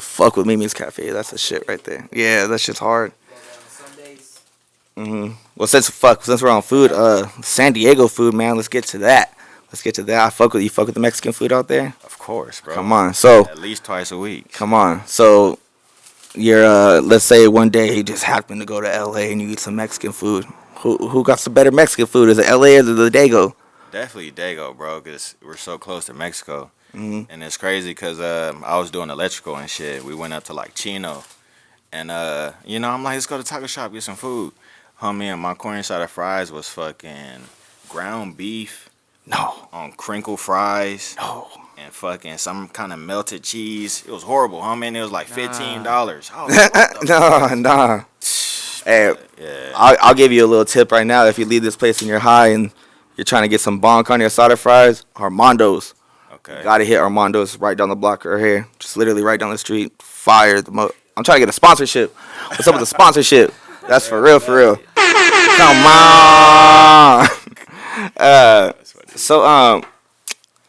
fuck with Mimi's Cafe. That's the shit right there. Yeah, that shit's hard. Well, since we're on food, San Diego food, man. Let's get to that. Let's get to that. I fuck with you. Fuck with the Mexican food out there. Of course, bro. Come on. So At least twice a week. come on. So you're let's say one day you just happen to go to L.A. and you eat some Mexican food. Who got some better Mexican food? Is it L.A. or the Daygo? Definitely daygo, bro, because we're so close to Mexico. Hmm. And it's crazy because I was doing electrical and shit. We went up to like Chino. And, I'm like, let's go to taco shop, get some food. Homie, and my corn side of fries was fucking ground beef No. on crinkle fries No. and fucking some kind of melted cheese. It was horrible, homie, and it was like $15. I was like, what the Nah. Hey, yeah. I'll give you a little tip right now. If you leave this place and you're high and you're trying to get some bon carne asada fries, Armando's. Okay. Gotta hit Armando's right down the block right here. Just literally right down the street. Fire. I'm trying to get a sponsorship. What's up with the sponsorship? That's for real, for real. Come on. So,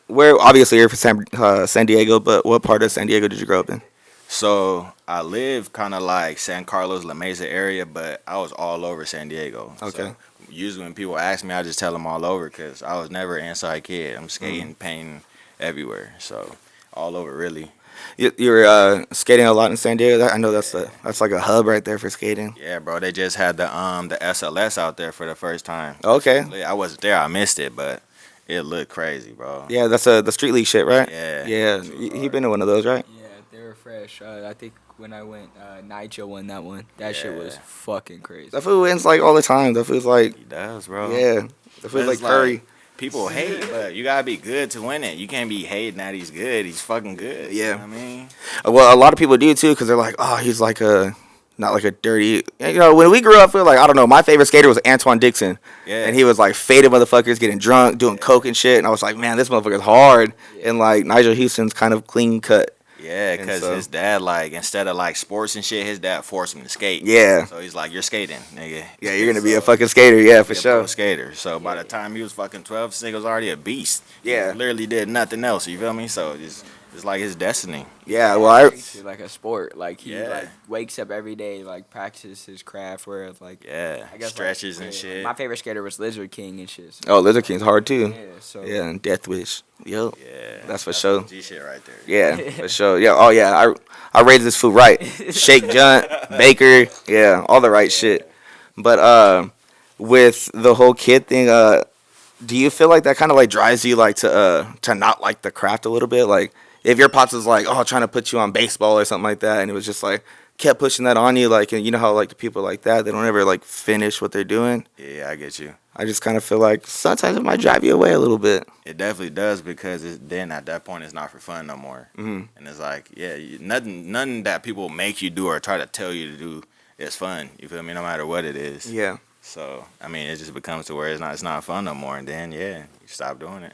where obviously you're from San Diego, but what part of San Diego did you grow up in? So I live kind of like San Carlos, La Mesa area, but I was all over San Diego. Okay. So usually when people ask me, I just tell them all over because I was never an inside kid. I'm skating, painting everywhere. So all over, really. You were skating a lot in San Diego. I know that's like a hub right there for skating. Yeah, bro. They just had the SLS out there for the first time. Okay. I wasn't there. I missed it, but it looked crazy, bro. Yeah, that's the street league shit, right? Yeah. Yeah. You been to one of those, right? Yeah, they were fresh. I think when I went, Nigel won that one. That shit was Yeah. fucking crazy. That food wins like all the time. That food's like, He does, bro. yeah. That food's like It's curry. People hate, but you gotta be good to win it. You can't be hating that he's good. He's fucking good. Yeah. You know what I mean? Well, a lot of people do too, because they're like, oh, he's like not like a dirty. When we grew up, we were like, I don't know. My favorite skater was Antoine Dixon, Yeah. and he was like faded motherfuckers, getting drunk, doing coke and shit. And I was like, man, this motherfucker's hard. And like Nigel Houston's kind of clean cut. Yeah, And because so- his dad, like, instead of like sports and shit, his dad forced him to skate. Yeah. So he's like, you're skating, nigga. Yeah, you're gonna be a fucking skater. Yeah, for Be a sure. pro skater. So by the time he was fucking 12, this nigga was already a beast. Yeah. He literally did nothing else. You feel me? So it's like his destiny. Yeah. Well, I. It's like a sport. Like he Yeah. like wakes up every day, like practices his craft. Where like Yeah. I guess Stretches like, and yeah, shit. My favorite skater was Lizard King and shit. So, Oh, Lizard King's hard too. yeah. So Yeah, and Death Wish. Yup. Yeah. That's for sure. G shit right there. Yeah, for sure. Yeah. Oh yeah. I raised this food right. Shake Junt, Baker. Yeah, all the right shit. But with the whole kid thing, do you feel like that kind of like drives you like to not like the craft a little bit? Like if your pops was like, oh, trying to put you on baseball or something like that, and it was just like kept pushing that on you, like, and you know how like the people like that, they don't ever like finish what they're doing. Yeah, I get you. I just kind of feel like sometimes it might drive you away a little bit. It definitely does because then at that point it's not for fun no more. Hmm. And it's like, yeah, nothing that people make you do or try to tell you to do is fun. You feel me? No matter what it is. Yeah. So I mean, it just becomes to where it's not fun no more, and then yeah, you stop doing it.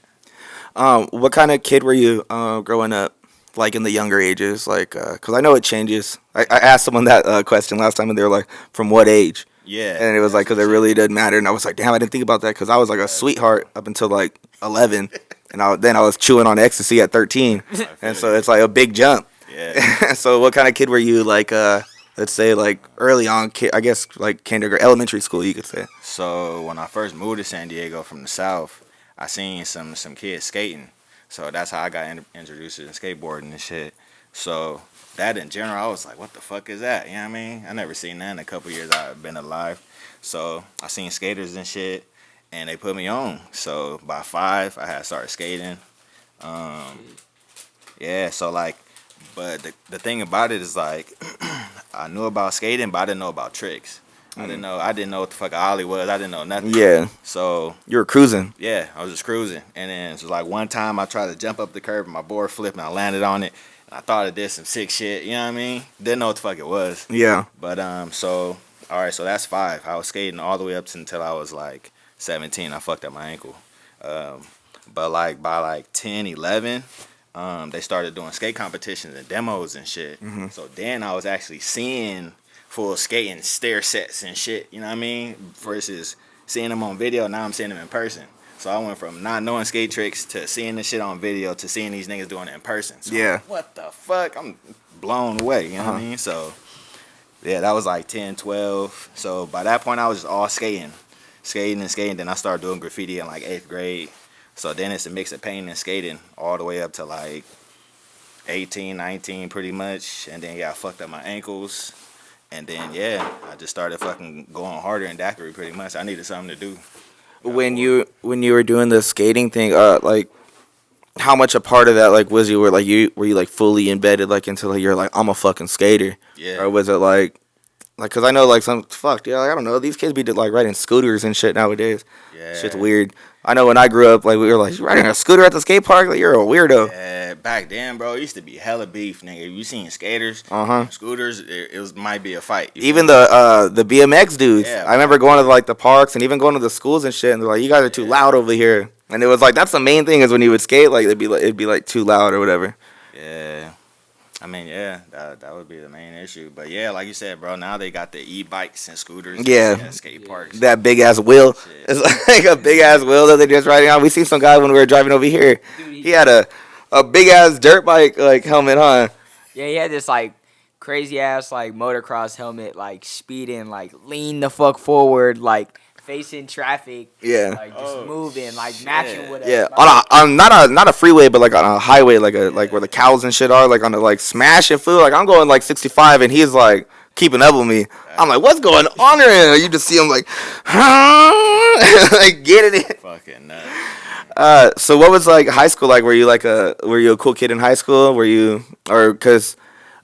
What kind of kid were you growing up, like in the younger ages? Like, because I know it changes. I asked someone that question last time, and they were like, from what age? Yeah. And it was like, because it really didn't matter. And I was like, damn, I didn't think about that, because I was like a sweetheart up until like 11. And then I was chewing on ecstasy at 13. And so it's like a big jump. Yeah. So what kind of kid were you, like, let's say, like, early on, I guess, like, kindergarten, elementary school, you could say? So when I first moved to San Diego from the South, I seen some kids skating. So that's how I got introduced to skateboarding and shit. So that in general, I was like, what the fuck is that? You know what I mean? I never seen that in a couple years I've been alive. So I seen skaters and shit, and they put me on. So by 5, I had started skating. Yeah, so like, but the thing about it is like, I knew about skating, but I didn't know about tricks. I didn't know what the fuck a ollie was. I didn't know nothing. Yeah. So You were cruising. yeah, I was just cruising, and then it was like one time I tried to jump up the curb and my board flipped and I landed on it. And I thought I did some sick shit. You know what I mean? Didn't know what the fuck it was. Yeah. But so all right, so that's 5. I was skating all the way up until I was like 17. I fucked up my ankle. But like by like 10, 11, they started doing skate competitions and demos and shit. Mm-hmm. So then I was actually seeing full skating stair sets and shit. You know what I mean? Versus seeing them on video. Now I'm seeing them in person. So I went from not knowing skate tricks to seeing this shit on video to seeing these niggas doing it in person. So Yeah. I'm like, what the fuck? I'm blown away. You know what I mean? So yeah, that was like 10, 12. So by that point, I was just all skating. Then I started doing graffiti in like 8th grade. So then it's a mix of painting and skating all the way up to like 18, 19 pretty much. And then, yeah, I fucked up my ankles. And then, yeah, I just started fucking going harder in daiquiri pretty much. I needed something to do. When you were doing the skating thing, like how much a part of that like was you were you like fully embedded like into like you're like I'm a fucking skater, Yeah. or was it like because I know like some fuck yeah like, I don't know, these kids be like riding scooters and shit nowadays. Yeah. Shit's weird. I know when I grew up, like we were like, you riding a scooter at the skate park, like you're a weirdo. Yeah, back then, bro, it used to be hella beef, nigga. You seen skaters, scooters, might be a fight. Even the BMX dudes. Yeah, I remember going to like the parks and even going to the schools and shit, and they're like, you guys are too loud over here. And it was like that's the main thing is when you would skate, like it'd be like too loud or whatever. Yeah. I mean, yeah, that would be the main issue. But yeah, like you said, bro, now they got the e-bikes and scooters. Yeah. And skate parks. That big ass wheel. Shit. It's like a big ass wheel that they're just riding on. We seen some guy when we were driving over here. Dude, He had a big ass dirt bike like helmet, huh? Yeah, he had this like crazy ass like motocross helmet, like speeding, like lean the fuck forward, like facing traffic. Yeah. Like just moving, like matching with Yeah, everybody. on not a freeway, but like on a highway, like where the cows and shit are, like on the like smashing food. Like I'm going like 65, and he's like keeping up with me. I'm like, what's going on here? You just see him like, like getting it. Fucking nuts. So what was like high school like? Were you a cool kid in high school? Were you because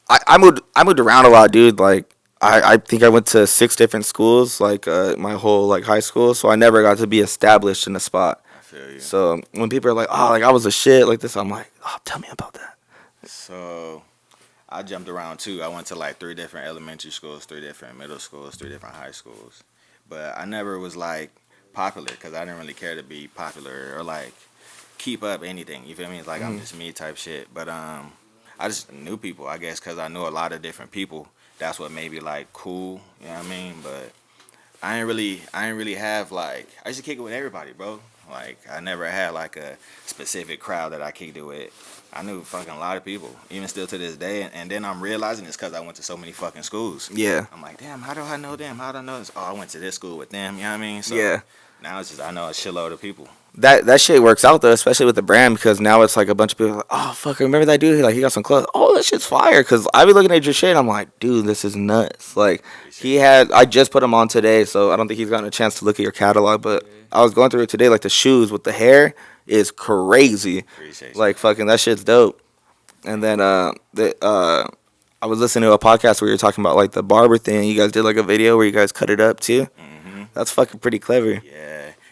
I moved around a lot, dude. Like I think I went to 6 different schools, like my whole like high school. So I never got to be established in a spot. I feel you. So when people are like, oh, like I was a shit like this, I'm like, oh, tell me about that. So I jumped around too. I went to like 3 different elementary schools, 3 different middle schools, 3 different high schools. But I never was like popular because I didn't really care to be popular or like keep up anything. You feel me? It's like I'm just me type shit. But I just knew people, I guess, because I knew a lot of different people. That's what made me like cool. You know what I mean? But I ain't really have like I used to kick it with everybody, bro. Like I never had like a specific crowd that I kicked it with. I knew fucking a lot of people, even still to this day. And then I'm realizing it's because I went to so many fucking schools. Yeah. I'm like, damn, how do I know them? How do I know this? Oh, I went to this school with them. You know what I mean? So Yeah. now it's just I know a shitload of people. That shit works out though, especially with the brand, because now it's like a bunch of people like, oh fuck, I remember that dude? Like he got some clothes. Oh, that shit's fire. Because I be looking at your shit and I'm like, dude, this is nuts. Like I just put him on today, so I don't think he's gotten a chance to look at your catalog. But I was going through it today, like the shoes with the hair is crazy. Appreciate you. Like fucking that shit's dope. And then I was listening to a podcast where you were talking about like the barber thing. You guys did like a video where you guys cut it up too. Mm-hmm. That's fucking pretty clever.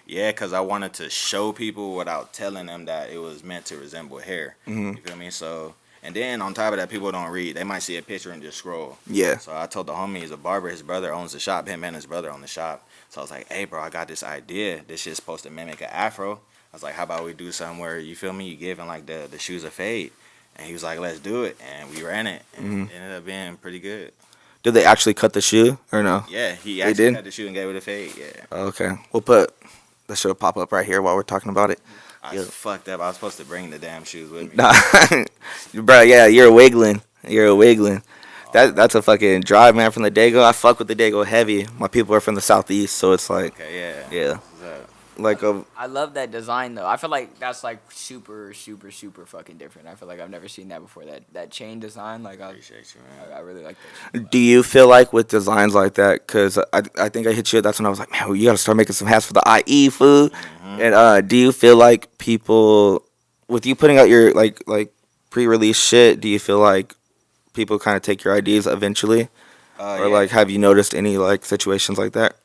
Yeah, because I wanted to show people without telling them that it was meant to resemble hair. Mm-hmm. You feel me? So, and then on top of that, people don't read. They might see a picture and just scroll. Yeah. So I told the homie he's a barber. His brother owns the shop. Him and his brother own the shop. So I was like, hey, bro, I got this idea. This shit's supposed to mimic an afro. I was like, how about we do something where, you feel me, you giving like the shoes a fade. And he was like, let's do it. And we ran it. And it ended up being pretty good. Did they actually cut the shoe or no? Yeah, he They actually did? cut the shoe and gave it a fade. Yeah. Okay. We'll put that should pop up right here while we're talking about it. I Yeah. fucked up. I was supposed to bring the damn shoes with me. Nah, bro, yeah, you're wiggling. You're wiggling. That's a fucking drive, man, from the daygo. I fuck with the daygo heavy. My people are from the southeast, so it's like, Okay, yeah, What's up? like a I love that design though. I feel like that's like super, super, super fucking different. I feel like I've never seen that before. That chain design, like Appreciate you, man. I really like that shit. Do you feel like with designs like that? Because I think I hit you. That's when I was like, man, you got to start making some hats for the IE food. And do you feel like people, with you putting out your like pre-release shit, do you feel like people kind of take your ideas eventually, or Yeah. like have you noticed any like situations like that?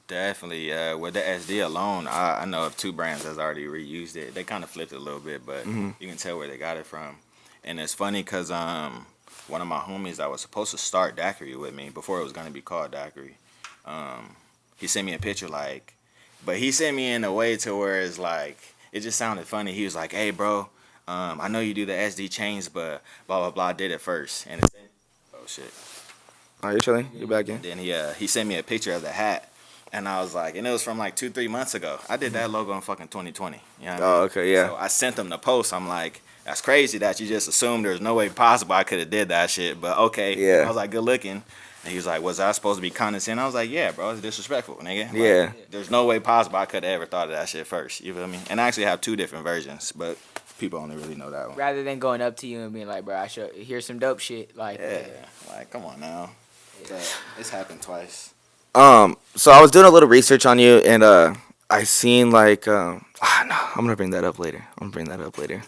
Definitely. With the SD alone, I know of 2 brands that's already reused it. They kind of flipped it a little bit, but you can tell where they got it from. And it's funny because one of my homies that was supposed to start Daiquiri with me before it was going to be called Daiquiri, he sent me a picture but he sent me in a way to where it's like, it just sounded funny. He was like, hey, bro, I know you do the SD chains, but blah, blah, blah, did it first. And it's, oh, shit. Are you chilling? You're back in. And then he sent me a picture of the hat. And I was like, and it was from like 2-3 months ago. I did that logo in fucking 2020. You know what I Oh, mean? okay, yeah. So I sent them the post. I'm like, that's crazy that you just assumed there's no way possible I could have did that shit. But okay. Yeah. I was like, good looking. And he was like, was I supposed to be condescending? I was like, yeah, bro, it's disrespectful, nigga. Like, Yeah. there's no way possible I could have ever thought of that shit first. You feel me? And I actually have 2 different versions, but people only really know that one. Rather than going up to you and being like, bro, here's some dope shit. Like, Yeah, like, come on now. But it's happened twice. So I was doing a little research on you, and I seen like no, I'm gonna bring that up later.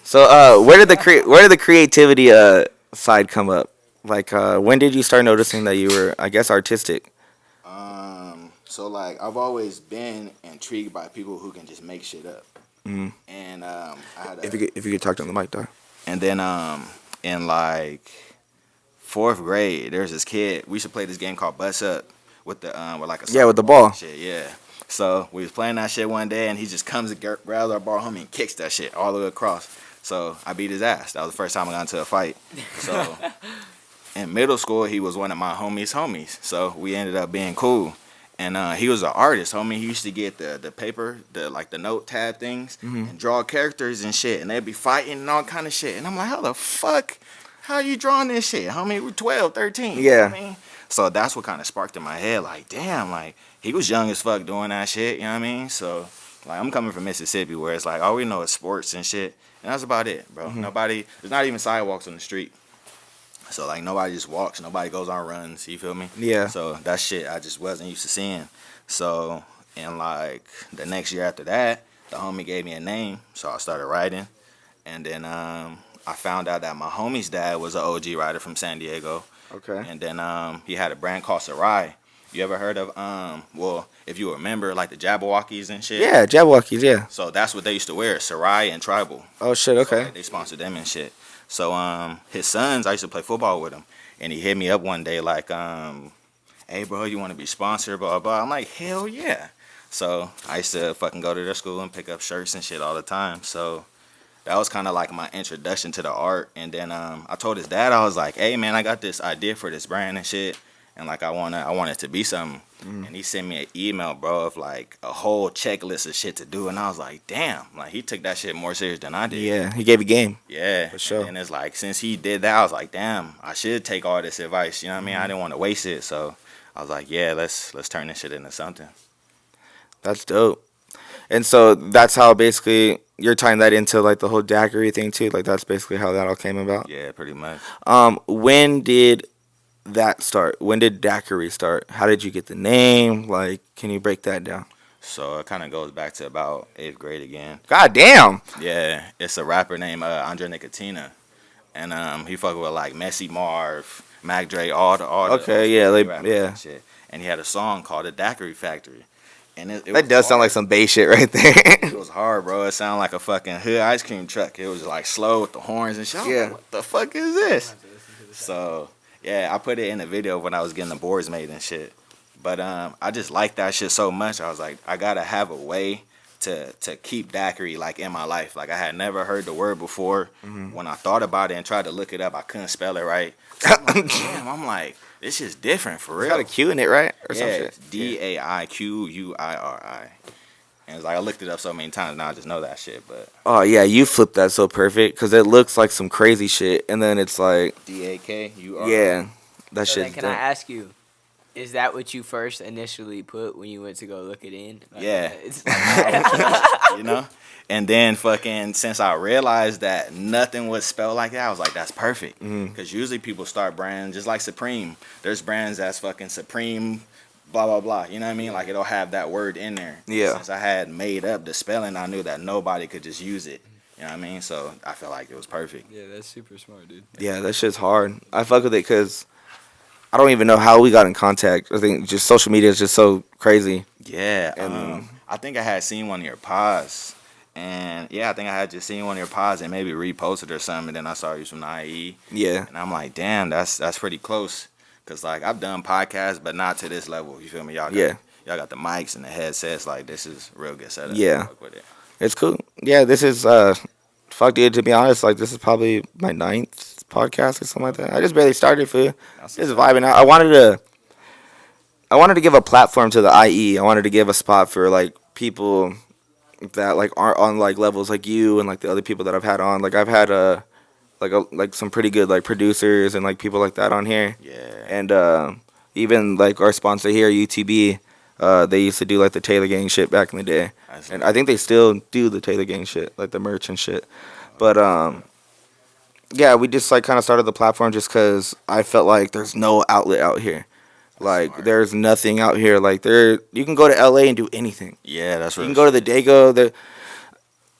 So where did the creativity side come up? Like when did you start noticing that you were, I guess, artistic? So like I've always been intrigued by people who can just make shit up. Mhm. And I had If you could talk to the mic, dog. and then in like 4th grade, there's this kid. We used to play this game called Bust Up with the with like a Yeah, with the soccer ball. and shit. Yeah. So we was playing that shit one day, and he just comes and grabs our ball, homie, and kicks that shit all the way across. So I beat his ass. That was the first time I got into a fight. So in middle school, he was one of my homies. So we ended up being cool. And he was an artist, homie. He used to get the paper, the note tab things, and draw characters and shit. And they'd be fighting and all kind of shit. And I'm like, how the fuck? How you drawing this shit? Homie, we're 12, 13. Yeah. You know what I mean? So that's what kind of sparked in my head. Like, damn, like, he was young as fuck doing that shit. You know what I mean? So, like, I'm coming from Mississippi where it's like, all we know is sports and shit. And that's about it, bro. There's not even sidewalks on the street. So, like, nobody just walks. Nobody goes on runs. You feel me? Yeah. So, that shit I just wasn't used to seeing. So, and, like, the next year after that, the homie gave me a name. So, I started writing. And then I found out that my homie's dad was an OG writer from San Diego. Okay. And then he had a brand called Sarai. You ever heard of, well, if you remember, like, the Jabberwockies and shit? Yeah, Jabberwockies, yeah. So, that's what they used to wear, Sarai and Tribal. Oh, shit, okay. So, like, they sponsored them and shit. So his sons, I used to play football with him, and he hit me up one day like, hey bro, you want to be sponsored, blah blah. I'm like, hell yeah. So I used to fucking go to their school and pick up shirts and shit all the time. So that was kind of like my introduction to the art. And then I told his dad, I was like, hey man, I got this idea for this brand and shit, and like I want it to be something. And he sent me an email, bro, of like a whole checklist of shit to do, and I was like, damn, like he took that shit more serious than I did. Yeah, he gave you game. Yeah, For sure. And it's like, since he did that, I was like, damn, I should take all this advice. You know what I mean? I didn't want to waste it, so I was like, yeah, let's turn this shit into something. That's dope. And so that's how basically you're tying that into like the whole daiquiri thing too. Like that's basically how that all came about. Yeah, pretty much. When did that start? When did daiquiri start? How did you get the name? Like, can you break that down? So it kind of goes back to about 8th grade again. God damn. Yeah, it's a rapper named Andre Nicotina, and he fucking with like Messy Marv, Mac Dre, all the Okay, yeah, like, rappers yeah. and shit. And he had a song called "The Daiquiri Factory," and it That was does sound hard. like some bass shit right It there. was hard, bro. It sounded like a fucking hood ice cream truck. It was like slow with the horns and shit. I was Yeah. like, what the fuck is this? So yeah, I put it in the video when I was getting the boards made and shit. But I just like that shit so much. I was like, I gotta have a way to keep daiquiri like in my life. Like I had never heard the word before. When I thought about it and tried to look it up, I couldn't spell it right. So I'm like, damn, I'm like, this is different for It's real. got a Q in it, right? Or some Yeah, shit. it's Daiquiri. And it's like I looked it up so many times now I just know that shit. But Oh yeah, you flipped that so perfect because it looks like some crazy shit, and then it's like, Dakuri. yeah, that So then shit's can I dope. ask you, is that what you first initially put when you went to go look it in? Like, Yeah. it's- You know? And then fucking since I realized that nothing was spelled like that, I was like, that's perfect. Because usually people start brands just like Supreme. There's brands that's fucking Supreme, blah, blah, blah. You know what I mean? Like it'll have that word in there. Yeah. Since I had made up the spelling, I knew that nobody could just use it. You know what I mean? So I felt like it was perfect. Yeah, that's super smart, dude. Yeah, that shit's hard. I fuck with it because I don't even know how we got in contact. I think just social media is just so crazy. Yeah. And- I think I had seen one of your pods. And yeah, I think I had just seen one of your pods and maybe reposted or something. And then I saw you from the IE. Yeah. And I'm like, damn, that's pretty close. Cause like I've done podcasts, but not to this level. You feel me? Y'all got the mics and the headsets. Like this is real good setup. Yeah. Fuck with it. It's cool. Yeah, this is fuck dude, to be honest, like this is probably my 9th podcast or something like that. I just barely started for That's just vibing out. I wanted to I wanted to give a platform to the IE. I wanted to give a spot for like people that like aren't on like levels like you and like the other people that I've had on. Like I've had like some pretty good like producers and like people like that on here. Yeah. And even like our sponsor here, UTB, they used to do like the Taylor Gang shit back in the day. And I think they still do the Taylor Gang shit, like the merch and shit. But yeah, we just like kind of started the platform just because I felt like there's no outlet out here. Like smart. there's nothing out here. Like you can go to LA and do anything. Yeah, that's You real can go to the shit. Daygo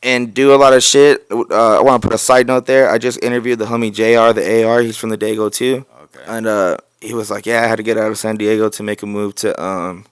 and do a lot of shit. I want to put a side note there. I just interviewed the homie JR, the AR. He's from the Daygo too. Okay. And he was like, yeah, I had to get out of San Diego to make a move to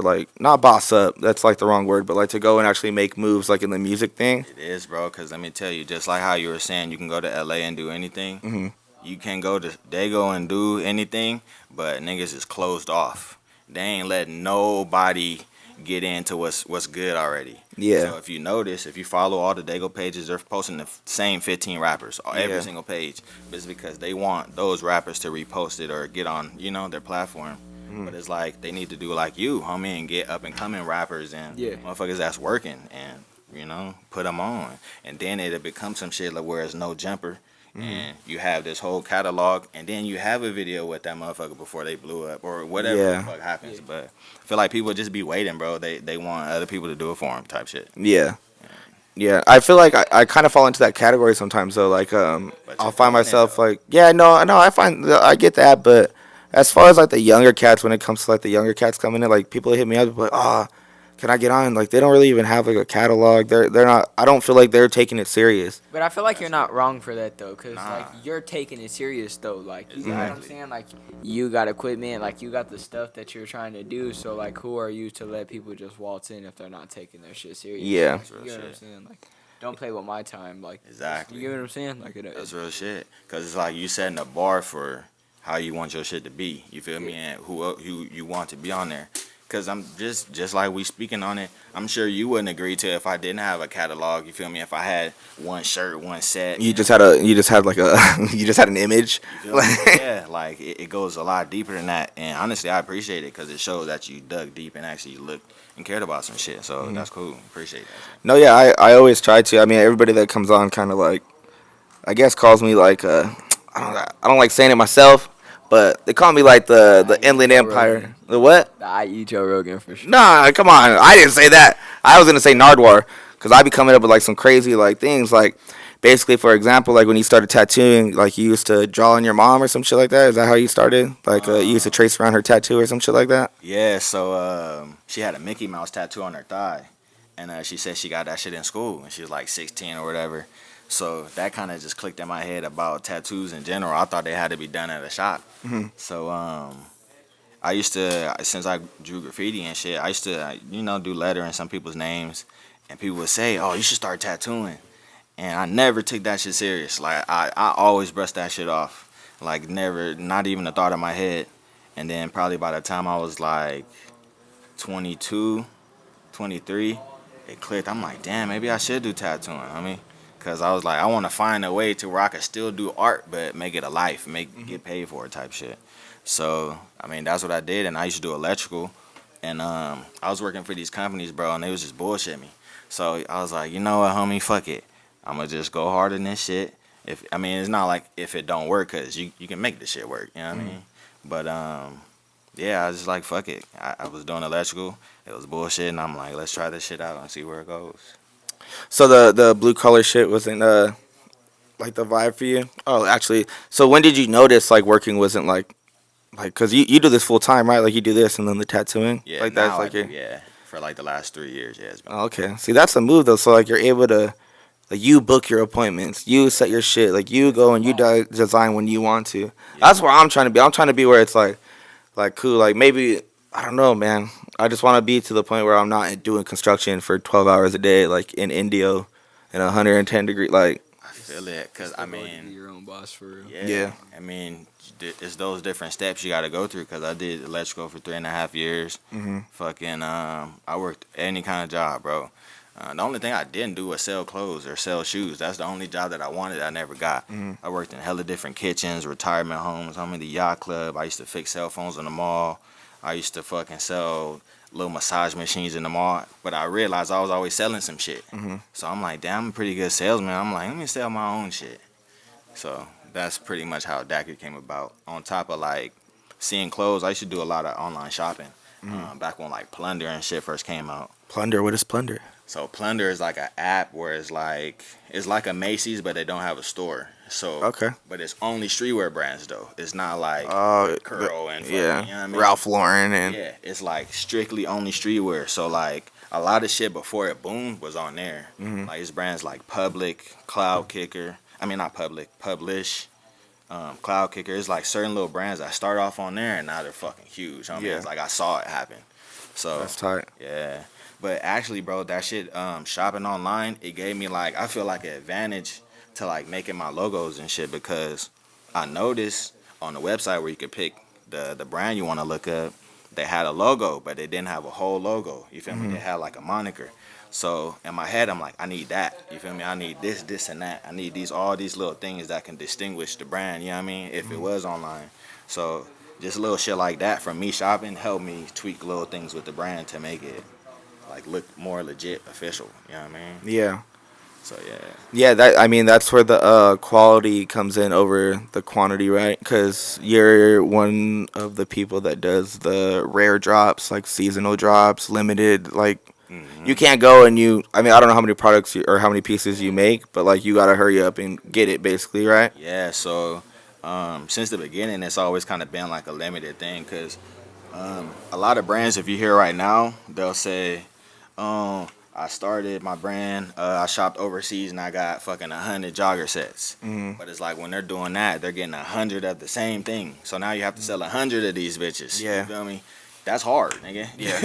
like not boss up. That's like the wrong word, but like to go and actually make moves like in the music thing. It is, bro, because let me tell you, just like how you were saying, you can go to LA and do anything. Mhm. You can go to Dago and do anything, but niggas is closed off. They ain't letting nobody get into what's good already. Yeah. So if you notice, if you follow all the Dago pages, they're posting the same 15 rappers on every Yeah. single page. But it's because they want those rappers to repost it or get on, their platform. But it's like they need to do like you, homie, and get up and coming rappers and motherfuckers that's working and put them on. And then it'll become some shit like where it's no jumper. And you have this whole catalog, and then you have a video with that motherfucker before they blew up or whatever the fuck happens. But I feel like people just be waiting, bro. They want other people to do it for them type shit. Yeah. Yeah, I feel like I kind of fall into that category sometimes though. Like I'll find myself like, yeah, no, I get that, but as far as like the younger cats, when it comes to like the younger cats coming in, like people hit me up like, can I get on? Like they don't really even have like a catalog. They're not. I don't feel like they're taking it serious. But I feel like you're not wrong for that though, cause Nah. like you're taking it serious though. Like you know what I'm Exactly. saying? Like you got equipment, like you got the stuff that you're trying to do. So like, who are you to let people just waltz in if they're not taking their shit serious? Yeah. Like, you know what I'm saying? Like, don't play with my time. Like Exactly. You get what I'm saying? Like That's real shit. Cause it's like you setting a bar for how you want your shit to be. You feel me? And who you want to be on there. Cause I'm just like we speaking on it. I'm sure you wouldn't agree to if I didn't have a catalog. You feel me? If I had one shirt, one set. You just had like a you just had an image. You feel me? Yeah, like it goes a lot deeper than that. And honestly, I appreciate it because it shows that you dug deep and actually looked and cared about some shit. So that's cool. Appreciate that. No, yeah, I always try to. I mean, everybody that comes on kind of like, I guess calls me like I don't like saying it myself, but they call me like the Inland Empire. The what? The IE Joe Rogan for sure. Nah, come on. I didn't say that. I was gonna say Nardwar because I be coming up with like some crazy like things like. Basically, for example, like when you started tattooing, like you used to draw on your mom or some shit like that. Is that how you started? Like you used to trace around her tattoo or some shit like that? Yeah, so she had a Mickey Mouse tattoo on her thigh. And she said she got that shit in school. And she was like 16 or whatever. So that kind of just clicked in my head about tattoos in general. I thought they had to be done at a shop. So I used to, since I drew graffiti and shit, I used to, do lettering some people's names. And people would say, oh, you should start tattooing. And I never took that shit serious. Like, I always brushed that shit off. Like, never, not even a thought in my head. And then probably by the time I was like 22, 23, it clicked. I'm like, damn, maybe I should do tattooing. Because I was like, I want to find a way to where I could still do art, but make it a life, get paid for it type shit. So, that's what I did. And I used to do electrical. And I was working for these companies, bro, and they was just bullshit me. So I was like, you know what, homie, fuck it. I'm going to just go hard in this shit. It's not like if it don't work, because you can make the shit work, you know what I mean? But, yeah, I was just like, fuck it. I was doing electrical. It was bullshit, and I'm like, let's try this shit out and see where it goes. So the blue collar shit wasn't like the vibe for you? Oh, actually, so when did you notice like working wasn't like because you do this full time, right? Like you do this and then the tattooing? Yeah, like now that's like yeah. For like the last 3 years, yeah. It's been Oh, okay. See, that's the move though. So like you're able to like you book your appointments, you set your shit, like you go and you design when you want to. That's where I'm trying to be. I'm trying to be where it's like cool. Like maybe I don't know, man. I just want to be to the point where I'm not doing construction for 12 hours a day, like in Indio, in 110 degree. Like I feel it, because Be your own boss for real. Yeah. It's those different steps you got to go through, because I did electrical for 3.5 years. Fucking, I worked any kind of job, bro. The only thing I didn't do was sell clothes or sell shoes. That's the only job that I wanted I never got. I worked in hella different kitchens, retirement homes. I'm in the yacht club. I used to fix cell phones in the mall. I used to fucking sell little massage machines in the mall. But I realized I was always selling some shit. So I'm like, damn, I'm a pretty good salesman. I'm like, let me sell my own shit. So that's pretty much how Daiquiri came about. On top of like seeing clothes, I used to do a lot of online shopping. Back when like Plunder and shit first came out. Plunder. What is Plunder? So Plunder is like an app where it's like a Macy's, but they don't have a store. So Okay. but it's only streetwear brands though. It's not like Curl and fucking, yeah, you know what I mean? Ralph Lauren and Yeah, it's like strictly only streetwear. So like a lot of shit before it boomed was on there. Like it's brands like Public, Cloud Kicker. I mean not Public, Publish, Cloud Kicker. It's like certain little brands that start off on there and now they're fucking huge. I mean, Yeah. it's like I saw it happen. So that's tight. yeah. But actually, bro, that shit, shopping online, it gave me like, I feel like an advantage to like making my logos and shit because I noticed on the website where you could pick the brand you want to look up, they had a logo, but they didn't have a whole logo. You feel me? They had like a moniker. So in my head, I'm like, I need that. You feel me? I need this, this, and that. I need all these little things that can distinguish the brand. You know what I mean? If it was online. So just little shit like that from me shopping helped me tweak little things with the brand to make it like look more legit, official. You know what I mean? Yeah. So yeah. Yeah, that I mean that's where the quality comes in over the quantity, right? Because you're one of the people that does the rare drops, like seasonal drops, limited. Like you can't go and I mean I don't know how many products or how many pieces you make, but like you gotta hurry up and get it, basically, right? Yeah. So since the beginning, it's always kind of been like a limited thing because a lot of brands, if you hear right now, they'll say, I started my brand, I shopped overseas and I got fucking 100 jogger sets. But it's like when they're doing that, they're getting 100 of the same thing. So now you have to sell 100 of these bitches. Yeah. You feel me? That's hard, nigga. Yeah.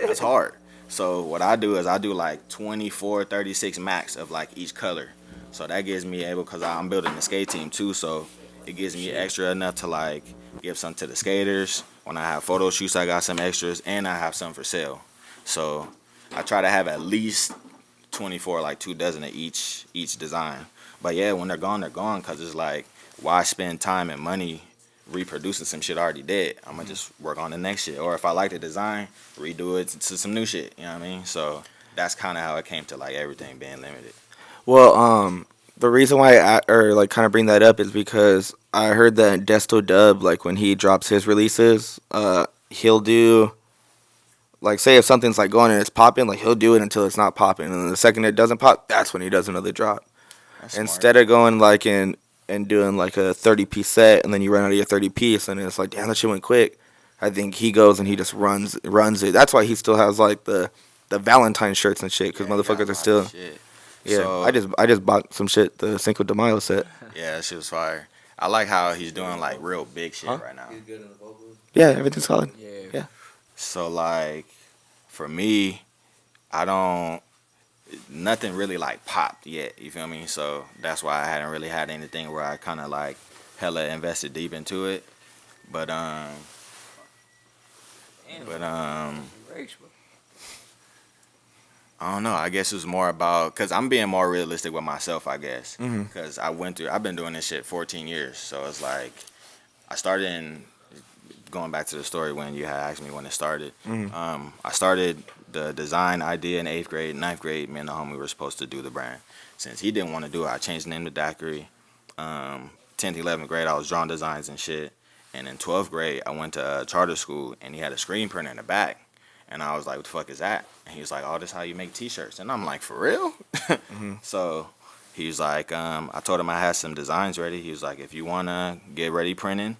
That's hard. So what I do is I do like 24, 36 max of like each color. So that gives me because I'm building a skate team too. So it gives me extra enough to like give some to the skaters. When I have photo shoots, I got some extras and I have some for sale. So I try to have at least 24, like 2 dozen of each design. But yeah, when they're gone because it's like, why spend time and money reproducing some shit I already did? I'm going to just work on the next shit. Or if I like the design, redo it to some new shit. You know what I mean? So that's kind of how it came to like everything being limited. Well, the reason why like kind of bring that up is because I heard that Desto Dub, like when he drops his releases, he'll do. Like, say if something's like going and it's popping, like he'll do it until it's not popping, and then the second it doesn't pop, that's when he does another drop. That's Instead of going like and doing like a 30-piece set, and then you run out of your 30-piece, and it's like, damn, that shit went quick. I think he goes and he just runs it. That's why he still has like the Valentine shirts and shit, because motherfuckers are still. Shit. Yeah, So, I just bought some shit, the Cinco de Mayo set. yeah, that shit was fire. I like how he's doing like real big shit right now. Yeah, everything's solid. Yeah. So like for me, nothing really like popped yet, you feel me? So that's why I hadn't really had anything where I kind of like hella invested deep into it. But I don't know. I guess it was more about because I'm being more realistic with myself, I guess. Because I've been doing this shit 14 years. So it's like I started going back to the story when you had asked me when it started. I started the design idea in 8th grade. 9th grade, me and the homie were supposed to do the brand. Since he didn't want to do it, I changed the name to Daiquiri. 10th, 11th grade, I was drawing designs and shit. And in 12th grade, I went to charter school, and he had a screen printer in the back. And I was like, what the fuck is that? And he was like, oh, this is how you make T-shirts. And I'm like, for real? So he was like, I told him I had some designs ready. He was like, if you want to get ready printing,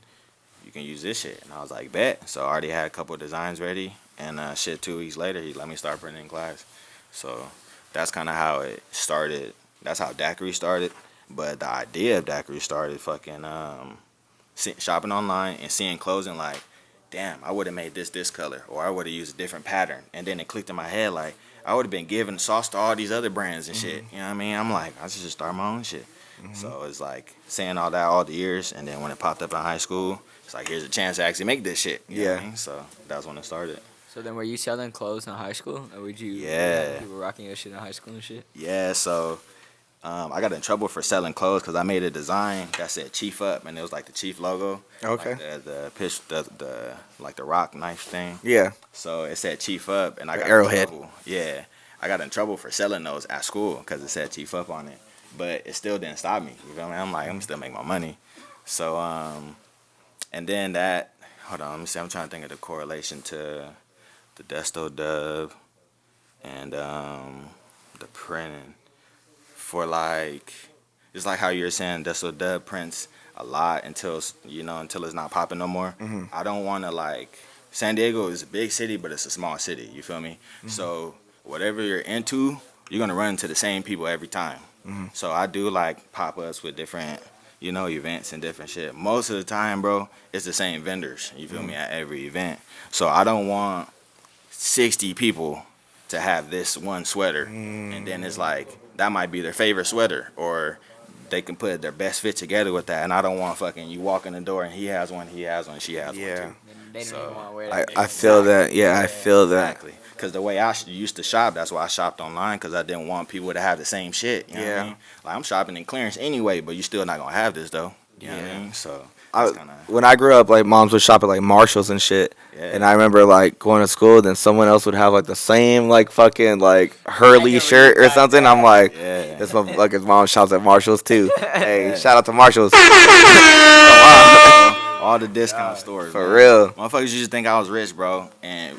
you can use this shit. And I was like, bet. So I already had a couple of designs ready. And 2 weeks later, he let me start printing in class. So that's kind of how it started. That's how Daiquiri started. But the idea of Daiquiri started fucking shopping online and seeing clothes and like, damn, I would have made this color, or I would have used a different pattern. And then it clicked in my head like, I would have been giving sauce to all these other brands and shit. You know what I mean? I'm like, I should just start my own shit. So it's like saying all that all the years, and then when it popped up in high school, it's like, here's a chance to actually make this shit. You know what I mean? So that's when it started. So then, were you selling clothes in high school, or would you? Yeah. People rocking your shit in high school and shit. Yeah, so I got in trouble for selling clothes because I made a design that said Chief Up, and it was like the Chief logo. Okay. Like the pitch, the like the rock knife thing. Yeah. So it said Chief Up, and I The got arrowhead. in trouble. Yeah, I got in trouble for selling those at school because it said Chief Up on it. But it still didn't stop me. You feel me? I'm like, I'm still make my money. So and then that. Hold on, let me see. I'm trying to think of the correlation to the Desto Dub and the printing. For like, it's like how you're saying Desto Dub prints a lot until it's not popping no more. Mm-hmm. I don't want to like. San Diego is a big city, but it's a small city. You feel me? Mm-hmm. So whatever you're into, you're gonna run into the same people every time. Mm-hmm. So I do like pop ups with different, events and different shit. Most of the time, bro, it's the same vendors. You feel me? At every event. So I don't want 60 people to have this one sweater, and then it's like that might be their favorite sweater, or they can put their best fit together with that. And I don't want fucking you walk in the door and he has one, she has one Yeah. too. They don't So, even want to wear I, that. I feel that. Yeah, I feel that. Exactly. Because the way I used to shop, that's why I shopped online, because I didn't want people to have the same shit. You know what I Yeah. mean? Like, I'm shopping in clearance anyway, but you still not going to have this, though. You know what I mean? So, it's kind of, When I grew up, like moms would shop at like Marshalls and shit. yeah. And I remember like going to school, then someone else would have like the same like fucking like Hurley shirt or something. I'm like, Yeah. this motherfucker's mom shops at Marshalls too. Hey, shout out to Marshalls. All the discount stores. For man. real. Motherfuckers used to think I was rich, bro, and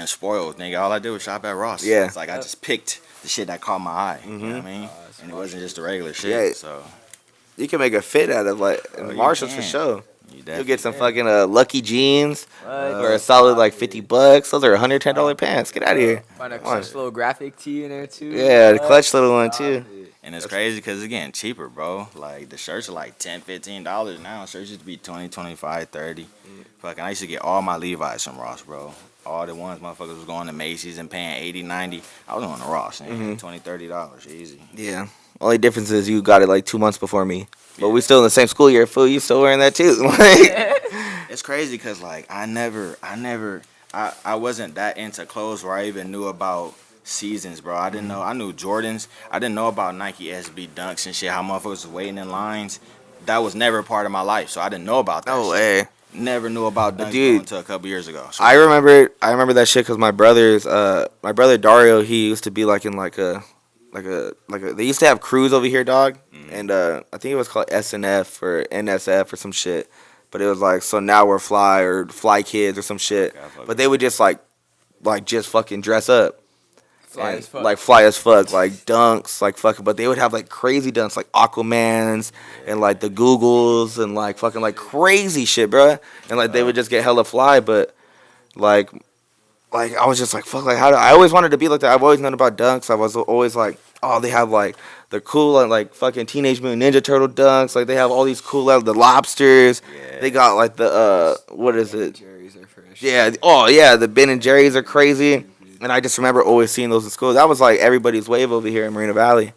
spoiled. Nigga, all I did was shop at Ross. Yeah. It's like I just picked the shit that caught my eye. You know what I mean? And it wasn't just the regular shit. Yeah. So, You can make a fit out of like you Marshalls for can. sure. you You'll get some definitely- fucking Lucky jeans What? for a solid like $50. Those are $110 pants. Get out of here. Find a Come on. clutch little graphic tee in there too. Yeah, the What? clutch little one too. Stop it. And it's crazy because it's getting cheaper, bro. Like, the shirts are like $10, $15 now. Shirts used to be $20, $25, $30. Fucking, I used to get all my Levi's from Ross, bro. All the ones motherfuckers was going to Macy's and paying $80, $90. I was going to Ross, and $20, $30, easy. Yeah. Only difference is you got it like 2 months before me. But we still in the same school year, fool. You still wearing that too. Like, It's crazy because, like, I wasn't that into clothes where I even knew about seasons, bro. I didn't know. I knew Jordans. I didn't know about Nike SB Dunks and shit, how motherfuckers was waiting in lines. That was never a part of my life, so I didn't know about that no shit. way. Never knew about Dunks Dude. until a couple years ago. So, I remember that shit because my brother Dario, he used to be like in like a they used to have crews over here, dog, and I think it was called SNF or NSF or some shit, but it was like, so now we're Fly Kids or some shit, but they would just like just fucking dress up. Fly And, as fuck. like fly as fuck, like dunks, like fucking, but they would have like crazy dunks, like Aquamans and like the Googles and like fucking like crazy shit, bruh. And like they would just get hella fly, but like I was just like, fuck, like how do I always wanted to be like that. I've always known about dunks. I was always like, oh, they have like the cool like fucking Teenage Mutant Ninja Turtle dunks. Like they have all these cool the lobsters. Yeah. They got like the what is it? Jerry's are fresh. Yeah. Oh yeah, the Ben and Jerry's are crazy. And I just remember always seeing those in school. That was like everybody's wave over here in Marina Valley.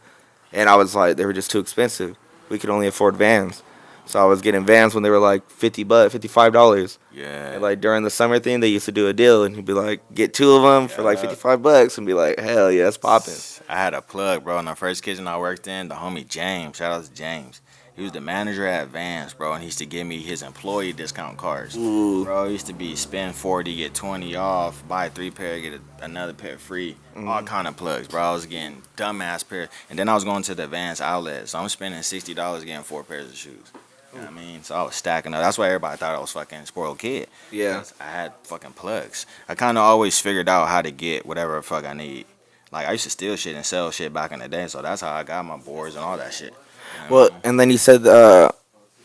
And I was like, they were just too expensive. We could only afford Vans. So I was getting Vans when they were like $55. yeah. And like during the summer thing, they used to do a deal, and you'd be like, get 2 of them for like $55, and be like, hell yeah, it's popping. I had a plug, bro. In the first kitchen I worked in, the homie James, shout out to James. He was the manager at Vans, bro, and he used to give me his employee discount cards. Ooh. Bro, it used to be spend 40, get 20 off, buy 3 pair, get another pair free. All kind of plugs, bro. I was getting dumbass pairs. And then I was going to the Vans outlet, so I'm spending $60 getting 4 pairs of shoes. You know what I mean? So I was stacking up. That's why everybody thought I was fucking spoiled kid. Yeah. I had fucking plugs. I kind of always figured out how to get whatever the fuck I need. Like, I used to steal shit and sell shit back in the day, so that's how I got my boards and all that shit. You know? Well, and then you said,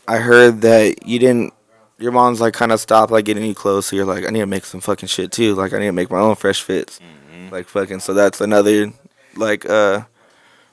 I heard that your mom's like kind of stopped like getting you clothes, so you're like, I need to make some fucking shit too. Like, I need to make my own fresh fits. Like, fucking, so that's another, like,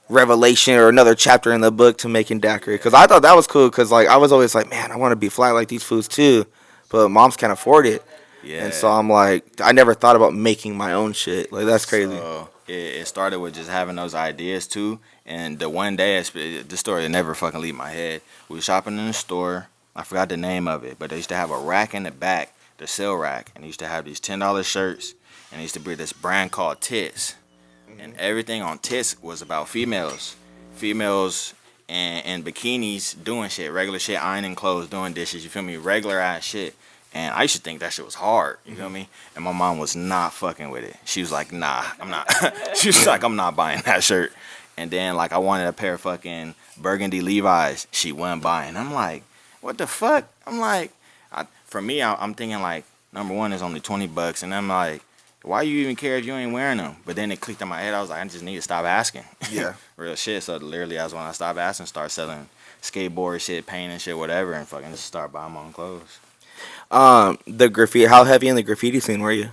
revelation or another chapter in the book to making daiquiri. Because I thought that was cool, because, like, I was always like, man, I want to be fly like these foods too. But moms can't afford it. Yeah. And so I'm like, I never thought about making my own shit. Like, that's crazy. So it started with just having those ideas too. And the one day, this story never fucking leave my head. We were shopping in the store. I forgot the name of it, but they used to have a rack in the back the sale rack, and they used to have these $10 shirts, and they used to be this brand called Tits, and everything on Tits was about females and bikinis doing shit, regular shit, ironing clothes, doing dishes. You feel me? Regular ass shit. And I used to think that shit was hard. You feel me? And my mom was not fucking with it. She was like, nah, I'm not. She was like, I'm not buying that shirt. And then like I wanted a pair of fucking burgundy Levi's. She wasn't buying. I'm like, what the fuck? I'm like, for me, I'm thinking like, number one is only $20, and I'm like, why you even care if you ain't wearing them? But then it clicked in my head. I was like, I just need to stop asking. Yeah. Real shit. So literally, that's when I stopped asking, start selling skateboard shit, painting shit, whatever, and fucking just start buying my own clothes. The graffiti. How heavy in the graffiti scene were you?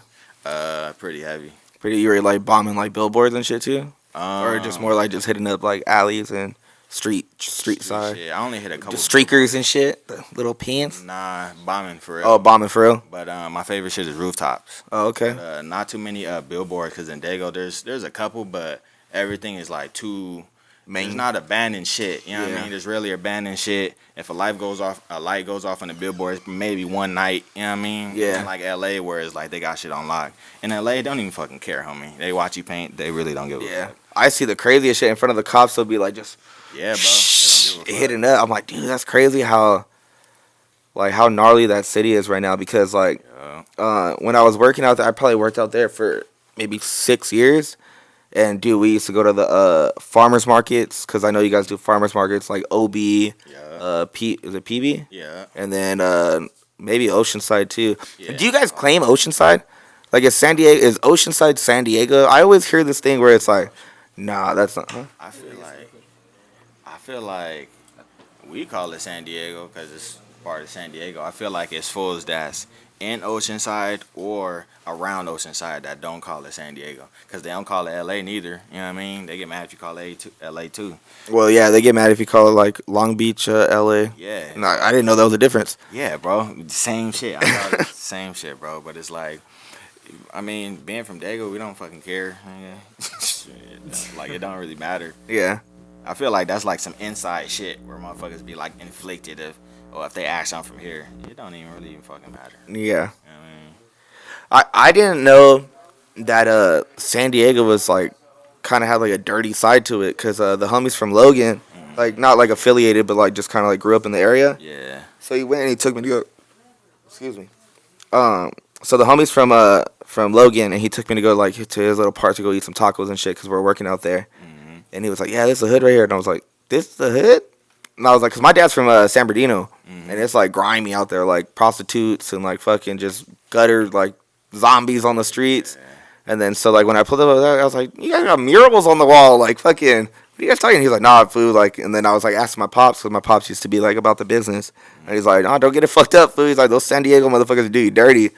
Pretty heavy. You were like bombing like billboards and shit too, or just more like just hitting up like alleys and street side. Shit. I only hit a couple. The streakers and shit, the little pins. Nah, bombing for real. Oh, bombing for real. But my favorite shit is rooftops. Oh, okay. But, not too many billboards, because in Daygo there's a couple, but everything is like too. It's not abandoned shit. You know what I mean? There's really abandoned shit. If a light goes off on the billboard, it's maybe one night. You know what I mean? Yeah. In like LA, where it's like they got shit on lock. In LA, they don't even fucking care, homie. They watch you paint. They really don't give a fuck. I see the craziest shit in front of the cops. They'll be like just Yeah, bro. They don't give a fuck. hitting up. I'm like, dude, that's crazy how gnarly that city is right now. Because like, when I was working out there, I probably worked out there for maybe 6 years. And dude, we used to go to the farmers markets, because I know you guys do farmers markets like OB, is it PB? Yeah. And then maybe Oceanside too. Yeah. Do you guys claim Oceanside? Like is Oceanside San Diego? I always hear this thing where it's like, nah, that's not. Huh? I feel like we call it San Diego because it's part of San Diego. I feel like it's fools that's in Oceanside or around Oceanside that don't call it San Diego, because they don't call it LA neither. You know what I mean? They get mad if you call it LA too. Well, yeah, they get mad if you call it like Long Beach, LA. Yeah. No, I didn't know that was a difference. Yeah, bro. Same shit. I thought it's the same shit, bro. But it's like, I mean, being from Dago, we don't fucking care. Like, it don't really matter. Yeah. I feel like that's like some inside shit where motherfuckers be like inflicted if they ask I'm from here. It don't even really fucking matter. Yeah. You know what I mean? I didn't know that San Diego was like kind of had like a dirty side to it, because the homies from Logan, like not like affiliated, but like just kind of like grew up in the area. Yeah. So he went and he took me to go. Excuse me. So the homies from Logan, and he took me to go like to his little park to go eat some tacos and shit, because we're working out there. And he was like, yeah, this is the hood right here. And I was like, this is the hood? And I was like, because my dad's from San Bernardino, and it's like grimy out there, like prostitutes and like fucking just gutter, like zombies on the streets. And then so like when I pulled up over there, I was like, you guys got murals on the wall, like fucking, what are you guys talking? He's like, nah, food, like. And then I was like asking my pops, because my pops used to be like about the business, and he's like, nah, don't get it fucked up, food. He's like, those San Diego motherfuckers do you dirty.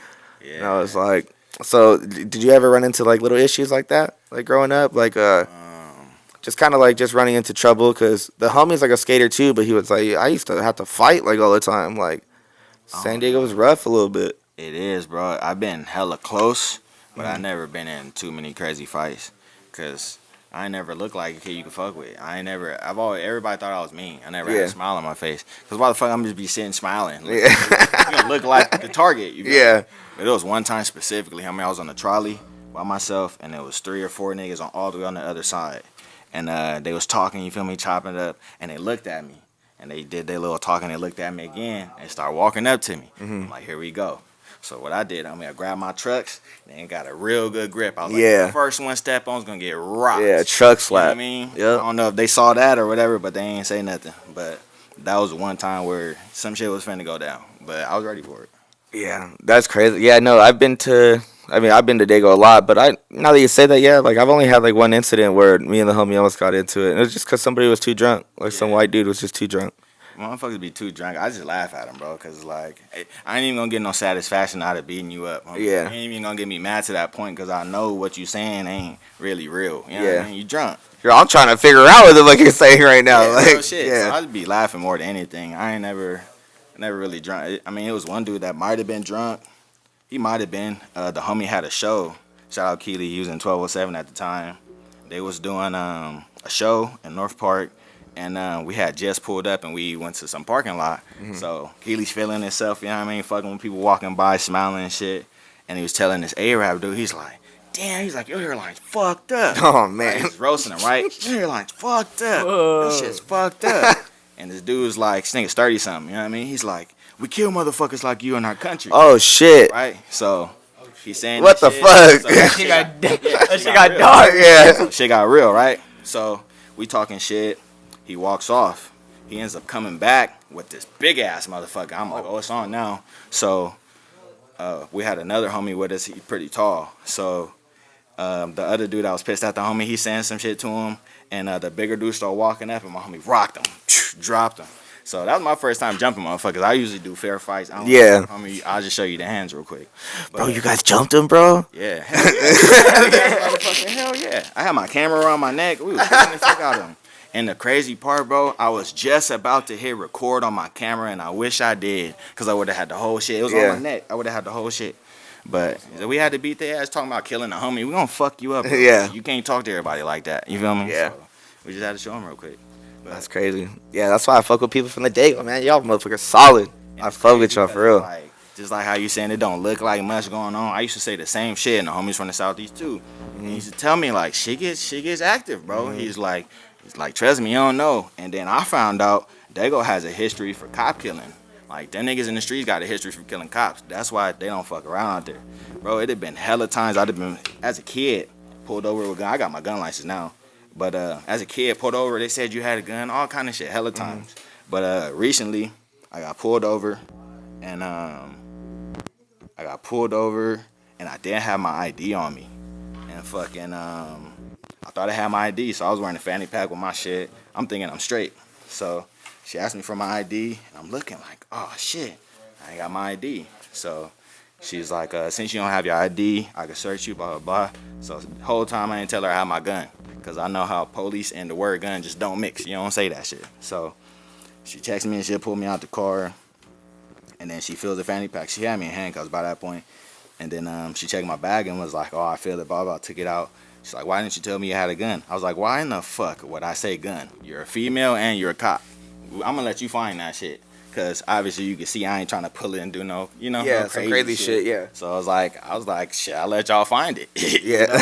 Yeah. And I was like, so did you ever run into like little issues like that, like growing up, like just kind of like just running into trouble? Because the homie's like a skater too, but he was like, I used to have to fight like all the time. Like San Diego was rough a little bit. It is, bro. I've been hella close, but I never been in too many crazy fights, because I ain't never looked like a kid you could fuck with. Everybody thought I was mean. I never had a smile on my face. Because why the fuck I'm just be sitting smiling? Like, you gonna look like the target. You feel me? But it was one time specifically, I was on a trolley by myself, and there was 3 or 4 niggas on all the way on the other side. And they was talking, you feel me, chopping it up, and they looked at me. And they did their little talking, they looked at me again, and started walking up to me. I'm like, here we go. So what I did, I grabbed my trucks and got a real good grip. I was like, the first one step on is going to get rocked. Yeah, truck slap. You know what I mean? Yep. I don't know if they saw that or whatever, but they ain't say nothing. But that was one time where some shit was finna go down. But I was ready for it. Yeah, that's crazy. Yeah, no, I've been to Dago a lot, but now that you say that, yeah, like I've only had like one incident where me and the homie almost got into it. And it was just because somebody was too drunk. Like some white dude was just too drunk. Motherfuckers be too drunk. I just laugh at them, bro, because, like, I ain't even going to get no satisfaction out of beating you up. Homie. Yeah. You ain't even going to get me mad to that point, because I know what you saying ain't really real. You know what I mean? You drunk. I'm trying to figure out what the fuck you're saying right now. Yeah, like, real shit. Yeah. So I just be laughing more than anything. I ain't never really drunk. I mean, it was one dude that might have been drunk. He might have been. The homie had a show. Shout out Keely. He was in 1207 at the time. They was doing a show in North Park. and we had just pulled up and we went to some parking lot. So Keely's feeling himself, you know what I mean, fucking with people walking by, smiling and shit. And he was telling this Arab dude, he's like, damn, he's like, your hairline's fucked up. Oh Like, man. he's roasting him, right? Your hairline's fucked up. That shit's fucked up. And this dude's like, this nigga's 30 something, you know what I mean? He's like, we kill motherfuckers like you in our country. Oh shit. Right? So he's saying What the this shit. fuck? So That shit got real. dark. Yeah. So shit got real, right? So we talking shit. He walks off. He ends up coming back with this big ass motherfucker. I'm like, oh, it's on now. So we had another homie with us. He's pretty tall. So the other dude that was pissed at the homie, he's saying some shit to him. And the bigger dude started walking up, and my homie rocked him, dropped him. So that was my first time jumping motherfuckers. I usually do fair fights. I don't Yeah. Homie, I'll just show you the hands real quick. But, Bro, you guys jumped him, bro? yeah. Hell yeah. I had my camera around my neck. We was pulling the fuck out of him. And the crazy part, bro, I was just about to hit record on my camera, and I wish I did, because I would have had the whole shit. It was on my neck. I would have had the whole shit. But we had to beat their ass talking about killing a homie. We gonna fuck you up. Bro. Yeah. You can't talk to everybody like that. You feel me? Yeah. So we just had to show them real quick. But That's crazy. Yeah, that's why I fuck with people from the daygo, man. Y'all motherfuckers solid. I fuck with y'all for real. Like, just like how you saying it don't look like much going on. I used to say the same shit, and the homies from the southeast too. And he used to tell me like, shit gets active, bro. He's like, trust me, you don't know. And then I found out Daygo has a history for cop killing. Like, them niggas in the streets got a history for killing cops. That's why they don't fuck around out there. Bro, it had been hella times I'd have been, as a kid, pulled over with a gun. I got my gun license now. But as a kid, pulled over, they said you had a gun, all kind of shit, hella times. But recently, I got pulled over, and I didn't have my ID on me. And fucking, I thought I had my ID, so I was wearing a fanny pack with my shit. I'm thinking I'm straight. So she asked me for my ID, and I'm looking like, oh shit, I ain't got my ID. So she's like, since you don't have your ID, I can search you, blah, blah, blah. So the whole time I didn't tell her I had my gun, because I know how police and the word gun just don't mix. You don't say that shit. So she texted me and shit, pulled me out the car, and then she filled the fanny pack. She had me in handcuffs by that point. And then she checked my bag and was like, oh, I feel it, blah, blah, took it out. She's like, why didn't you tell me you had a gun? I was like, why in the fuck would I say gun? You're a female and you're a cop. I'm going to let you find that shit. Because obviously you can see I ain't trying to pull it and do no, Yeah, no some crazy shit, yeah. So I was like, shit, I'll let y'all find it. Yeah.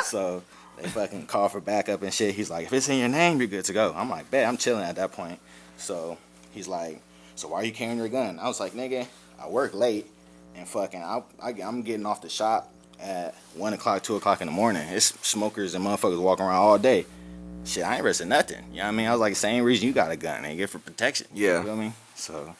So they fucking call for backup and shit. He's like, if it's in your name, you're good to go. I'm like, bet, I'm chilling at that point. So he's like, so why are you carrying your gun? I was like, nigga, I work late. And fucking, I'm getting off the shop at 1 o'clock, 2 o'clock in the morning. It's smokers and motherfuckers walking around all day. Shit, I ain't risking nothing. You know what I mean? I was like, same reason you got a gun, nigga, for protection. Yeah. You feel me? So,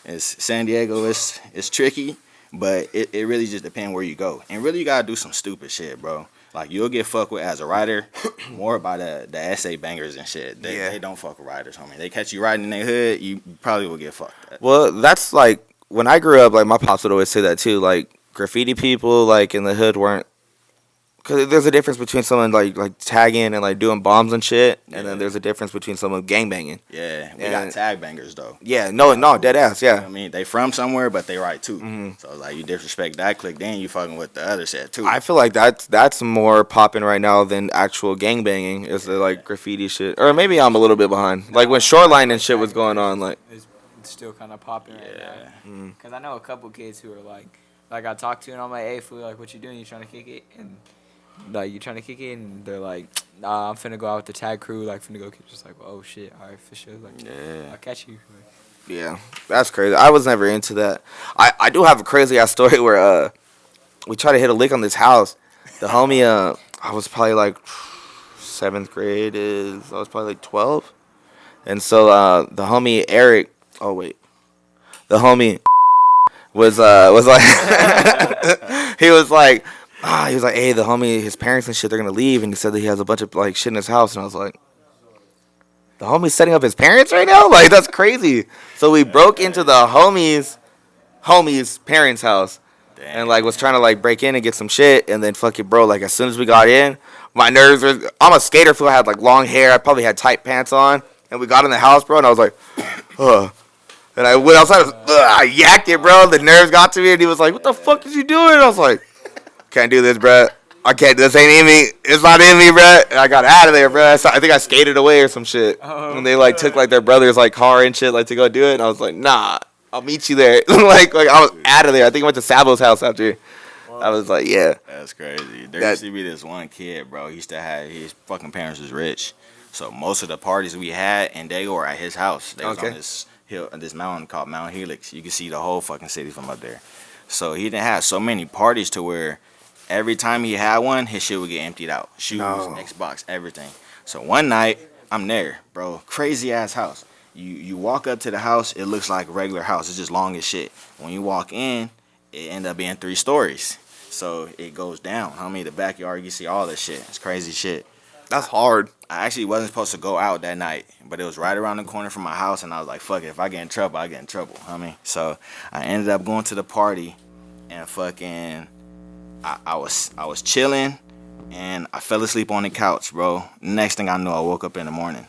it's San Diego. It's tricky, but it really just depends where you go. And really, you gotta do some stupid shit, bro. Like, you'll get fucked with as a rider more by the essay bangers and shit. They don't fuck with riders, homie. They catch you riding in their hood, you probably will get fucked. Well, that's like, when I grew up, like, my pops would always say that too. Like, graffiti people, like, in the hood weren't. Because there's a difference between someone, like tagging and, like, doing bombs and shit. And then there's a difference between someone gangbanging. Yeah, we got tag bangers, though. Yeah, no, dead ass, yeah. You know what I mean, they from somewhere, but they right too. Mm-hmm. So like, you disrespect that clique, then you fucking with the other shit too. I feel like that's more popping right now than actual gangbanging. Is the, like, graffiti shit. Or maybe I'm a little bit behind. Like, when Shoreline and shit was going on, like. It's still kind of popping right now. Because I know a couple kids who are like I talked to and I'm like, hey, fool, like, what you doing? You trying to kick it? And like, you trying to kick it? And they're like, nah, I'm finna go out with the tag crew, like, finna go kick. Just like, well, oh shit, all right, for sure. Like, Yeah. I'll catch you. Yeah, that's crazy. I was never into that. I do have a crazy ass story where we tried to hit a lick on this house. The homie, I was probably like 7th grade. I was probably like 12. And so the homie Eric. Oh wait, the homie was like he was like, hey, the homie, his parents and shit, they're gonna leave, and he said that he has a bunch of, like, shit in his house, and I was like, the homie's setting up his parents right now? Like, that's crazy. So we broke into the homie's parents' house. Damn. And, like, was trying to, like, break in and get some shit. And then, fucking, bro, like, as soon as we got in, my nerves were. I'm a skater, fool. I had, like, long hair. I probably had tight pants on. And we got in the house, bro, and I was like, ugh. And I went outside. I yacked it, bro. The nerves got to me. And he was like, what the fuck is you doing? And I was like, can't do this, bro. I can't. This ain't in me. It's not in me, bro. I got out of there, bro. I think I skated away or some shit. Oh, And they like took like their brother's like car and shit like to go do it. And I was like, nah, I'll meet you there. like I was out of there. I think I went to Sabo's house after. I was like, yeah. That's crazy. There used to be this one kid, bro. He used to have his fucking parents was rich, so most of the parties we had in Daygo were at his house. They was on this hill, this mountain called Mount Helix. You can see the whole fucking city from up there. So he didn't have so many parties to where every time he had one, his shit would get emptied out. Shoes, Xbox, everything. So one night, I'm there, bro. Crazy ass house. You walk up to the house, it looks like a regular house. It's just long as shit. When you walk in, it ended up being 3 stories. So it goes down. The backyard, you see all this shit. It's crazy shit. That's hard. I actually wasn't supposed to go out that night, but it was right around the corner from my house, and I was like, fuck it. If I get in trouble, I get in trouble. So I ended up going to the party, and fucking, I was chilling, and I fell asleep on the couch, bro. Next thing I know, I woke up in the morning.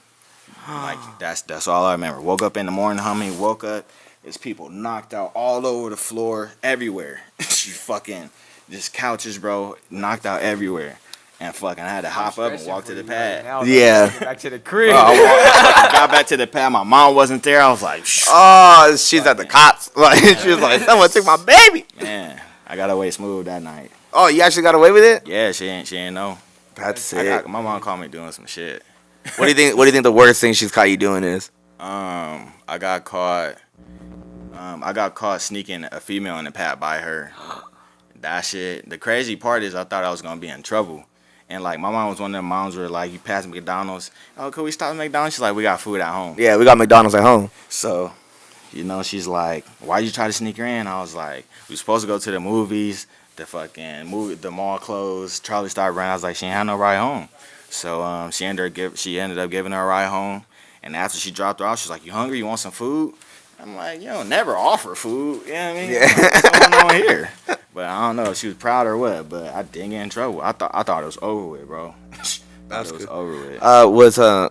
Like that's all I remember. Woke up in the morning, woke up. There's people knocked out all over the floor, everywhere. Fucking just couches, bro, knocked out everywhere. And fucking I had to hop up and walk to the pad. Right Yeah. Back to the crib. Bro, I got back to the pad. My mom wasn't there. I was like, oh, she's at the cops. Like she was like, someone took my baby. Man, I got away smooth that night. Oh, you actually got away with it? Yeah, she ain't know. That's sick. My mom caught me doing some shit. What do you think? What do you think the worst thing she's caught you doing is? I got caught sneaking a female in the pad by her. That shit. The crazy part is I thought I was gonna be in trouble. And like my mom was one of them moms where like you pass McDonald's. Oh, could we stop at McDonald's? She's like, we got food at home. Yeah, we got McDonald's at home. So, she's like, why'd you try to sneak her in? I was like, we supposed to go to the movies. The mall closed. Charlie started running. I was like, she ain't had no ride home. So she ended up giving her a ride home. And after she dropped her off, she's like, you hungry? You want some food? I'm like, never offer food. You know what I mean? Yeah. What's going on here? But I don't know if she was proud or what, but I didn't get in trouble. I thought it was over with, bro. That's it was good. over with. I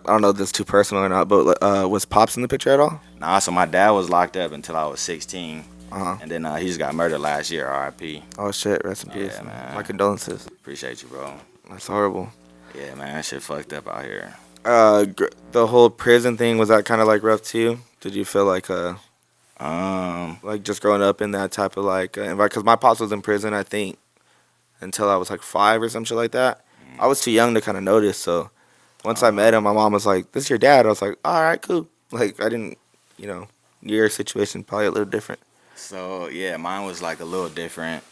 don't know if this is too personal or not, but was Pops in the picture at all? Nah, so my dad was locked up until I was 16. Uh-huh. And then he just got murdered last year, RIP. Oh shit, rest in peace. Yeah, man. My condolences. Appreciate you, bro. That's horrible. Yeah, man, that shit fucked up out here. The whole prison thing, was that kind of like rough too? Did you feel like just growing up in that type of like because my pops was in prison, I think, until I was like 5 or some shit like that. I was too young to kind of notice, so once I met him, my mom was like, this is your dad. I was like, all right, cool. Like I didn't, your situation probably a little different. So yeah, mine was like a little different.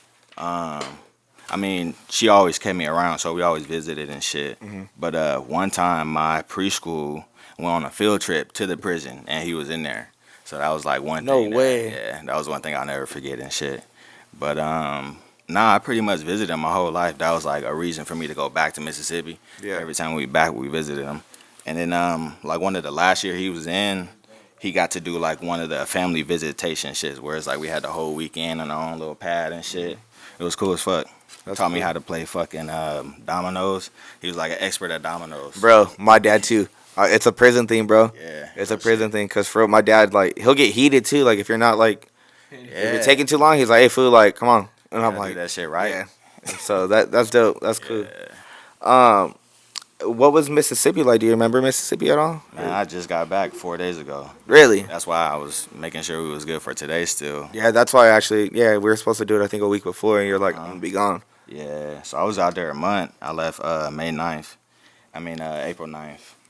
She always kept me around, so we always visited and shit. Mm-hmm. But one time my preschool went on a field trip to the prison, and he was in there. So that was like one thing. No way. That was one thing I'll never forget and shit. But I pretty much visited him my whole life. That was like a reason for me to go back to Mississippi. Yeah. Every time we visited him. And then like one of the last year he was in, he got to do like one of the family visitation shits where it's like we had the whole weekend on our own little pad and shit. It was cool as fuck. Taught me how to play fucking dominoes. He was like an expert at dominoes. Bro, my dad too. It's a prison thing, bro. Yeah. It's a prison thing because for my dad, like, he'll get heated too. Like, if you're not, like, if you're taking too long, he's like, hey, fool, like, come on. And I'm like, do that shit right. Yeah. So that's dope. That's cool. What was Mississippi like? Do you remember Mississippi at all? Man, I just got back 4 days ago. Really? That's why I was making sure we was good for today still. Yeah, that's why we were supposed to do it, I think, a week before, and you're like, I'm going to be gone. Yeah, so I was out there a month. I left April 9th.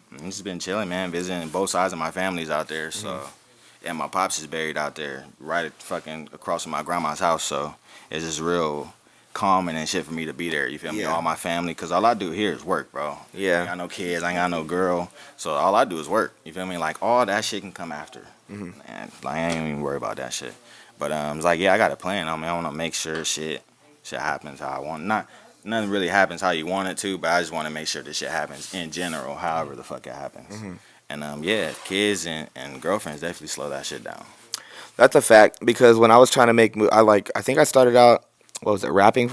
I've just been chilling, man, visiting both sides of my family's out there. So, and my pops is buried out there, right fucking across from my grandma's house. So it's just real calming and shit for me to be there. You feel me? All my family, because all I do here is work, bro. Yeah. I ain't got no kids, I ain't got no girl, so all I do is work. You feel me? Like all that shit can come after, and like I ain't even worry about that shit. But it's like, yeah, I got a plan. I want to make sure shit happens how I want. Nothing really happens how you want it to, but I just want to make sure this shit happens in general, however the fuck it happens. And kids and girlfriends definitely slow that shit down. That's a fact, because when I was trying to make I think I started out, what was it, rapping?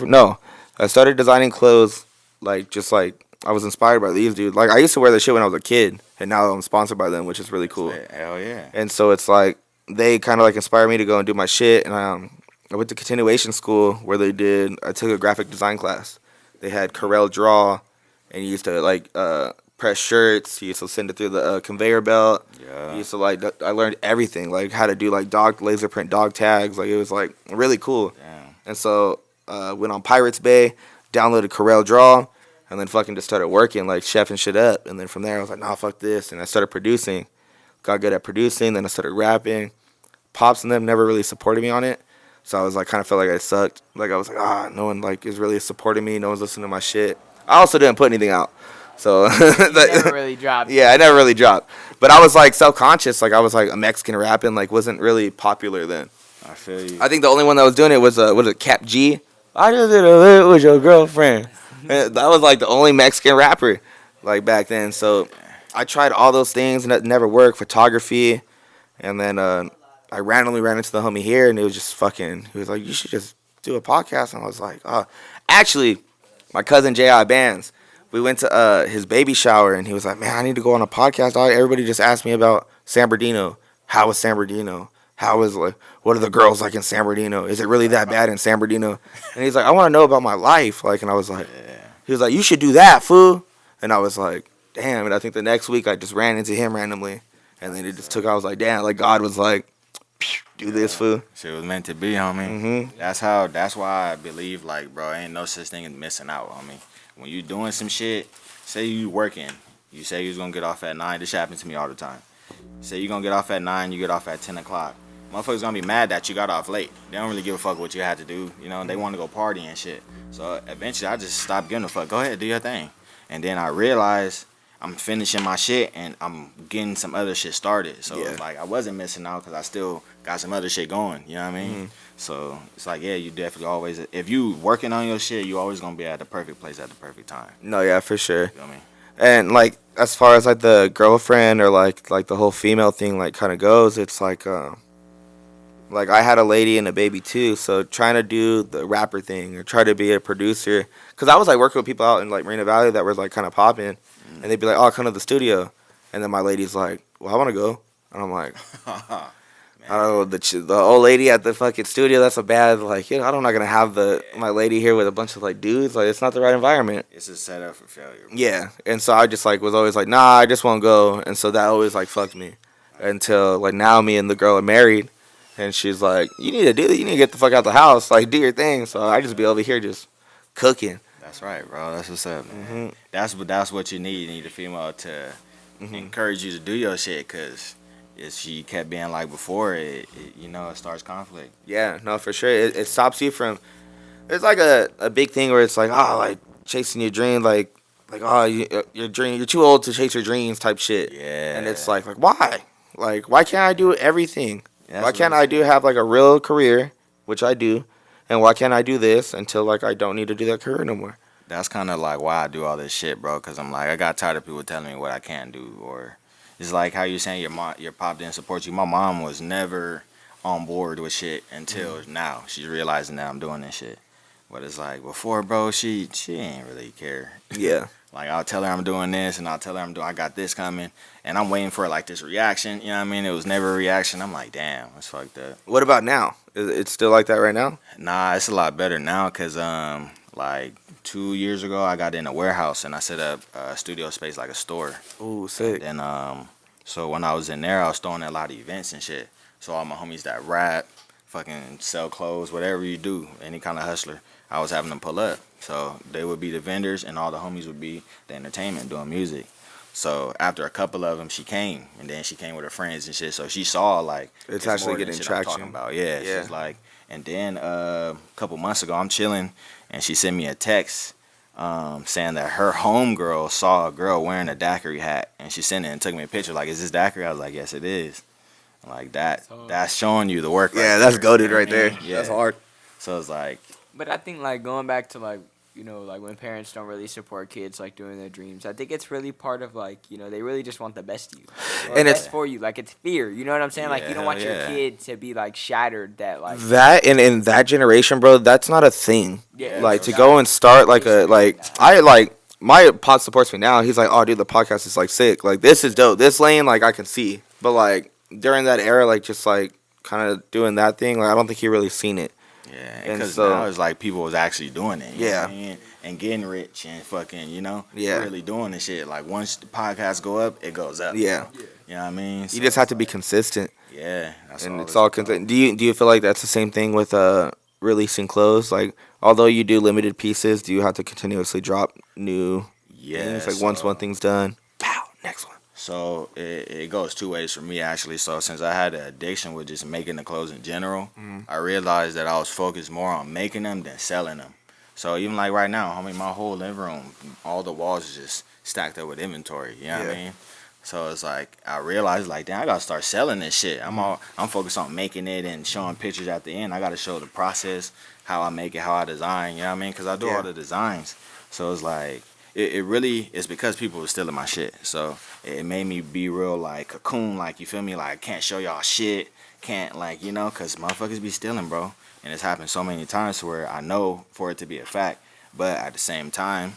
I started designing clothes, I was inspired by these dudes. Like, I used to wear this shit when I was a kid, and now I'm sponsored by them, which is really cool. Hell yeah. And so it's like, they kind of like inspired me to go and do my shit, and I went to continuation school where I took a graphic design class. They had Corel Draw, and you used to like press shirts. You used to send it through the conveyor belt. Yeah. You used to like I learned everything, like how to do like laser print dog tags. Like it was like really cool. Damn. And so went on Pirates Bay, downloaded Corel Draw, and then fucking just started working like chefing shit up. And then from there I was like, nah, fuck this, and I started producing. Got good at producing. Then I started rapping. Pops and them never really supported me on it. So I was like, kind of felt like I sucked. Like I was like, no one like is really supporting me. No one's listening to my shit. I also didn't put anything out. So You never really dropped. yeah, I never really dropped. But I was like self-conscious. Like I was like a Mexican rapping. Like wasn't really popular then. I feel you. I think the only one that was doing it was Cap G. I just did a lit with your girlfriend. And that was like the only Mexican rapper like back then. So I tried all those things and it never worked. Photography, and then I randomly ran into the homie here, and it was just fucking. He was like, "You should just do a podcast," and I was like, "Oh, actually, my cousin J.I. Bands. We went to his baby shower, and he was like, "Man, I need to go on a podcast. Everybody just asked me about San Bernardino. How was San Bernardino? How was like, what are the girls like in San Bernardino? Is it really that bad in San Bernardino?" And he's like, "I want to know about my life." Like, and I was like, he was like, "You should do that, fool." And I was like, damn. And I think the next week I just ran into him randomly, and then it just took. I was like, damn. Like God was like, do this, fool. Shit was meant to be, homie. That's why I believe, like, bro, ain't no such thing as missing out, homie. When you doing some shit, say you working, you say you was gonna get off at 9. This happens to me all the time. Say you gonna get off at 9, you get off at 10 o'clock. Motherfuckers gonna be mad that you got off late. They don't really give a fuck what you had to do. You know, they want to go party and shit. So eventually I just stopped giving a fuck. Go ahead, do your thing. And then I realized I'm finishing my shit and I'm getting some other shit started. So it's like I wasn't missing out because I still got some other shit going. You know what I mean? So it's like, yeah, you definitely always, if you working on your shit, you always gonna be at the perfect place at the perfect time. No, yeah, for sure. You know what I mean? And like as far as like the girlfriend or like the whole female thing like kind of goes, it's like I had a lady and a baby too, so trying to do the rapper thing or try to be a producer, because I was like working with people out in like Marina Valley that were like kind of popping, and they'd be like, "Oh, come to the studio," and then my lady's like, "Well, I want to go," and I'm like, I don't know, the old lady at the fucking studio, that's a bad, like, you know, I'm not gonna have my lady here with a bunch of like dudes, like it's not the right environment. It's a setup for failure. Bro. Yeah, and so I just like was always like, nah, I just won't go, and so that always like fucked me until like now me and the girl are married. And she's like, you need to do it. You need to get the fuck out the house. Like, do your thing. So I just be over here just cooking. That's right, bro. That's what's up, man. That's what you need. You need a female to encourage you to do your shit. Because if she kept being like before, it starts conflict. Yeah, no, for sure. It stops you from... It's like a big thing where it's like, oh, like, chasing your dream. Like oh, your dream. You're too old to chase your dreams type shit. Yeah. And it's like, why? Like, why can't I do everything? Yeah, why can't I have like a real career, which I do, and why can't I do this until like I don't need to do that career no more? That's kind of like why I do all this shit, bro. Because I'm like, I got tired of people telling me what I can't do, or it's like how you saying your pop didn't support you. My mom was never on board with shit until now. She's realizing that I'm doing this shit. But it's like before, bro, she ain't really care. Yeah. Like I'll tell her I'm doing this, and I'll tell her I got this coming, and I'm waiting for like this reaction. You know what I mean? It was never a reaction. I'm like, damn, it's fucked up. What about now? Is it still like that right now? Nah, it's a lot better now, cause like 2 years ago I got in a warehouse and I set up a studio space like a store. Ooh, sick. And so when I was in there, I was throwing a lot of events and shit. So all my homies that rap, fucking sell clothes, whatever you do, any kind of hustler, I was having them pull up. So they would be the vendors, and all the homies would be the entertainment doing music. So after a couple of them, she came, and then she came with her friends and shit. So she saw like it's actually getting traction. I'm talking about. Yeah. She's like, and then a couple months ago, I'm chilling, and she sent me a text saying that her homegirl saw a girl wearing a daiquiri hat, and she sent it and took me a picture. Like, is this daiquiri? I was like, yes, it is. Like that. That's showing you the work. Yeah, that's goated right there. Yeah. That's hard. So it's like. But I think like going back to like, you know, like when parents don't really support kids like doing their dreams, I think it's really part of like, you know, they really just want the best of you. And it's for you. Like it's fear. You know what I'm saying? Like you don't want your kid to be like shattered that like that and in that generation, bro, that's not a thing. Yeah. Like to go and start like my pod supports me now. He's like, oh dude, the podcast is like sick. Like this is dope. This lane like I can see. But like during that era, like just like kind of doing that thing, like I don't think he really seen it. Yeah, And because so- now it's like people was actually doing it. You know Yeah. what I mean? And getting rich and fucking, Yeah. really doing the shit. Like once the podcast go up, it goes up. Yeah. You know what I mean? You So just have it's to be like- consistent, Yeah, that's and all it's all about. consistent. Do you feel like that's the same thing with releasing clothes? Like, although you do limited pieces, do you have to continuously drop new Yeah, things? Like once so- one thing's done, pow, next one. So it goes two ways for me actually. So since I had an addiction with just making the clothes in general, I realized that I was focused more on making them than selling them. So even like right now, my whole living room, all the walls is just stacked up with inventory. You know what I Yeah. mean? So it's like I realized like, damn, I gotta start selling this shit. I'm focused on making it and showing pictures at the end. I gotta show the process, how I make it, how I design. You know what I mean? Because I do Yeah. all the designs. So it's like it really is because people were stealing my shit. So it made me be real like cocoon, like you feel me? Like can't show y'all shit, can't like cause motherfuckers be stealing, bro. And it's happened so many times where I know for it to be a fact, but at the same time,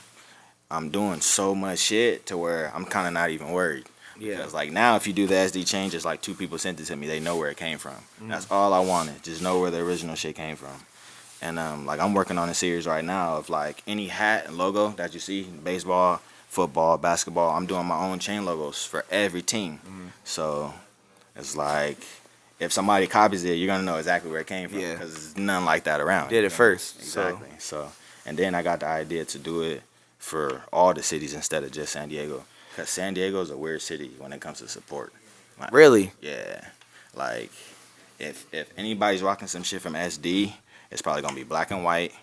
I'm doing so much shit to where I'm kind of not even worried. Yeah. Because like now, if you do the SD change, it's like 2 people sent it to me. They know where it came from. That's all I wanted. Just know where the original shit came from. And like I'm working on a series right now of like any hat and logo that you see, baseball, football, basketball. I'm doing my own chain logos for every team. So it's like if somebody copies it, you're gonna know exactly where it came from. Yeah. Because there's none like that around. Did it you know? first, so- Exactly. So and then I got the idea to do it for all the cities instead of just San Diego. Because San Diego is a weird city when it comes to support. Like, Really? yeah. Like, if anybody's rocking some shit from SD, it's probably going to be black and white,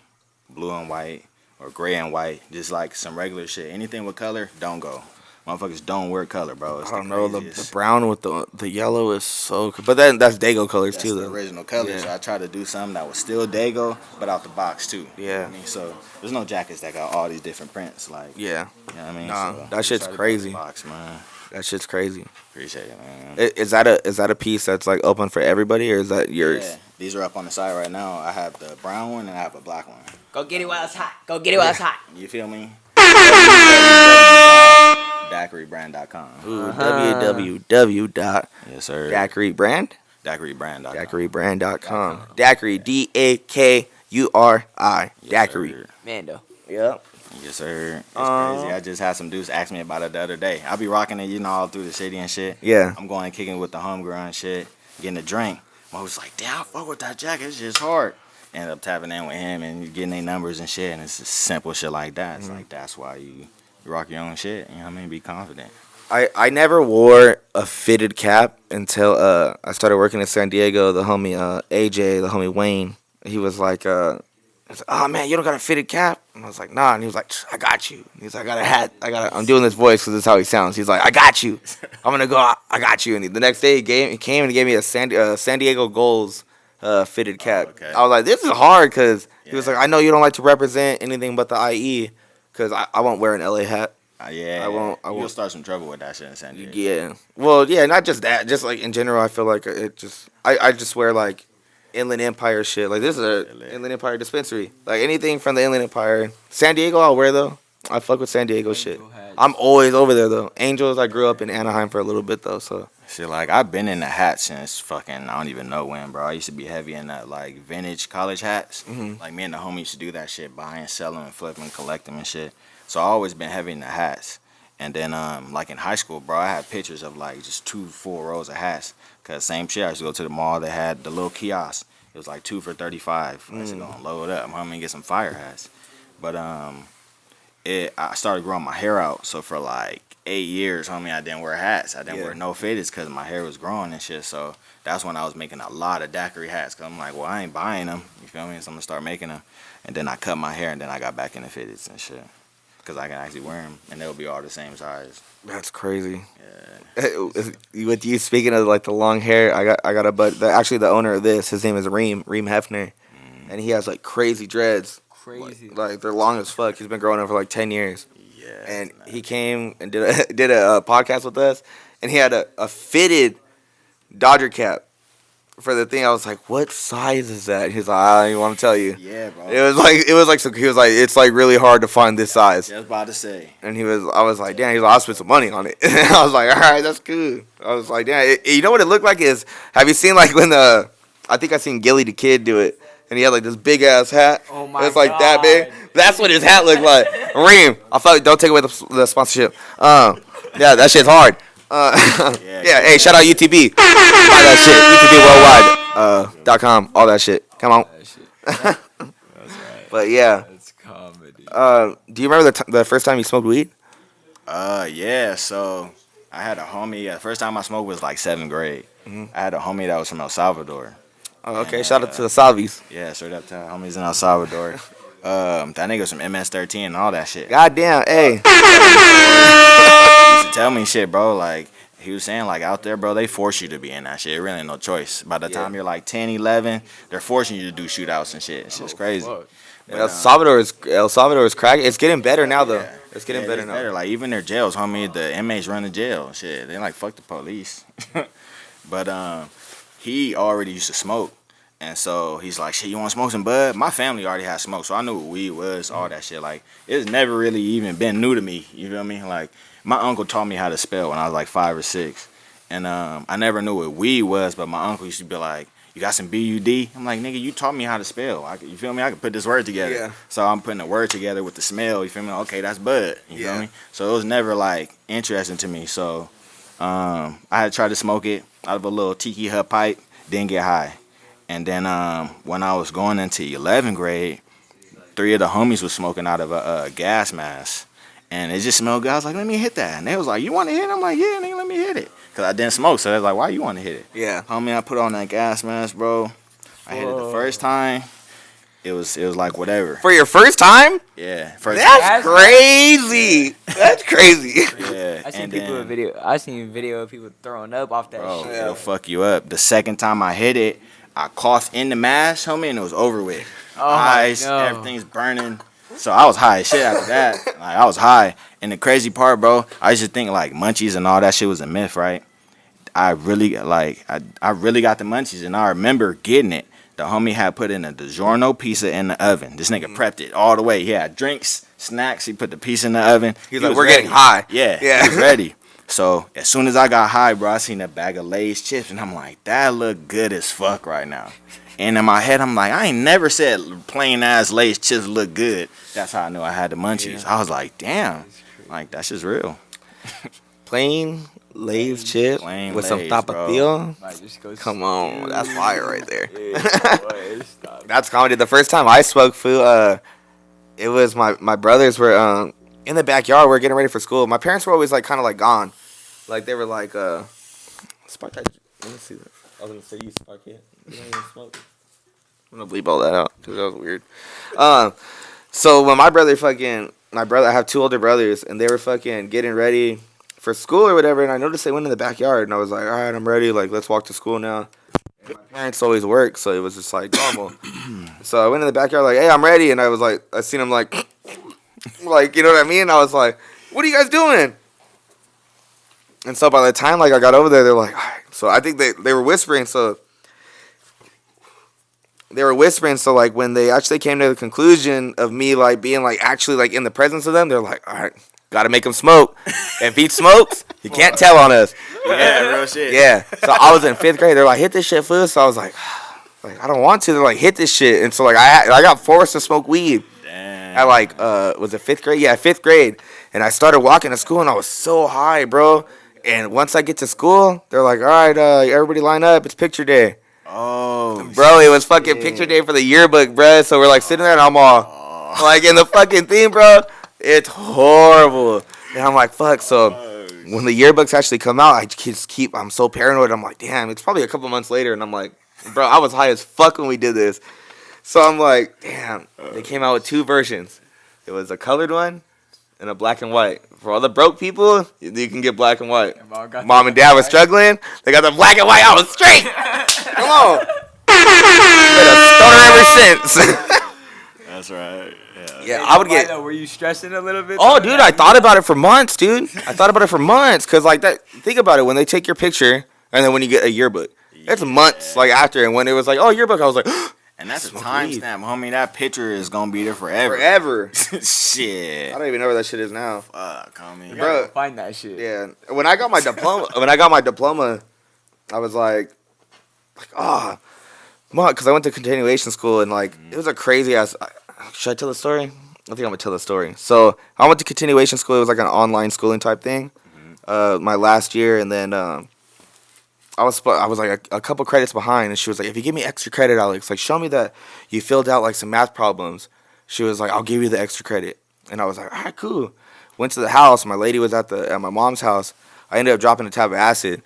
blue and white, or gray and white. Just like some regular shit. Anything with color, don't go. Motherfuckers don't wear color, bro. It's I don't the know. The craziest. brown with the yellow is so cool. But then that's Daygo colors That's too, the though. original color. Yeah. So I tried to do something that was still Daygo, but out the box, too. You know Yeah. what I mean? So there's no jackets that got all these different prints. Like, Yeah. you know what I mean? Nah, So that just shit's try to crazy. put the box, man. That shit's crazy. Appreciate it, man. Is that a piece that's like open for everybody, or is that yours? Yeah, these are up on the side right now. I have the brown one and I have a black one. Go get it while it's hot. Go get it while it's hot. You feel me? www.daiquiribrand.com. Ooh, www.daiquiribrand. Yes, sir. Daiquiribrand.com. Daiquiribrand.com. Daiquiri, DAKURI. Daiquiri. Mando. Yep. Yes, sir. It's crazy. I just had some dudes ask me about it the other day. I be rocking it, all through the city and shit. Yeah. I'm going kicking with the homegirl and shit, getting a drink. I was like, damn, I fuck with that jacket. It's just hard. Ended up tapping in with him and getting their numbers and shit. And it's just simple shit like that. It's like, that's why you rock your own shit. You know what I mean? Be confident. I never wore a fitted cap until I started working in San Diego. The homie AJ, the homie Wayne, he was like, oh man, you don't got a fitted cap? And I was like, nah. And he was like, I got you. And he's like, I got a hat. I'm doing this voice because this is how he sounds. He's like, I got you. I'm gonna go. I got you. And the next day he came and he gave me a San Diego Gulls fitted cap. okay. I was like, this is hard because he was Yeah. like, I know you don't like to represent anything but the IE because I won't wear an LA hat. Yeah. I won't- You'll start some trouble with that shit in San Diego. Yeah. Well, yeah, not just that. Just like in general, I feel like it just. I just wear like Inland Empire shit. Like this is a Inland Empire dispensary. Like anything from the Inland Empire. San Diego, I'll wear though. I fuck with San Diego shit. I'm always over there though. Angels, I grew up in Anaheim for a little bit though, so. Shit, like, I've been in the hat since fucking, I don't even know when, bro. I used to be heavy in that, like, vintage college hats. Like, me and the homie used to do that shit, buying, selling, and flipping, collecting and shit. So I always been heavy in the hats. And then, like, in high school, bro, I had pictures of, like, just 2 full rows of hats. Because same shit, I used to go to the mall, they had the little kiosk. It was, like, 2 for $35. I used to go and load up, homie, and get some fire hats. But, I started growing my hair out, so for, like, 8 years, homie, I didn't wear hats. I didn't wear no fitteds because my hair was growing and shit. So that's when I was making a lot of daiquiri hats. Because I'm like, well, I ain't buying them. You feel me? So I'm going to start making them. And then I cut my hair and then I got back into fitteds and shit. Because I can actually wear them and they'll be all the same size. That's crazy. Yeah. With you speaking of like the long hair, I got a bud. Actually, the owner of this, his name is Reem Hefner, and he has like crazy dreads. Crazy. Like they're long as fuck. He's been growing them for like 10 years. Yeah. And he came and did a podcast with us, and he had a fitted Dodger cap for the thing. I was like, "What size is that?" He's like, "I don't even want to tell you." Yeah, bro. It was like so, he was like, "It's like really hard to find this size." Just about to say. And I was like, "Damn." He's like, "I'll spend some money on it." And I was like, "All right, that's cool." I was like, "Damn." You know what it looked like is, have you seen like when I think I seen Gilly the Kid do it. And and he had like this big ass hat. Oh my It's like that big. That's what his hat looked like. Reem, I thought don't take away the sponsorship. Yeah, that shit's hard. Yeah, hey, shout out UTB. Buy that shit. UTBworldwide.com. All that shit. Come on. That shit. But yeah. That's comedy. Do you remember the first time you smoked weed? Yeah. So I had a homie. The first time I smoked was like 7th grade. I had a homie that was from El Salvador. Oh, okay. Shout out to the Salvies. Yeah, straight up to homies in El Salvador. That nigga was from MS-13 and all that shit. Goddamn, hey. He used to tell me shit, bro. Like, he was saying, like, out there, bro, they force you to be in that shit. It really ain't no choice. By the time you're like 10, 11, they're forcing you to do shootouts and shit. It's just crazy. Fuck. But, El Salvador is cracking. It's getting better now, though. It's getting better now. Like, even their jails, homie, the inmates run the jail. Shit, they like, fuck the police. But he already used to smoke. And so he's like, shit, you want to smoke some bud? My family already had smoke, so I knew what weed was, all that shit. Like, it's never really even been new to me. You feel me? Like, my uncle taught me how to spell when I was like 5 or 6. And I never knew what weed was, but my uncle used to be like, you got some BUD? I'm like, nigga, you taught me how to spell. You feel me? I could put this word together. Yeah. So I'm putting a word together with the smell. You feel me? Okay, that's bud. You feel me? So it was never, like, interesting to me. So I had tried to smoke it out of a little tiki hut pipe. Didn't get high. And then when I was going into 11th grade, 3 of the homies was smoking out of a gas mask. And it just smelled good. I was like, let me hit that. And they was like, you want to hit it? I'm like, yeah, nigga, let me hit it. Because I didn't smoke. So they was like, why you want to hit it? Yeah. Homie, I put on that gas mask, bro. I hit it the first time. It was like whatever. For your first time? Yeah. First That's crazy. That's crazy. Yeah. I seen and people then, with video. I seen video of people throwing up off that bro, shit. it'll fuck you up. The second time I hit it, I coughed in the mask, homie, and it was over with. Eyes, no. everything's burning. So I was high as shit after that. Like, I was high. And the crazy part, bro, I used to think like munchies and all that shit was a myth, right? I really got the munchies, and I remember getting it. The homie had put in a DiGiorno pizza in the oven. This nigga prepped it all the way. He had drinks, snacks. He put the pizza in the oven. He's like, was we're ready. getting high. Yeah, Yeah. he was ready. So as soon as I got high, bro, I seen a bag of Lay's chips, and I'm like, that look good as fuck right now. And in my head, I'm like, I ain't never said plain ass Lay's chips look good. That's how I knew I had the munchies. Yeah. I was like, damn, like that's just real. Plain Lay's chip Plain with some Lay's, tapatio. Like, just go Come on, that's fire right there. Boy, stop. That's comedy. The first time I smoked food, it was my brothers were in the backyard. We are getting ready for school. My parents were always like kind of like gone. Like they were like Spark. Let me see that. I was gonna say you Spark it. You don't even smoke. I'm gonna bleep all that out because that was weird. So when my brother, I have 2 older brothers, and they were fucking getting ready for school or whatever, and I noticed they went in the backyard, and I was like, all right, I'm ready. Like, let's walk to school now. And my parents always work, so it was just like normal. So I went in the backyard like, hey, I'm ready, and I was like, I seen him like, like, you know what I mean? I was like, what are you guys doing? And so by the time like I got over there, they're like, all right. So I think they were whispering, so like when they actually came to the conclusion of me like being like actually like in the presence of them, they're like, all right, gotta make him smoke. If he smokes, he can't tell on us. Yeah, real shit. Yeah. So I was in 5th grade. They're like, hit this shit, fool. So I was like I don't want to. They're like, hit this shit. And so like I got forced to smoke weed. Damn. At like was it 5th grade? Yeah, 5th grade. And I started walking to school, and I was so high, bro. And once I get to school, they're like, all right, everybody line up. It's picture day. Oh, Bro, it was fucking picture day for the yearbook, bro. So we're like sitting there, and I'm all like in the fucking thing, bro. It's horrible. And I'm like, fuck. So when the yearbooks actually come out, I'm so paranoid. I'm like, damn, it's probably a couple months later. And I'm like, bro, I was high as fuck when we did this. So I'm like, damn. They came out with 2 versions. It was a colored one and a black and white. For all the broke people, you can get black and white. Mom and Dad was struggling. They got the black and white. I was straight. Come on. Been a stoner ever since. that's right. Yeah, I would get. Were you stressing a little bit? Oh, dude, I thought about it for months, dude. I thought about it for months. Because, like, that. Think about it. When they take your picture and then when you get a yearbook, it's months, like, after. And when it was like, oh, yearbook, I was like, And that's a Smoke timestamp, homie. That picture is gonna be there forever. forever. Shit. I don't even know where that shit is now. Fuck, homie. Bro. Find that shit. Yeah. When I got my diploma, I was like, Well, because I went to continuation school and like it was a crazy ass. Should I tell the story? I think I'm gonna tell the story. So I went to continuation school. It was like an online schooling type thing. My last year, and then I was like a couple credits behind, and she was like, "If you give me extra credit, Alex, like show me that you filled out like some math problems." She was like, "I'll give you the extra credit," and I was like, "All right, cool." Went to the house. My lady was at my mom's house. I ended up dropping a tab of acid.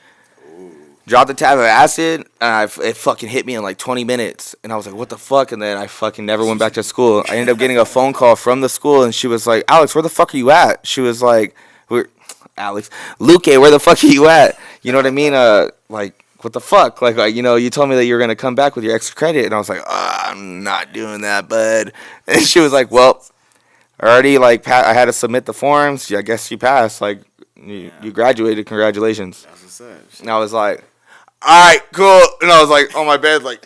Dropped the tab of acid, and it fucking hit me in like 20 minutes. And I was like, what the fuck? And then I fucking never went back to school. I ended up getting a phone call from the school, and she was like, Alex, where the fuck are you at? She was like, Alex, Luke, where the fuck are you at? You know what I mean? Like, what the fuck? Like, you know, you told me that you were going to come back with your extra credit. And I was like, I'm not doing that, bud. And she was like, well, already, like, I had to submit the forms. Yeah, I guess you passed. Like, you graduated. Congratulations. That's what's up. And I was like, all right, cool. And I was like on my bed, like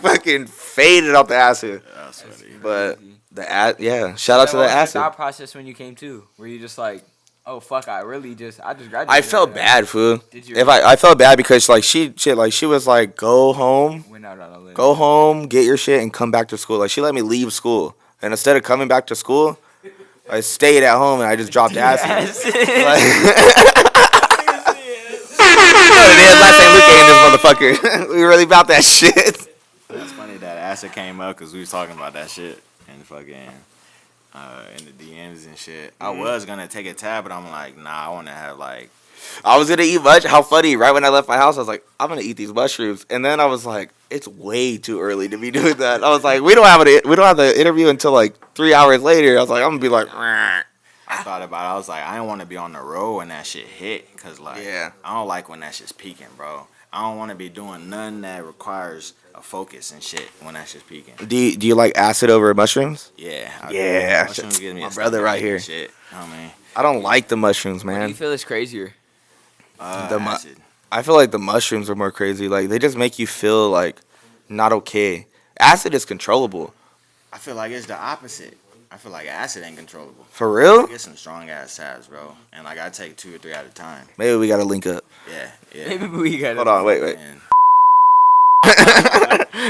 fucking faded out the acid. That's funny. But shout out to the What was your acid. thought process when you came to? Were you just like, oh fuck, I just graduated? I felt bad, fool. Did you? If I felt bad because like she was like, go home, Went out on a limb. go home, get your shit, and come back to school. Like she let me leave school, and instead of coming back to school, I stayed at home and I just dropped acid. Last name Luke in this motherfucker. We really about that shit. That's funny that acid came up because we was talking about that shit and fucking in the DMs and shit. I was gonna take a tab, but I'm like, nah, I want to have like. I was gonna eat how funny. Right when I left my house, I was like, I'm gonna eat these mushrooms, and then I was like, it's way too early to be doing that. I was like, we don't have the interview until like 3 hours later. I was like, I'm gonna be like. I thought about it. I was like, I don't want to be on the road when that shit hit. Because, like, I don't like when that shit's peaking, bro. I don't want to be doing nothing that requires a focus and shit when that shit's peaking. Do you like acid over mushrooms? Yeah. Mushrooms gives me my brother right here. Shit. You know what I mean? I don't like the mushrooms, What do man. you feel is crazier? Acid. I feel like the mushrooms are more crazy. Like, they just make you feel, like, not okay. Acid is controllable. I feel like it's the opposite. I feel like acid ain't controllable. For real? I get some strong ass tabs, bro. And, like, I take 2 or 3 at a time. Maybe we gotta link up. Yeah. Maybe we got. Hold on, wait. And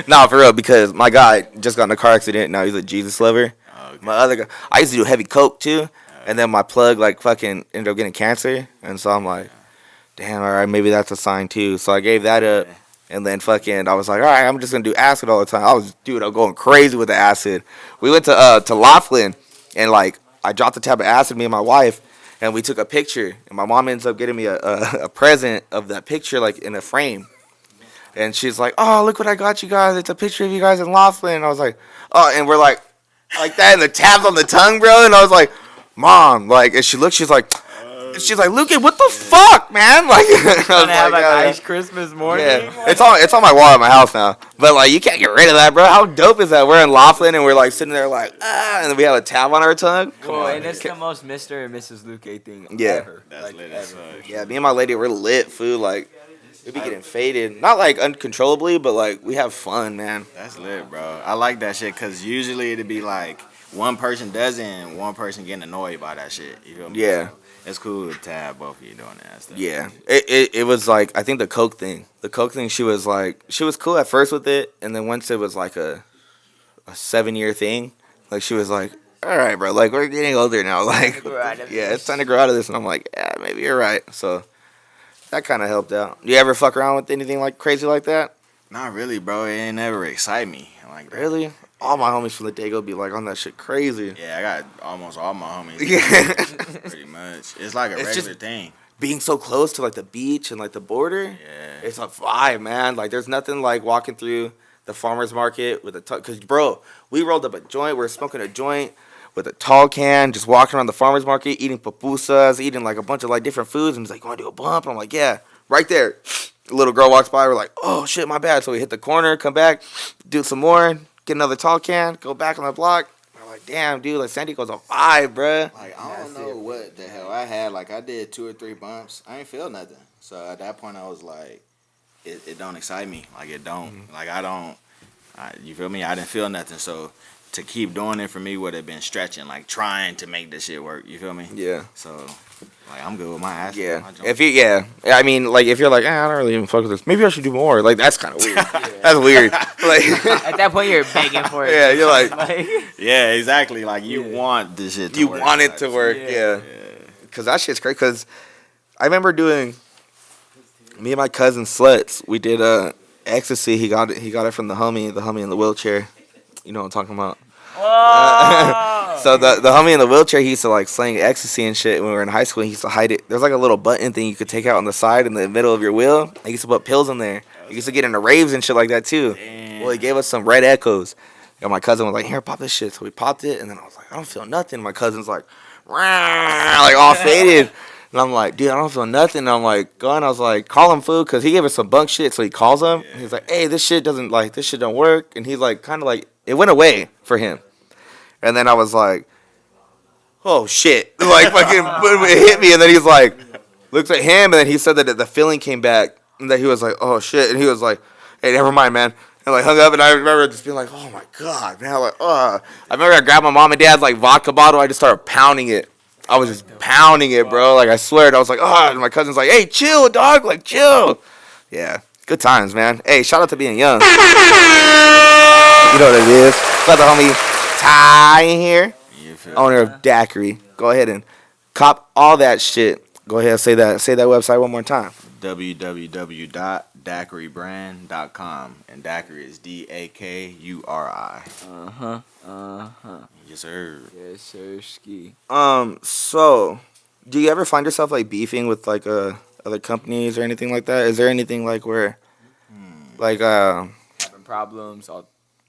Nah, for real, because my guy just got in a car accident. Now he's a Jesus lover. okay. My other guy, I used to do heavy coke too, and then my plug like fucking ended up getting cancer, and so I'm like, damn, all right, maybe that's a sign too. So I gave that up, and then fucking I was like, all right, I'm just gonna do acid all the time. I'm going crazy with the acid. We went to Laughlin, and like I dropped a tab of acid, me and my wife, and we took a picture, and my mom ends up getting me a present of that picture like in a frame. And she's like, oh, look what I got you guys. It's a picture of you guys in Laughlin. And I was like, oh, and we're like that, and the tabs on the tongue, bro. And I was like, Mom, like, and she looks, she's like, Luke, what the fuck, man? Like, I was Gonna have like "Oh, nice Christmas morning. yeah, it's on my wall at my house now. But like, you can't get rid of that, bro. How dope is that? We're in Laughlin and we're like sitting there like, and we have a tab on our tongue. Come Cool, on. and it's the most Mr. and Mrs. Luke thing Yeah. ever. That's Like, lit as ever. fuck. Yeah, me and my lady, we're lit, food. Like, we be getting faded, not like uncontrollably, but like we have fun, man. That's lit, bro. I like that shit because usually it'd be like one person does it and one person getting annoyed by that shit. You feel me? Yeah. So it's cool to have both of you doing that stuff. Yeah, it was like, I think the coke thing, she was cool at first with it, and then once it was like a 7-year thing, like she was like, all right, bro, like we're getting older now, like yeah, it's time to grow out of this, and I'm like, yeah, maybe you're right. So that kind of helped out. You ever fuck around with anything like crazy like that? Not really, bro. It ain't never excite me like that. Really? All my homies from the daygo be like on that shit crazy. Yeah, I got almost all my homies. Yeah. Pretty much. It's like a It's regular just- thing. Being so close to like the beach and like the border, Yeah. it's a vibe, man. Like there's nothing like walking through the farmer's market with cause bro, we rolled up a joint. We're smoking a joint with a tall can, just walking around the farmer's market, eating pupusas, eating like a bunch of like different foods. And he's like, you want to do a bump? And I'm like, yeah, right there. A little girl walks by. We're like, oh shit, my bad. So we hit the corner, come back, do some more, get another tall can, go back on the block. We're like, damn, dude, like San Diego's a vibe, bruh. Like, I don't know what the hell I had. Like, I did 2 or 3 bumps. I ain't feel nothing. So at that point, I was like, it don't excite me. Like, it don't. Mm-hmm. Like, you feel me? I didn't feel nothing. So to keep doing it for me would have been stretching, like trying to make this shit work. You feel me? Yeah. So Like I'm good with my ass. Yeah. My If you, yeah. I mean, like, if you're like, I don't really even fuck with this. Maybe I should do more. Like, that's kind of weird. That's weird. Like, At that point, you're begging for it. yeah, you're like, yeah, exactly. Like you Yeah. want this shit to you work. want it to work. Yeah. Yeah. Because that shit's crazy. Because I remember doing, me and my cousin Sluts, we did ecstasy. He got it from the homie in the wheelchair. You know what I'm talking about. Whoa. So the homie in the wheelchair, he used to like slang ecstasy and shit when we were in high school. He used to hide it. There's like a little button thing you could take out on the side in the middle of your wheel. He used to put pills in there. He used to get into raves and shit like that too. Damn. Well, he gave us some red echoes. And my cousin was like, here, pop this shit. So we popped it, and then I was like, I don't feel nothing. My cousin's like, "Rah," like all faded. And I'm like, dude, I don't feel nothing. And I'm like, going, I was like, call him, fool, because he gave us some bunk shit. So he calls him. And he's like, hey, this shit don't work. And he's like, kind of like, it went away for him. And then I was like, oh, shit. Like, fucking, it hit me. And then he's like, looks at him. And then he said that the feeling came back. And that he was like, oh, shit. And he was like, hey, never mind, man. And like hung up. And I remember just being like, oh, my God, man. Like, I remember I grabbed my mom and dad's like vodka bottle. I just started pounding it. I was just pounding it, bro. Like, I swear. I was like, oh. And my cousin's like, hey, chill, dog. Like, chill. Yeah. Good times, man. Hey, shout out to being young. You know what it is. Got the homie Ty in here, owner of Daiquiri. Go ahead and cop all that shit. Go ahead and say that website one more time. www.daiquiribrand.com, and Daiquiri is Dakuri. Yes, sir. Yes, sir, ski. So, do you ever find yourself like beefing with like other companies or anything like that? Is there anything like where, like Having problems.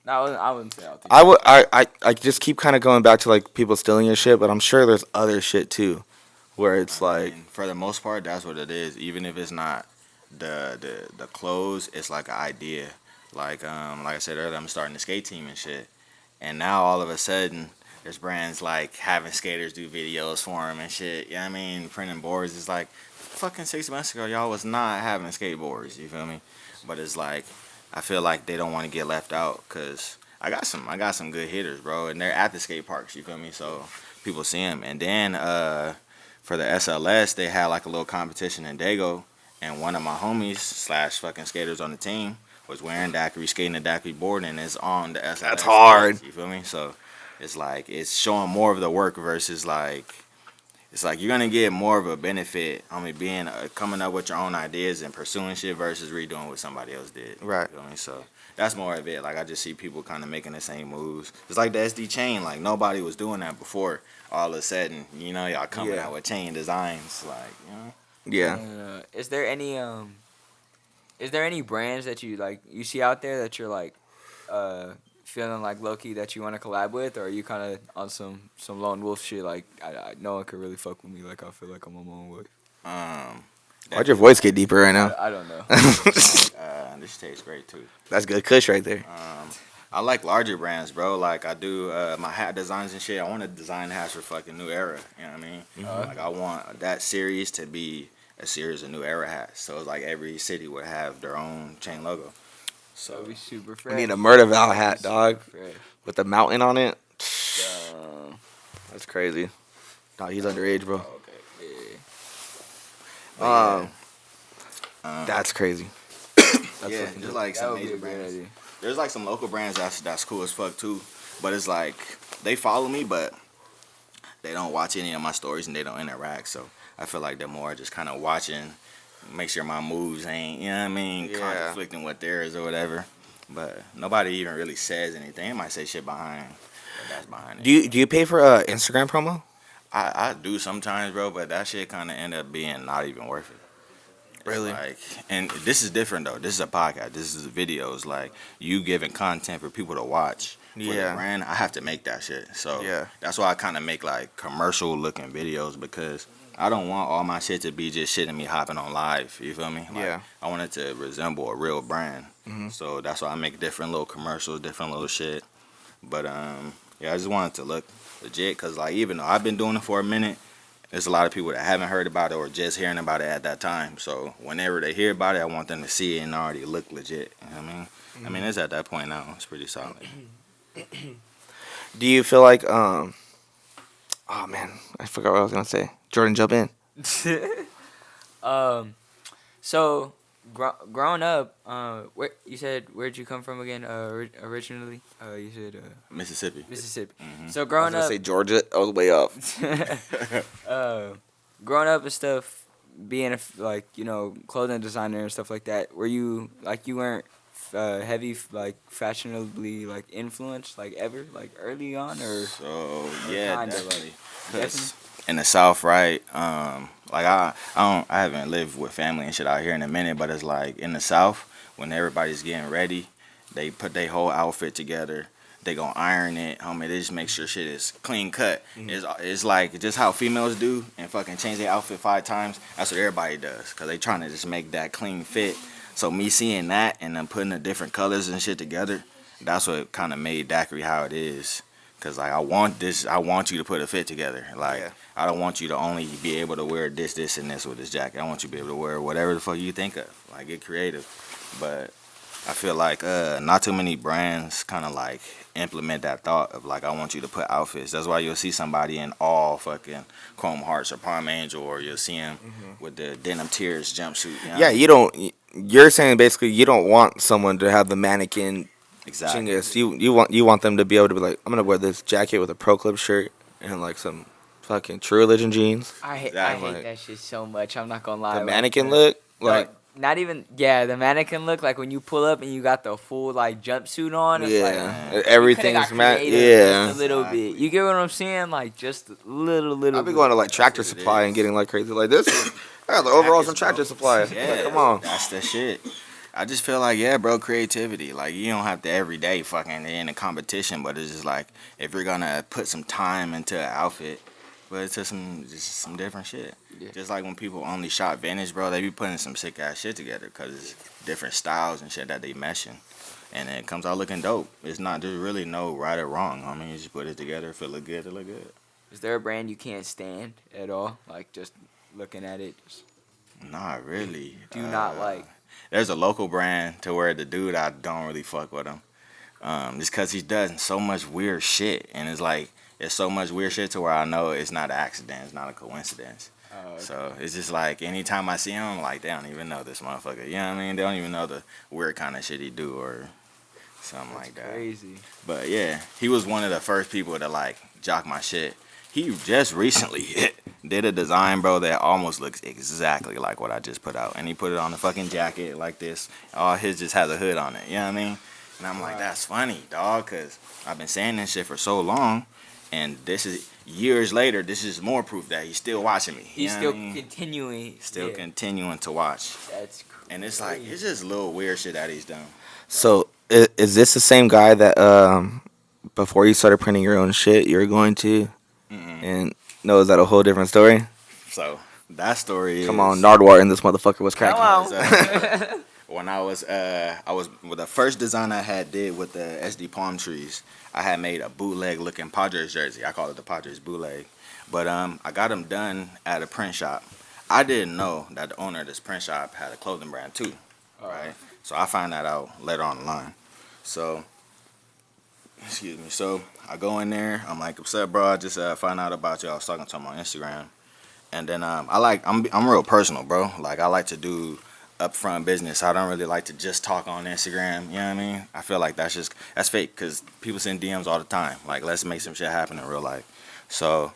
No, I wouldn't say all. I just keep kind of going back to like people stealing your shit, but I'm sure there's other shit too, where it's like, And for the most part, that's what it is. Even if it's not the clothes, it's like an idea. Like I said earlier, I'm starting the skate team and shit, and now all of a sudden there's brands like having skaters do videos for them and shit. You know what I mean? Printing boards is like, fucking 6 months ago, y'all was not having skateboards. You feel me? But it's like, I feel like they don't want to get left out because I got some good hitters, bro, and they're at the skate parks. You feel me? So people see them. And then for the SLS, they had like a little competition in Daygo, and one of my homies / fucking skaters on the team was wearing daiquiri, skating the daiquiri board, and it's on the SLS. That's hard. You feel me? So it's like it's showing more of the work versus like. It's like you're gonna get more of a benefit on me being coming up with your own ideas and pursuing shit versus redoing what somebody else did. Right. You know what I mean? So that's more of it. Like I just see people kind of making the same moves. It's like the SD chain. Like nobody was doing that before. All of a sudden, you know, y'all coming out with chain designs. Like, you know. yeah. Is there any brands that you see out there that you're like feeling like low-key that you want to collab with, or are you kind of on some lone wolf shit, like I no one could really fuck with me, like I feel like I'm on my own way? Why'd your voice get deeper right now? I don't know. This tastes great too. That's good kush right there. I like larger brands, bro. Like I do my hat designs and shit. I want to design hats for fucking New Era. You know what I mean? Like I want that series to be a series of New Era hats. So it's like every city would have their own chain logo. So That'd be super fresh. I need a Murder Val hat, dog, Fresh. with the mountain on it. That's crazy. Nah, he's underage, bro. okay. That's crazy. Yeah, just like That some would be major a great brands. idea. There's like some local brands that's cool as fuck too. But it's like they follow me, but they don't watch any of my stories and they don't interact. So I feel like they're more just kind of watching, make sure my moves ain't, you know what I mean, conflicting with theirs or whatever. But nobody even really says anything. They might say shit behind, but that's behind it. Do you pay for Instagram promo? I do sometimes, bro, but that shit kind of end up being not even worth it. Really? Like, and this is different though. This is a podcast. This is videos. Like you giving content for people to watch. For the brand, I have to make that shit. So that's why I kind of make like commercial looking videos because I don't want all my shit to be just shit and me hopping on live. You feel me? Like, I want it to resemble a real brand. So that's why I make different little commercials, different little shit. But I just want it to look legit because like even though I've been doing it for a minute, there's a lot of people that haven't heard about it or just hearing about it at that time. So whenever they hear about it, I want them to see it and already look legit. You know what I mean? I mean, it's at that point now. It's pretty solid. Do you feel like oh man, I forgot what I was gonna say. Jordan, jump in. So growing up, where you said where'd you come from again? Originally, you said Mississippi. Mississippi. Mhm. So I was growing gonna up, say Georgia. I was way off. growing up and stuff, being like clothing designer and stuff like that. Were you like you weren't heavy like fashionably like influenced like ever like early on So or yeah, kinda, like, definitely. definitely? Cause in the South, right? Like I haven't lived with family and shit out here in a minute, but it's like in the South when everybody's getting ready, they put their whole outfit together. They gonna iron it, homie. They just make sure shit is clean cut. It's like just how females do and fucking change their outfit 5 times. That's what everybody does, cause they trying to just make that clean fit. So me seeing that and then putting the different colors and shit together, that's what kind of made Daiquiri how it is. Cause like I want you to put a fit together. Like Yeah. I don't want you to only be able to wear this, and this with this jacket. I want you to be able to wear whatever the fuck you think of. Like get creative. But I feel like not too many brands kind of like implement that thought of like I want you to put outfits. That's why you'll see somebody in all fucking Chrome Hearts or Palm Angel, or you'll see him with the denim tears jumpsuit. You know? Yeah, you don't. You're saying basically you don't want someone to have the mannequin Exactly. chingus. You want them to be able to be like, I'm gonna wear this jacket with a pro clip shirt and like some fucking True Religion jeans. I Exactly. hate that shit so much. I'm not gonna lie. The mannequin look, like Not even the mannequin look like when you pull up and you got the full like jumpsuit on. It's like, yeah, you coulda everything's got mat. creative Yeah, just a little bit. Exactly. You get what I'm saying? Like just a little I've been bit. going to like Tractor what it Supply and is. getting like crazy like this. I got the overalls from Jackets, Tractor bro. Supply. Yeah, Like, come on. That's the shit. I just feel like, yeah, bro, creativity. Like, you don't have to every day fucking in a competition, but it's just like, if you're gonna put some time into an outfit, but into some different shit. Yeah. Just like when people only shop vintage, bro, they be putting some sick ass shit together because it's different styles and shit that they meshing. And it comes out looking dope. It's not, there's really no right or wrong. I mean, you just put it together. If it look good, it look good. Is there a brand you can't stand at all? Like just looking at it, just Not really. do not like. There's a local brand to where the dude, I don't really fuck with him. Just because he does so much weird shit. And it's like, it's so much weird shit to where I know it's not an accident. It's not a coincidence. Okay. So it's just like, anytime I see him, I'm like, they don't even know this motherfucker. You know what I mean? They don't even know the weird kind of shit he do or something like that. Crazy. But yeah, he was one of the first people to like jock my shit. He just recently did a design, bro, that almost looks exactly like what I just put out. And he put it on the fucking jacket like this. All his just has a hood on it. You know what I mean? And I'm like, that's funny, dog, because I've been saying this shit for so long. And this is years later, this is more proof that he's still watching me. You He's know still what I mean? continuing. Still yeah. continuing to watch. That's crazy. And it's like, it's just little weird shit that he's done. So is this the same guy that before you started printing your own shit, you were going to? Mm-mm. And no, is that a whole different story? So that story is. Come on, Nardwar and this motherfucker was cracking. Come on. When I was with the first design I had did with the SD palm trees, I had made a bootleg looking Padres jersey. I call it the Padres bootleg. But I got them done at a print shop. I didn't know that the owner of this print shop had a clothing brand too, right? So I find that out later on the line. So, excuse me. So I go in there. I'm like, what's up, bro? I just found out about you. I was talking to him on Instagram. And then I'm real personal, bro. Like I like to do upfront business. I don't really like to just talk on Instagram. You know what I mean? I feel like that's fake because people send DMs all the time. Like let's make some shit happen in real life. So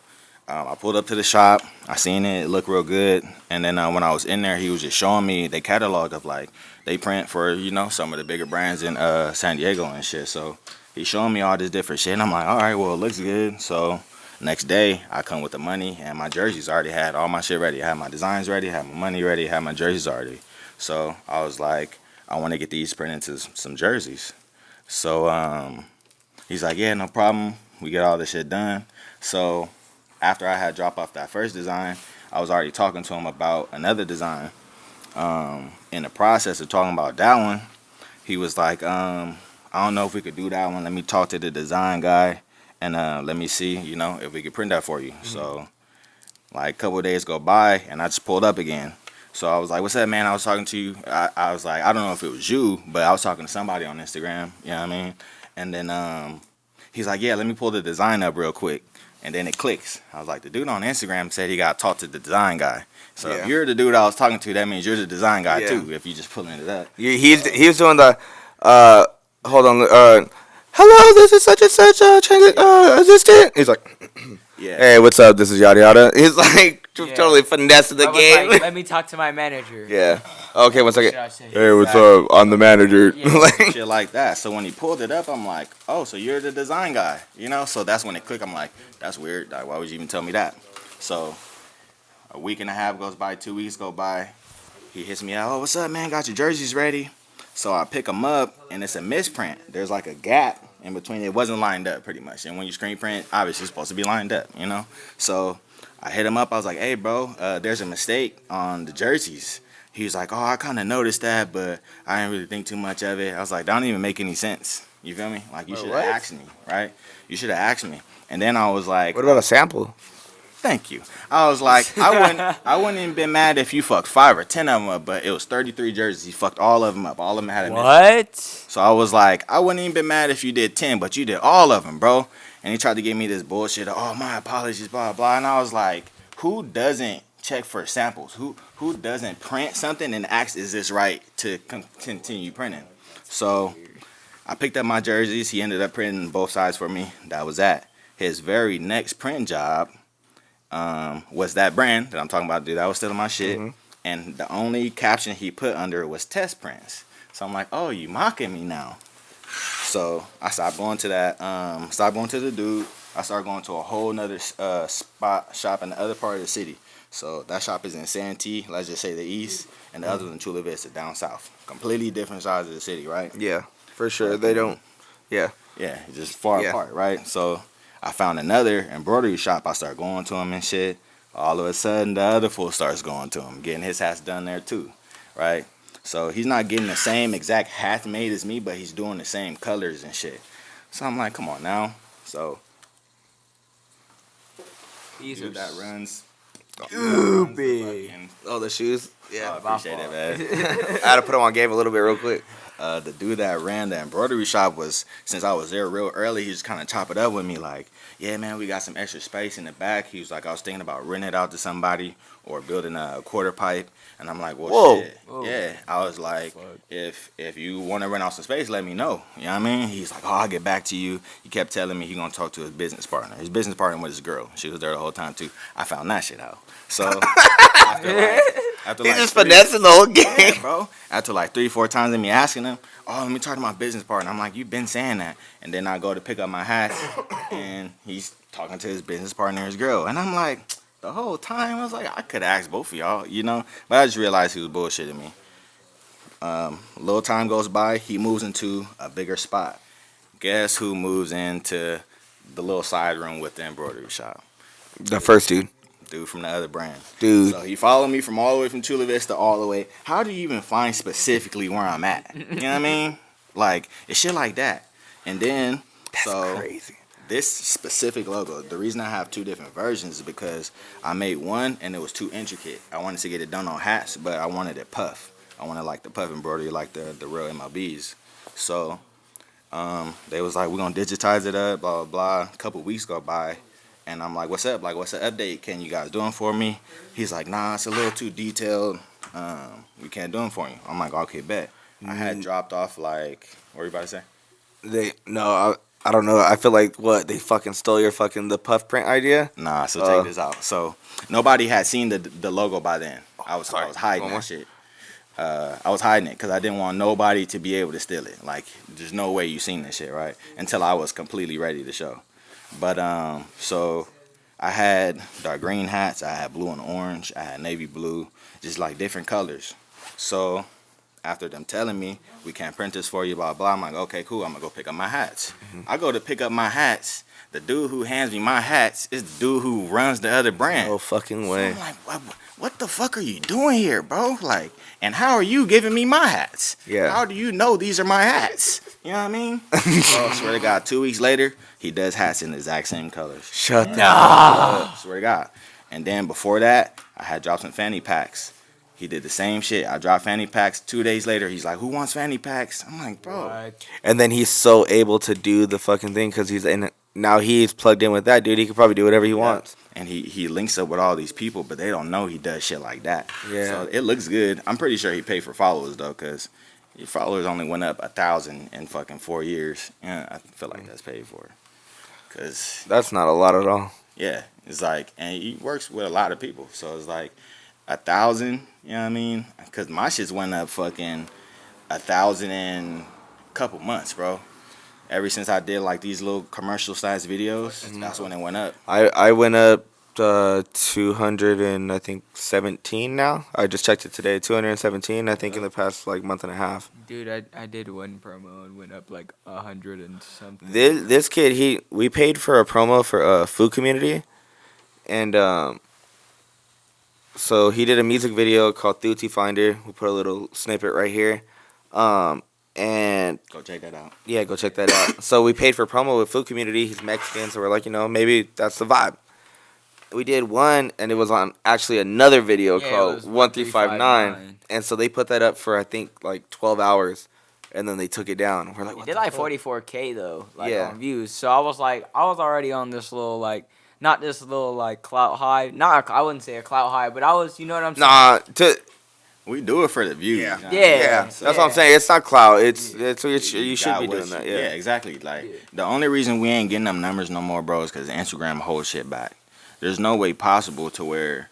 I pulled up to the shop. I seen it. It looked real good. And then when I was in there, he was just showing me the catalog of like they print for some of the bigger brands in San Diego and shit. So he's showing me all this different shit. And I'm like, all right, well it looks good. So next day, I come with the money, and my jerseys already had all my shit ready. I had my designs ready, I had my money ready, I had my jerseys already. So I was like, I want to get these printed into some jerseys. So he's like, yeah, no problem. We get all this shit done. So after I had dropped off that first design, I was already talking to him about another design. In the process of talking about that one, he was like, I don't know if we could do that one. Let me talk to the design guy. And let me see, if we could print that for you. Mm-hmm. So, like, a couple of days go by, and I just pulled up again. So I was like, what's up, man? I was talking to you. I was like, I don't know if it was you, but I was talking to somebody on Instagram. You know what I mean? And then he's like, yeah, let me pull the design up real quick. And then it clicks. I was like, the dude on Instagram said he got taught to the design guy. So Yeah. if you're the dude I was talking to, that means you're the design guy Yeah. too. If you just pulling it up. He was doing the hold on hello, this is such and such assistant. He's like, Yeah. hey, what's up? This is yada yada. He's like Yeah. totally finessing the I was game. like, let me talk to my manager. Yeah. Okay, one Should second. I say? Hey, what's up? I'm the manager. Yeah. Like, Shit like that. So when he pulled it up, I'm like, oh, so you're the design guy, you know? So that's when it clicked. I'm like, that's weird. Like, why would you even tell me that? So a week and a half goes by, 2 weeks go by. He hits me out. Oh, what's up, man? Got your jerseys ready? So I pick them up, and it's a misprint. There's like a gap in between. It wasn't lined up pretty much. And when you screen print, obviously it's supposed to be lined up, you know? So I hit him up. I was like, hey, bro, there's a mistake on the jerseys. He was like, oh, I kind of noticed that, but I didn't really think too much of it. I was like, that don't even make any sense. You feel me? Like, you should have asked me, right? You should have asked me. And then I was like, what about a sample? thank you. I was like, I wouldn't even been mad if you fucked 5 or 10 of them up, but it was 33 jerseys. He fucked all of them up. All of them had a miss. What? So I was like, I wouldn't even been mad if you did 10, but you did all of them, bro. And he tried to give me this bullshit. Oh, my apologies, blah, blah. And I was like, who doesn't check for samples? Who doesn't print something and ask, is this right to continue printing? So I picked up my jerseys. He ended up printing both sides for me. That was that. His very next print job was that brand that I'm talking about, dude. That was still my shit. Mm-hmm. And the only caption he put under it was test prints. So I'm like, oh, you mocking me now. So I stopped going to that, stopped going to the dude. I started going to a whole nother shop in the other part of the city. So that shop is in Santee, let's just say the east, and the other one in Chula Vista, down south. Completely different sides of the city, right? Yeah, for sure. They don't. Yeah. Yeah, just far apart, right? So I found another embroidery shop. I started going to him and shit. All of a sudden, the other fool starts going to him, getting his hats done there too, right? So he's not getting the same exact hat made as me, but he's doing the same colors and shit. So I'm like, come on now. So dude that runs. Ooh, big. Oh, the shoes. Yeah, I appreciate it, man. I had to put them on game a little bit real quick. The dude that ran the embroidery shop was, since I was there real early, he just kind of chop it up with me like, yeah, man, we got some extra space in the back. He was like, I was thinking about renting it out to somebody or building a quarter pipe. And I'm like, well, whoa. Shit. Whoa. Yeah. I was like, if you want to rent out some space, let me know. You know what I mean? He's like, oh, I'll get back to you. He kept telling me he going to talk to his business partner. His business partner was his girl. She was there the whole time, too. I found that shit out. So after He's just finessing the whole game. Yeah, bro. After like 3-4 times of me asking him, oh, let me talk to my business partner. I'm like, you've been saying that. And then I go to pick up my hats, and he's talking to his business partner, his girl. And I'm like, the whole time, I was like, I could ask both of y'all, you know? But I just realized he was bullshitting me. A little time goes by, he moves into a bigger spot. Guess who moves into the little side room with the embroidery shop? The first dude. Dude from the other brand. Dude. So he followed me from all the way from Chula Vista all the way. How do you even find specifically where I'm at? You know what I mean? Like, it's shit like that. And then, That's crazy. This specific logo, the reason I have 2 different versions is because I made one and it was too intricate. I wanted to get it done on hats, but I wanted it puff. I wanted like the puff embroidery like the real MLBs. So they was like, we're going to digitize it up, blah, blah, blah. A couple weeks go by. And I'm like, what's up? Like, what's the update? Can you guys do them for me? He's like, nah, it's a little too detailed. We can't do them for you. I'm like, okay, bet. I had dropped off like, what were you about to say? I don't know. I feel like, what, they fucking stole your the puff print idea? Nah, so check this out. So nobody had seen the logo by then. I was hiding that shit. I was hiding it because I didn't want nobody to be able to steal it. Like, there's no way you seen this shit, right? Until I was completely ready to show. But so I had dark green hats, I had blue and orange, I had navy blue, just like different colors. So after them telling me, we can't print this for you, blah, blah, I'm like, okay, cool, I'm going to go pick up my hats. Mm-hmm. I go to pick up my hats. The dude who hands me my hats is the dude who runs the other brand. No fucking way. So I'm like, what the fuck are you doing here, bro? Like, and how are you giving me my hats? Yeah. How do you know these are my hats? You know what I mean? Oh, swear to God, 2 weeks later, he does hats in the exact same colors. Shut up. Swear to God. And then before that, I had dropped some fanny packs. He did the same shit. I dropped fanny packs. 2 days later, he's like, "Who wants fanny packs?" I'm like, "Bro." What? And then he's so able to do the fucking thing because he's in. Now he's plugged in with that dude. He could probably do whatever he Yeah. wants. And he links up with all these people, but they don't know he does shit like that. Yeah. So it looks good. I'm pretty sure he paid for followers though, cause your followers only went up 1,000 in fucking 4 years. Yeah, I feel like that's paid for. Cause That's not a lot at all. yeah, it's like, and he works with a lot of people, so it's like 1,000. You know what I mean? Cause my shit's went up fucking 1,000 in a couple months, bro. Ever since I did like these little commercial sized videos, that's when it went up. I went up 200 and I think 17 now. I just checked it today. 217 I think in the past like month and a half. Dude, I did one promo and went up like 100 and something. This kid we paid for a promo for food community, and so he did a music video called Thuti Finder. We put a little snippet right here, and Go check that out. yeah, go check that out. So we paid for promo with food community. He's Mexican, so we're like, maybe that's the vibe. We did one, and it was on actually another video Yeah, it called was 1359, and so they put that up for I think like 12 hours, and then they took it down. We're like, It what did the like fuck? 44K though, like Yeah. on views. So I was already on this little like, not this little like clout high. Not I wouldn't say a clout high, but I was, you know what I'm saying? Nah, We do it for the views. Yeah. you know? Yeah. that's what I'm saying. It's not clout. It's you should got be what doing that. you- Yeah. exactly. Like the only reason we ain't getting them numbers no more, bro, is because Instagram holds shit back. There's no way possible to where,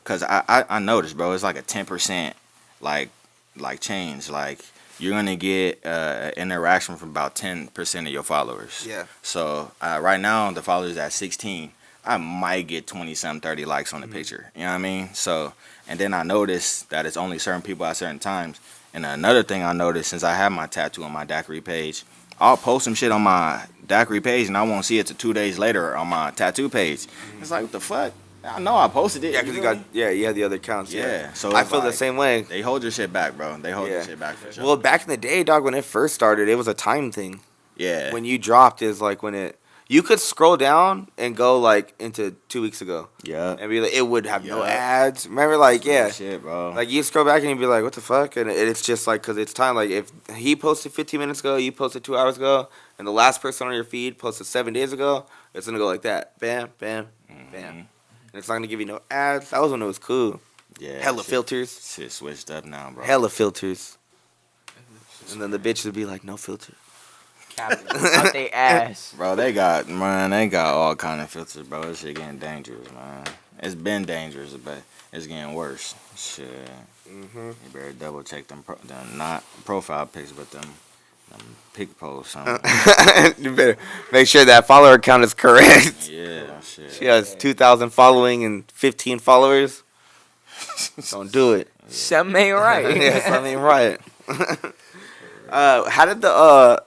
cause I noticed, bro, it's like a 10% like change. Like you're gonna get interaction from about 10% of your followers. Yeah. So right now the followers at 16. I might get 20 some 30 likes on the Mm-hmm. picture. You know what I mean? So and then I noticed that it's only certain people at certain times. And another thing I noticed since I have my tattoo on my daiquiri page, I'll post some shit on my daiquiri page and I won't see it till 2 days later on my tattoo page. It's like, what the fuck? I know I posted it. Yeah, because you had the other accounts. Yeah, so I it's feel the like- same way. They hold your shit back, bro. They hold Yeah. your shit back for sure. Well, back in the day, dog, when it first started, it was a time thing. yeah. When you dropped is like you could scroll down and go like into 2 weeks ago yeah. and be like, it would have no Yeah. ads. Remember, like, yeah, Shit, bro. like you scroll back and you'd be like, what the fuck? And it's just like, because it's time. Like if he posted 15 minutes ago, you posted 2 hours ago, and the last person on your feed posted 7 days ago, it's gonna go like that, bam, bam, bam. And it's not gonna give you no ads. That was when it was cool. yeah. Hella shit- filters. Shit switched up now, bro. Hella filters. And then the bitch would be like, no filter. Capping out they ass. Bro, they got all kind of filters, bro. This shit getting dangerous, man. It's been dangerous, but it's getting worse. Shit. Mm-hmm. You better double check them not profile pics, but them pic posts. Something. You better make sure that follower count is correct. Yeah, shit. She has 2,000 following and 15 followers. Don't do it. Something ain't right. Yeah, something ain't right. How did the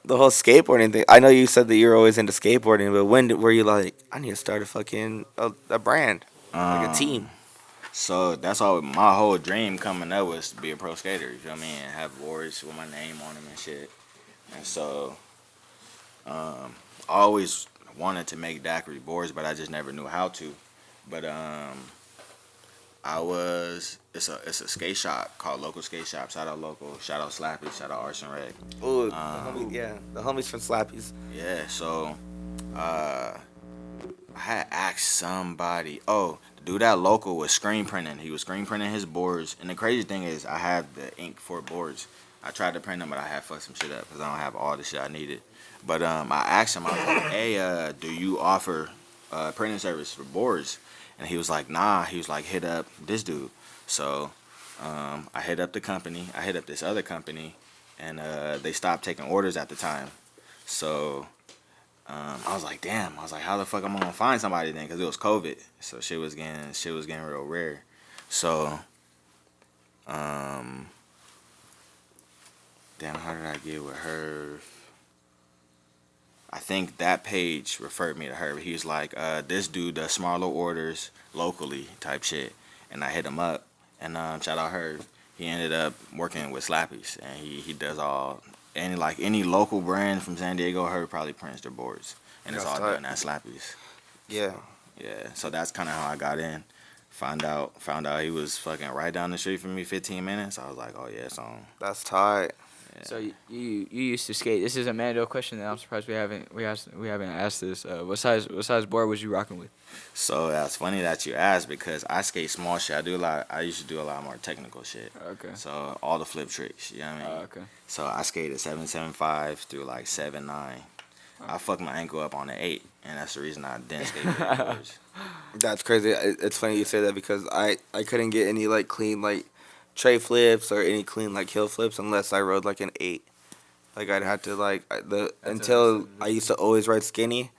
whole skateboarding thing? I know you said that you were always into skateboarding, but when were you like, I need to start a fucking a brand, like a team? So that's all. My whole dream coming up was to be a pro skater. You feel me? And have boards with my name on them and shit. And so, I always wanted to make daiquiri boards, but I just never knew how to. But it's a skate shop called Local Skate Shop. Shout out Local. Shout out Slappy. Shout out Arson Reg. Ooh, the homies from Slappies. Yeah. So, I had asked somebody. Oh, the dude at Local was screen printing. He was screen printing his boards. And the crazy thing is, I have the ink for boards. I tried to print them, but I had fucked some shit up because I don't have all the shit I needed. But I asked him, I was like, hey, do you offer printing service for boards? And he was like, nah. He was like, hit up this dude. So I hit up the company. I hit up this other company, and they stopped taking orders at the time. So I was like, damn. I was like, how the fuck am I gonna find somebody then? Because it was COVID, so shit was getting real rare. So damn, how did I get with her? I think that page referred me to her. He was like, this dude does smaller orders locally type shit. And I hit him up, and shout out her. He ended up working with Slappies, and he does all, any local brand from San Diego, her probably prints their boards. And it's all done at Slappies. Yeah. Yeah, so that's kind of how I got in. Found out he was fucking right down the street from me, 15 minutes. I was like, oh yeah, it's on. That's tight. Yeah. So you used to skate. This is a Mando question that I'm surprised we haven't asked this. What size board was you rocking with? So that's funny that you asked because I skate small shit. I used to do a lot more technical shit. Okay. So all the flip tricks, you know what I mean? Okay. So I skated 7.75 through like 7.9. I fucked my ankle up on the 8, and that's the reason I didn't skate big boards. That's crazy. It's funny you say that because I couldn't get any like clean like tray flips or any clean like hill flips unless I rode like an 8. Like I'd have to like until I used to always ride skinny,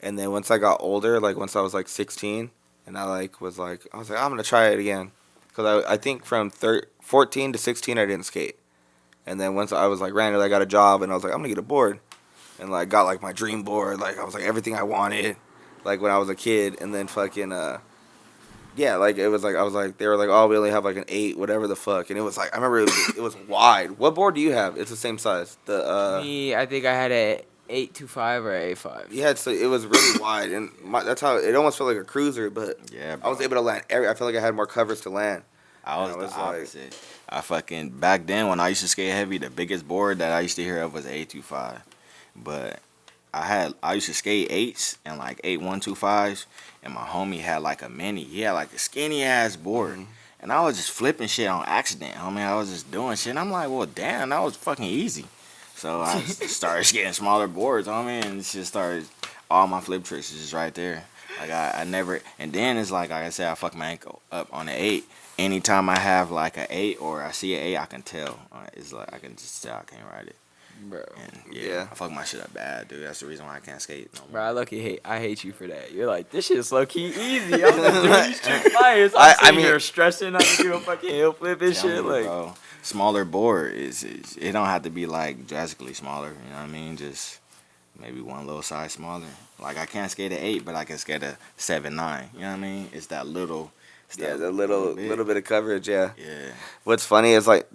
and then once I got older, like once I was like 16, and I was like I'm gonna try it again, because I think from 14 to 16 I didn't skate, and then once I was like randomly I got a job and I was like I'm gonna get a board, and like got like my dream board, like I was like everything I wanted, like when I was a kid, and then fucking yeah, like it was like I was like they were like, oh, we only have like an 8, whatever the fuck, and it was like I remember it was wide. What board do you have? It's the same size. Me, I think I had a 825 or a 8.5. Yeah, so it was really wide, and that's how it almost felt like a cruiser, but Yeah, I bro. was able to land. I feel like I had more coverage to land. I was I the was like- opposite. I fucking back then when I used to skate heavy, the biggest board that I used to hear of was a 825, but I used to skate 8s and like 8.125s, and my homie had like a mini. He had like a skinny ass board, and I was just flipping shit on accident. Homie, I was just doing shit. And I'm like, well, damn, that was fucking easy. So I started getting smaller boards, homie, and just started all my flip tricks is just right there. Like I never, and then it's like I said, I fucked my ankle up on the 8. Anytime I have like an 8 or I see an 8, I can tell. It's like I can just tell I can't ride it. Bro. And Yeah. I fuck my shit up bad, dude. That's the reason why I can't skate no more. Bro, I hate you for that. You're like, this shit's low key easy. I'm like, doing these trick flyers. I mean, you're stressing. I can do a fucking hill flip and Tell shit. me, Like, bro, smaller board is it don't have to be like drastically smaller. You know what I mean? Just maybe one little size smaller. Like I can't skate an 8, but I can skate a 7.9. You know what I mean? It's that little. Yeah, the little bit of coverage. Yeah. Yeah. What's funny is like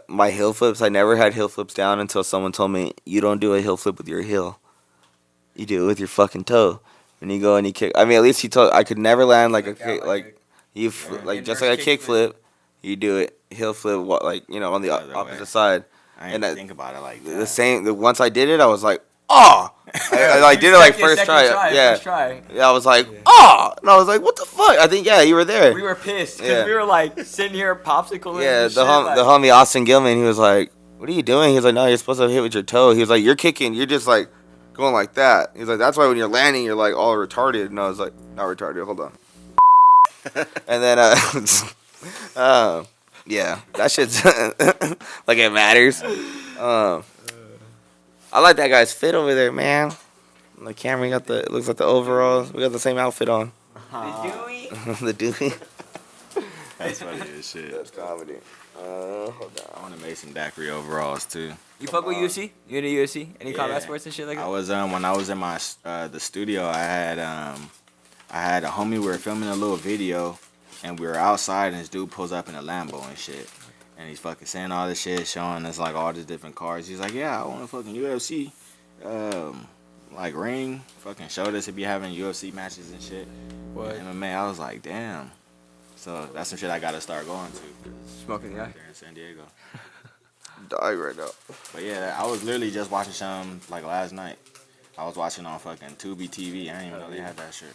my hill flips. I never had hill flips down until someone told me you don't do a hill flip with your heel. You do it with your fucking toe. When you go and you kick. I mean, at least he told I could never land like a kick like you like just like a kick flip. You do it hill flip like on the Other way. opposite side. I didn't And think about it like that. The same. Once I did it, I was like, oh. I like did it like first try. Yeah. First try. Yeah, I was like, oh, and I was like, what the fuck? I think you were there. We were pissed because Yeah. we were like sitting here popsicle. Yeah, and the homie Austin Gilman, he was like, what are you doing? He was like, no, you're supposed to hit with your toe. He was like, you're kicking, you're just like going like that. He's like, that's why when you're landing, you're like all retarded. And I was like, not retarded, hold on. And then, yeah, that shit's like it matters. I like that guy's fit over there, man. On the camera, it looks like the overalls. We got the same outfit on. The Dewey. That's funny as shit. That's comedy. Hold on. I want to make some daiquiri overalls too. You fuck with UFC? You into UFC? Any Yeah. combat sports and shit like I that? was when I was in my the studio. I had a homie. We were filming a little video, and we were outside, and this dude pulls up in a Lambo and shit, and he's fucking saying all this shit, showing us like all these different cars. He's like, yeah, I want a fucking UFC, like ring. Fucking showed us to be having UFC matches and shit. What? MMA. I was like, damn. So that's some shit I gotta start going to. Smoking, yeah. There in San Diego. Die right now. But yeah, I was literally just watching some like last night. I was watching on fucking Tubi TV. I didn't even know they had that shit.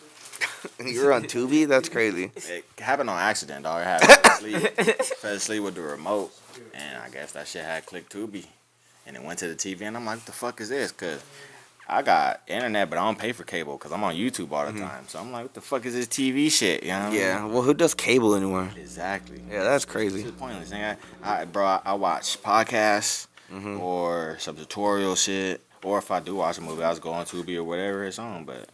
You were on Tubi? That's crazy. It happened on accident, dog. I had fell asleep with the remote, and I guess that shit had clicked Tubi, and it went to the TV, and I'm like, what the fuck is this? Cause I got internet, but I don't pay for cable because I'm on YouTube all the time. So I'm like, what the fuck is this TV shit? You know what I mean? Yeah. Well, who does cable anymore? Exactly. Yeah, that's It's crazy. just pointless. I watch podcasts or some tutorial shit, or if I do watch a movie, I just go on Tubi or whatever it's on. But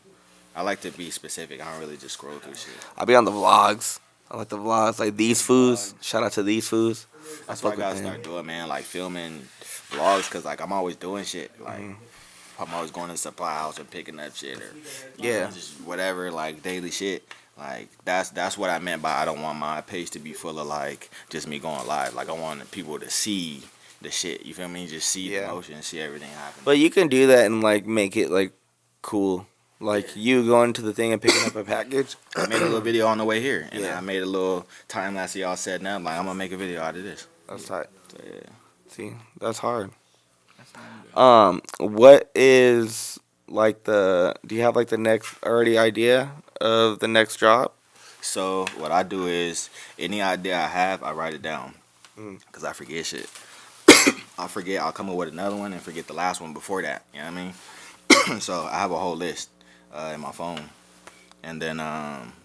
I like to be specific. I don't really just scroll through shit. I'll be on the vlogs. I like the vlogs. Like These Foos. Shout out to These Foos. That's what I fuck gotta with them. start doing, man. Like filming vlogs, cause like I'm always doing shit. Like I'm always going to the supply house and picking up shit or Yeah. just whatever, like daily shit. Like that's what I meant by I don't want my page to be full of like just me going live. Like I want people to see the shit. You feel me? Just see Yeah. the motion, see everything happen. But you can do that and like make it like cool. Like you going to the thing and picking up a package. I made a little video on the way here, and Yeah. I made a little time lapse of y'all setting up. Like I'm gonna make a video out of this. That's tight. So, yeah. See, that's hard. That's not good. What is like the? Do you have like the next already idea of the next drop? So what I do is any idea I have, I write it down, Mm. cause I forget shit. I'll forget. I'll come up with another one and forget the last one before that. You know what I mean? So I have a whole list in my phone, and then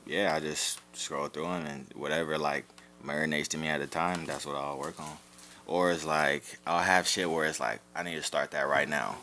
yeah, I just scroll through them and whatever like marinates to me at a time. That's what I'll work on. Or it's like I'll have shit where it's like I need to start that right now,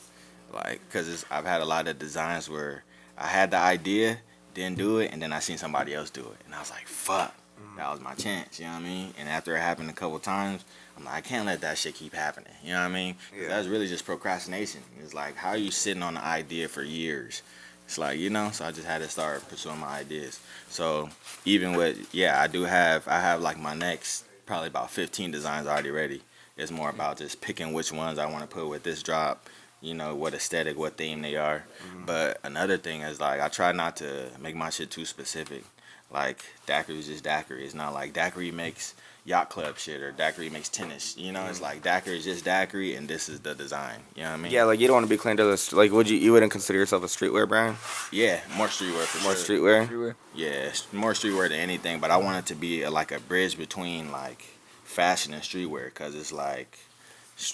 like cause I've had a lot of designs where I had the idea, didn't do it, and then I seen somebody else do it, and I was like, fuck, that was my chance. You know what I mean? And after it happened a couple times, I'm like, I can't let that shit keep happening. You know what I mean? 'Cause Yeah. that's really just procrastination. It's like, how are you sitting on the idea for years? It's like, you know, so I just had to start pursuing my ideas. So even with, yeah, I have like my next probably about 15 designs already ready. It's more about just picking which ones I want to put with this drop, you know, what aesthetic, what theme they are. But another thing is like, I try not to make my shit too specific. Like, daiquiri is just daiquiri. It's not like daiquiri makes yacht club shit or daiquiri makes tennis. You know, it's like daiquiri is just daiquiri and this is the design. You know what I mean? Yeah, like you don't want to be claimed as like would you wouldn't consider yourself a streetwear brand? Yeah, more streetwear for More sure. streetwear. Everywhere. Yeah, it's more streetwear than anything, but I want it to be like a bridge between like fashion and streetwear, because it's like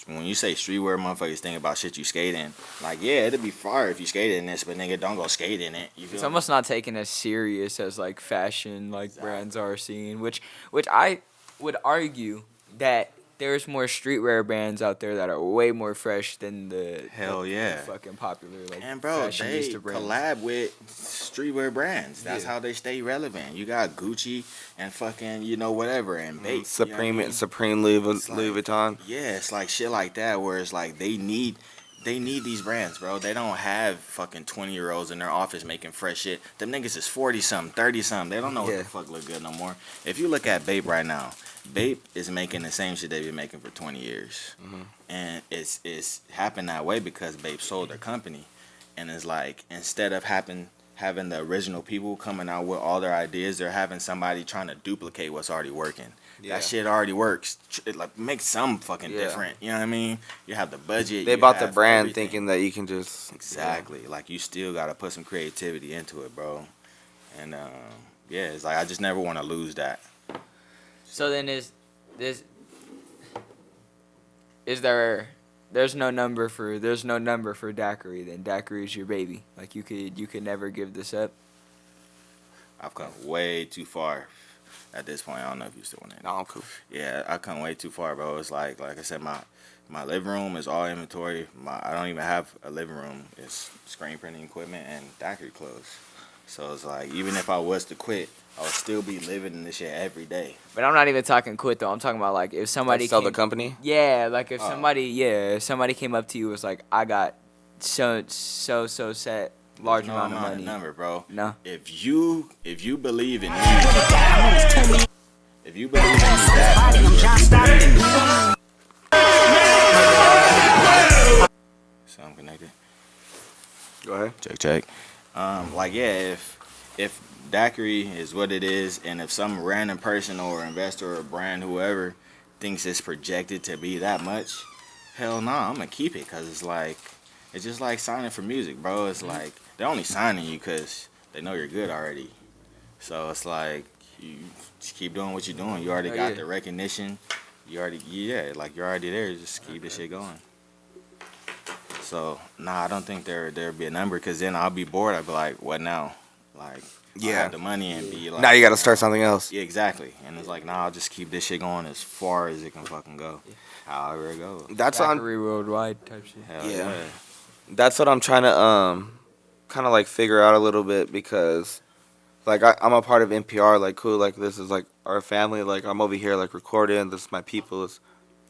when you say streetwear, motherfuckers think about shit you skate in. Like, yeah, it'd be fire if you skated in this, but nigga, don't go skate in it. You feel It's me? almost not taken as serious as like fashion like brands are seen, which I would argue that there's more streetwear brands out there that are way more fresh than the Hell the yeah. fucking popular like And bro, they fashionista brands. collab with streetwear brands. That's Yeah. how they stay relevant. You got Gucci and fucking, you know, whatever, and Bape. Supreme Louis It's like- Vuitton. Yeah, it's like shit like that where it's like they need these brands, bro. They don't have fucking 20-year-olds in their office making fresh shit. Them niggas is 40-something, 30-something. They don't know what Yeah. the fuck look good no more. If you look at Bape right now, Bape is making the same shit they've been making for 20 years. And it's happened that way because Bape sold their company. And it's like, instead of having the original people coming out with all their ideas, they're having somebody trying to duplicate what's already working. Yeah. That shit already works. It like make some fucking Yeah. different. You know what I mean? You have the budget. They you bought the have brand everything. thinking that you can just Exactly. Like you still gotta put some creativity into it, bro. And yeah, it's like I just never want to lose that. So then there's no number for daiquiri, then daiquiri is your baby. Like you could never give this up. I've come way too far at this point. I don't know if you still want to. No, I'm cool. Yeah, I've come way too far, bro. It's like I said, my living room is all inventory. I don't even have a living room. It's screen printing equipment and daiquiri clothes. So it's like, even if I was to quit, I would still be living in this shit every day. But I'm not even talking quit though. I'm talking about like if somebody Like sell came, the company. Yeah, like if Oh. if somebody came up to you and was like, I got so set large No amount of amount money. number, bro. No. If you believe in me, if you believe in me that so I'm connected. Go ahead. Check. Like yeah, if daiquiri is what it is, and if some random person or investor or brand, whoever, thinks it's projected to be that much, hell no, I'm gonna keep it, because it's just like signing for music, bro. It's like they're only signing you because they know you're good already. So it's like you just keep doing what you're doing. You already Oh, got yeah. the recognition. You're already there. Just keep this shit going. So nah, I don't think there'd be a number, because then I'll be bored. I'll be like, what now? Like, I Yeah. have the money and be like, Now you got to start something else. Yeah, exactly. And it's like, nah, I'll just keep this shit going as far as it can fucking go. However it goes. That's on. Daiquiri worldwide type shit. Hell Yeah. yeah. That's what I'm trying to kind of like figure out a little bit, because like I'm a part of NPR. Like cool. Like this is like our family. Like I'm over here like recording. This is my people's.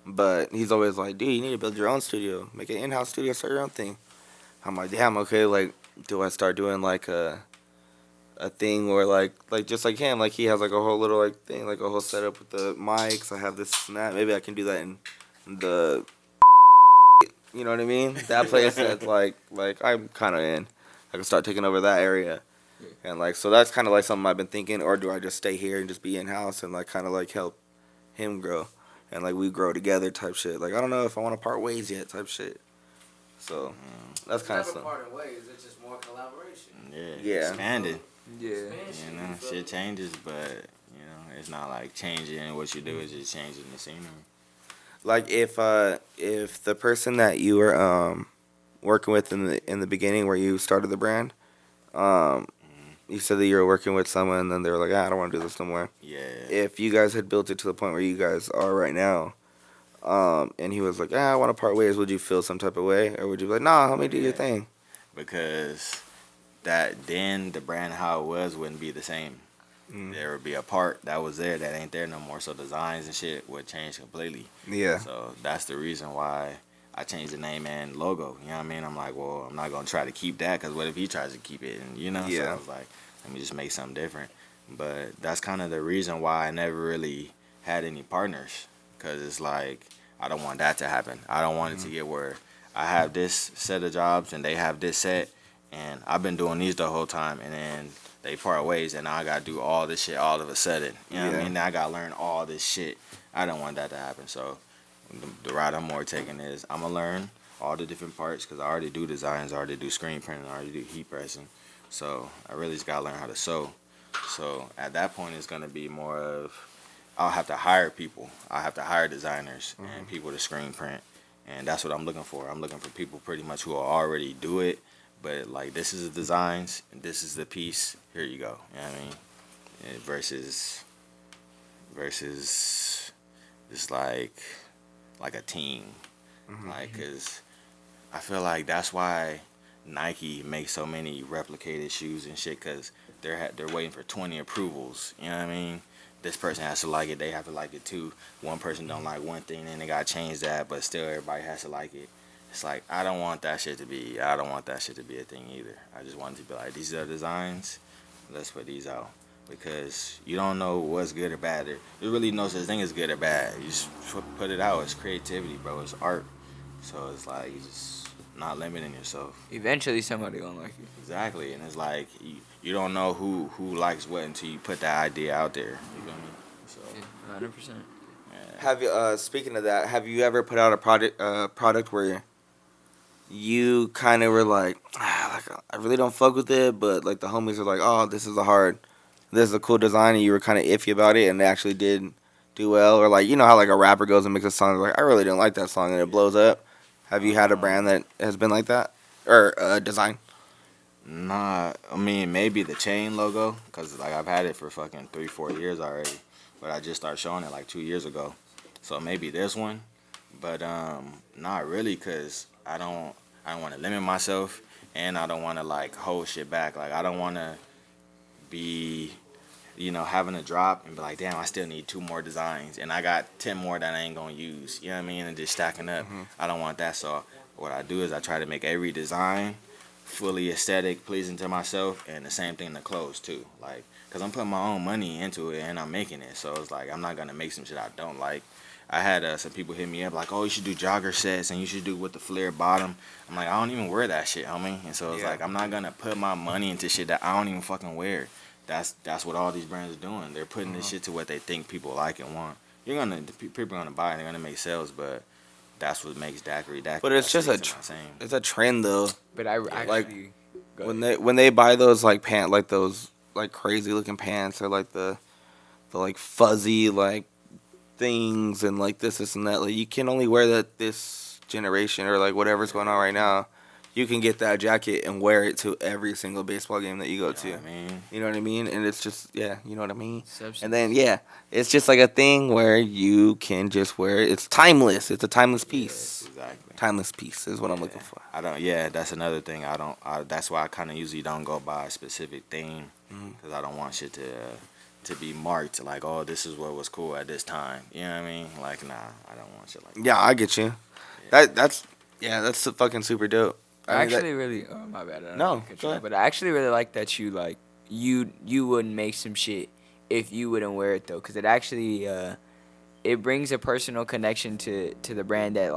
But he's always like, dude, you need to build your own studio. Make an in-house studio. Start your own thing. I'm like, damn, okay. Like, do I start doing like a thing where like just like him, like he has like a whole little like thing, like a whole setup with the mics. I have this and that. Maybe I can do that in the, you know what I mean? That place that's like I'm kind of in. I could start taking over that area. And like, so that's kind of like something I've been thinking, or do I just stay here and just be in house and like kind of like help him grow, and like we grow together type shit. Like I don't know if I want to part ways yet type shit. So that's kind of Never something. parting ways. It's just more collaboration. Yeah. Expanded. Yeah. You know, shit changes, but you know, it's not like changing what you do. It's just changing the scenery. Like if the person that you were working with in the beginning where you started the brand, you said that you were working with someone and then they were like, I don't want to do this no more. Yeah. If you guys had built it to the point where you guys are right now, and he was like, I want to part ways, would you feel some type of way, or would you be like, nah, let me do your thing? Because that then the brand how it was wouldn't be the same. There would be a part that was there that ain't there no more. So designs and shit would change completely. Yeah. So that's the reason why I changed the name and logo. You know what I mean? I'm like, well, I'm not gonna try to keep that because what if he tries to keep it? And you know, so I was like, let me just make something different. But that's kind of the reason why I never really had any partners, because it's like I don't want that to happen. I don't want it to get where I have this set of jobs and they have this set, and I've been doing these the whole time, and then they part ways, and now I gotta do all this shit all of a sudden. You know what I mean? Now I gotta learn all this shit. I don't want that to happen. So the route I'm more taking is I'm gonna learn all the different parts, because I already do designs, I already do screen printing, I already do heat pressing. So I really just gotta learn how to sew. So at that point, it's gonna be more of I'll have to hire people. I'll have to hire designers and people to screen print, and that's what I'm looking for. I'm looking for people pretty much who will already do it. But like, this is the designs and this is the piece. Here you go. You know what I mean? And versus just like a team. Like, cause I feel like that's why Nike makes so many replicated shoes and shit, cause they're waiting for 20 approvals. You know what I mean? This person has to like it. They have to like it too. One person don't like one thing, and they gotta change that, but still everybody has to like it. It's like I don't want that shit to be a thing either. I just want it to be like, these are designs, let's put these out, because you don't know what's good or bad. There really no such thing as good or bad. You just put it out. It's creativity, bro. It's art. So it's like you just not limiting yourself. Eventually, somebody gonna like it. Exactly, and it's like you don't know who likes what until you put that idea out there. You feel me? So 100%. yeah. Have you speaking of that, have you ever put out a product where you kind of were like I really don't fuck with it, but like the homies are like, oh, this is a cool design, and you were kind of iffy about it, and it actually did do well, or like, you know how like a rapper goes and makes a song like, I really didn't like that song, and it blows up. Have you had a brand that has been like that, or design? Nah, I mean maybe the chain logo, cause like I've had it for fucking 3-4 years already, but I just started showing it like 2 years ago. So maybe this one, but not really, cause I don't want to limit myself, and I don't want to like hold shit back. Like I don't want to be, having a drop and be like, damn, I still need 2 more designs, and I got 10 more that I ain't gonna use. You know what I mean? And just stacking up. I don't want that. So what I do is I try to make every design fully aesthetic, pleasing to myself, and the same thing to clothes too. Like, cause I'm putting my own money into it and I'm making it. So it's like I'm not gonna make some shit I don't like. I had some people hit me up like, oh, you should do jogger sets and you should do with the flare bottom. I'm like, I don't even wear that shit, homie. And so it's like I'm not gonna put my money into shit that I don't even fucking wear. That's what all these brands are doing. They're putting this shit to what they think people like and want. People are gonna buy it. They're gonna make sales, but that's what makes daiquiri. But it's just it's a trend though. But I actually When they buy those like those like crazy looking pants, or like the like fuzzy like things, and like this and that, like you can only wear that this generation, or like whatever's going on right now. You can get that jacket and wear it to every single baseball game that you go to. I mean, You know what I mean? And it's just, yeah, you know what I mean? Substance. And then, yeah, it's just like a thing where you can just wear it. It's timeless. It's a timeless piece. yes, exactly. Timeless piece is what I'm looking for. I don't. Yeah, that's another thing. That's why I kind of usually don't go by a specific theme, because I don't want shit to be marked like, oh, this is what was cool at this time. You know what I mean? Like, nah, I don't want shit like that. Yeah, I get you. That's fucking super dope. I mean, actually really. Oh my bad. I don't No, mean to cut go you ahead. off, but I actually really like that you wouldn't make some shit if you wouldn't wear it though, because it actually it brings a personal connection to the brand that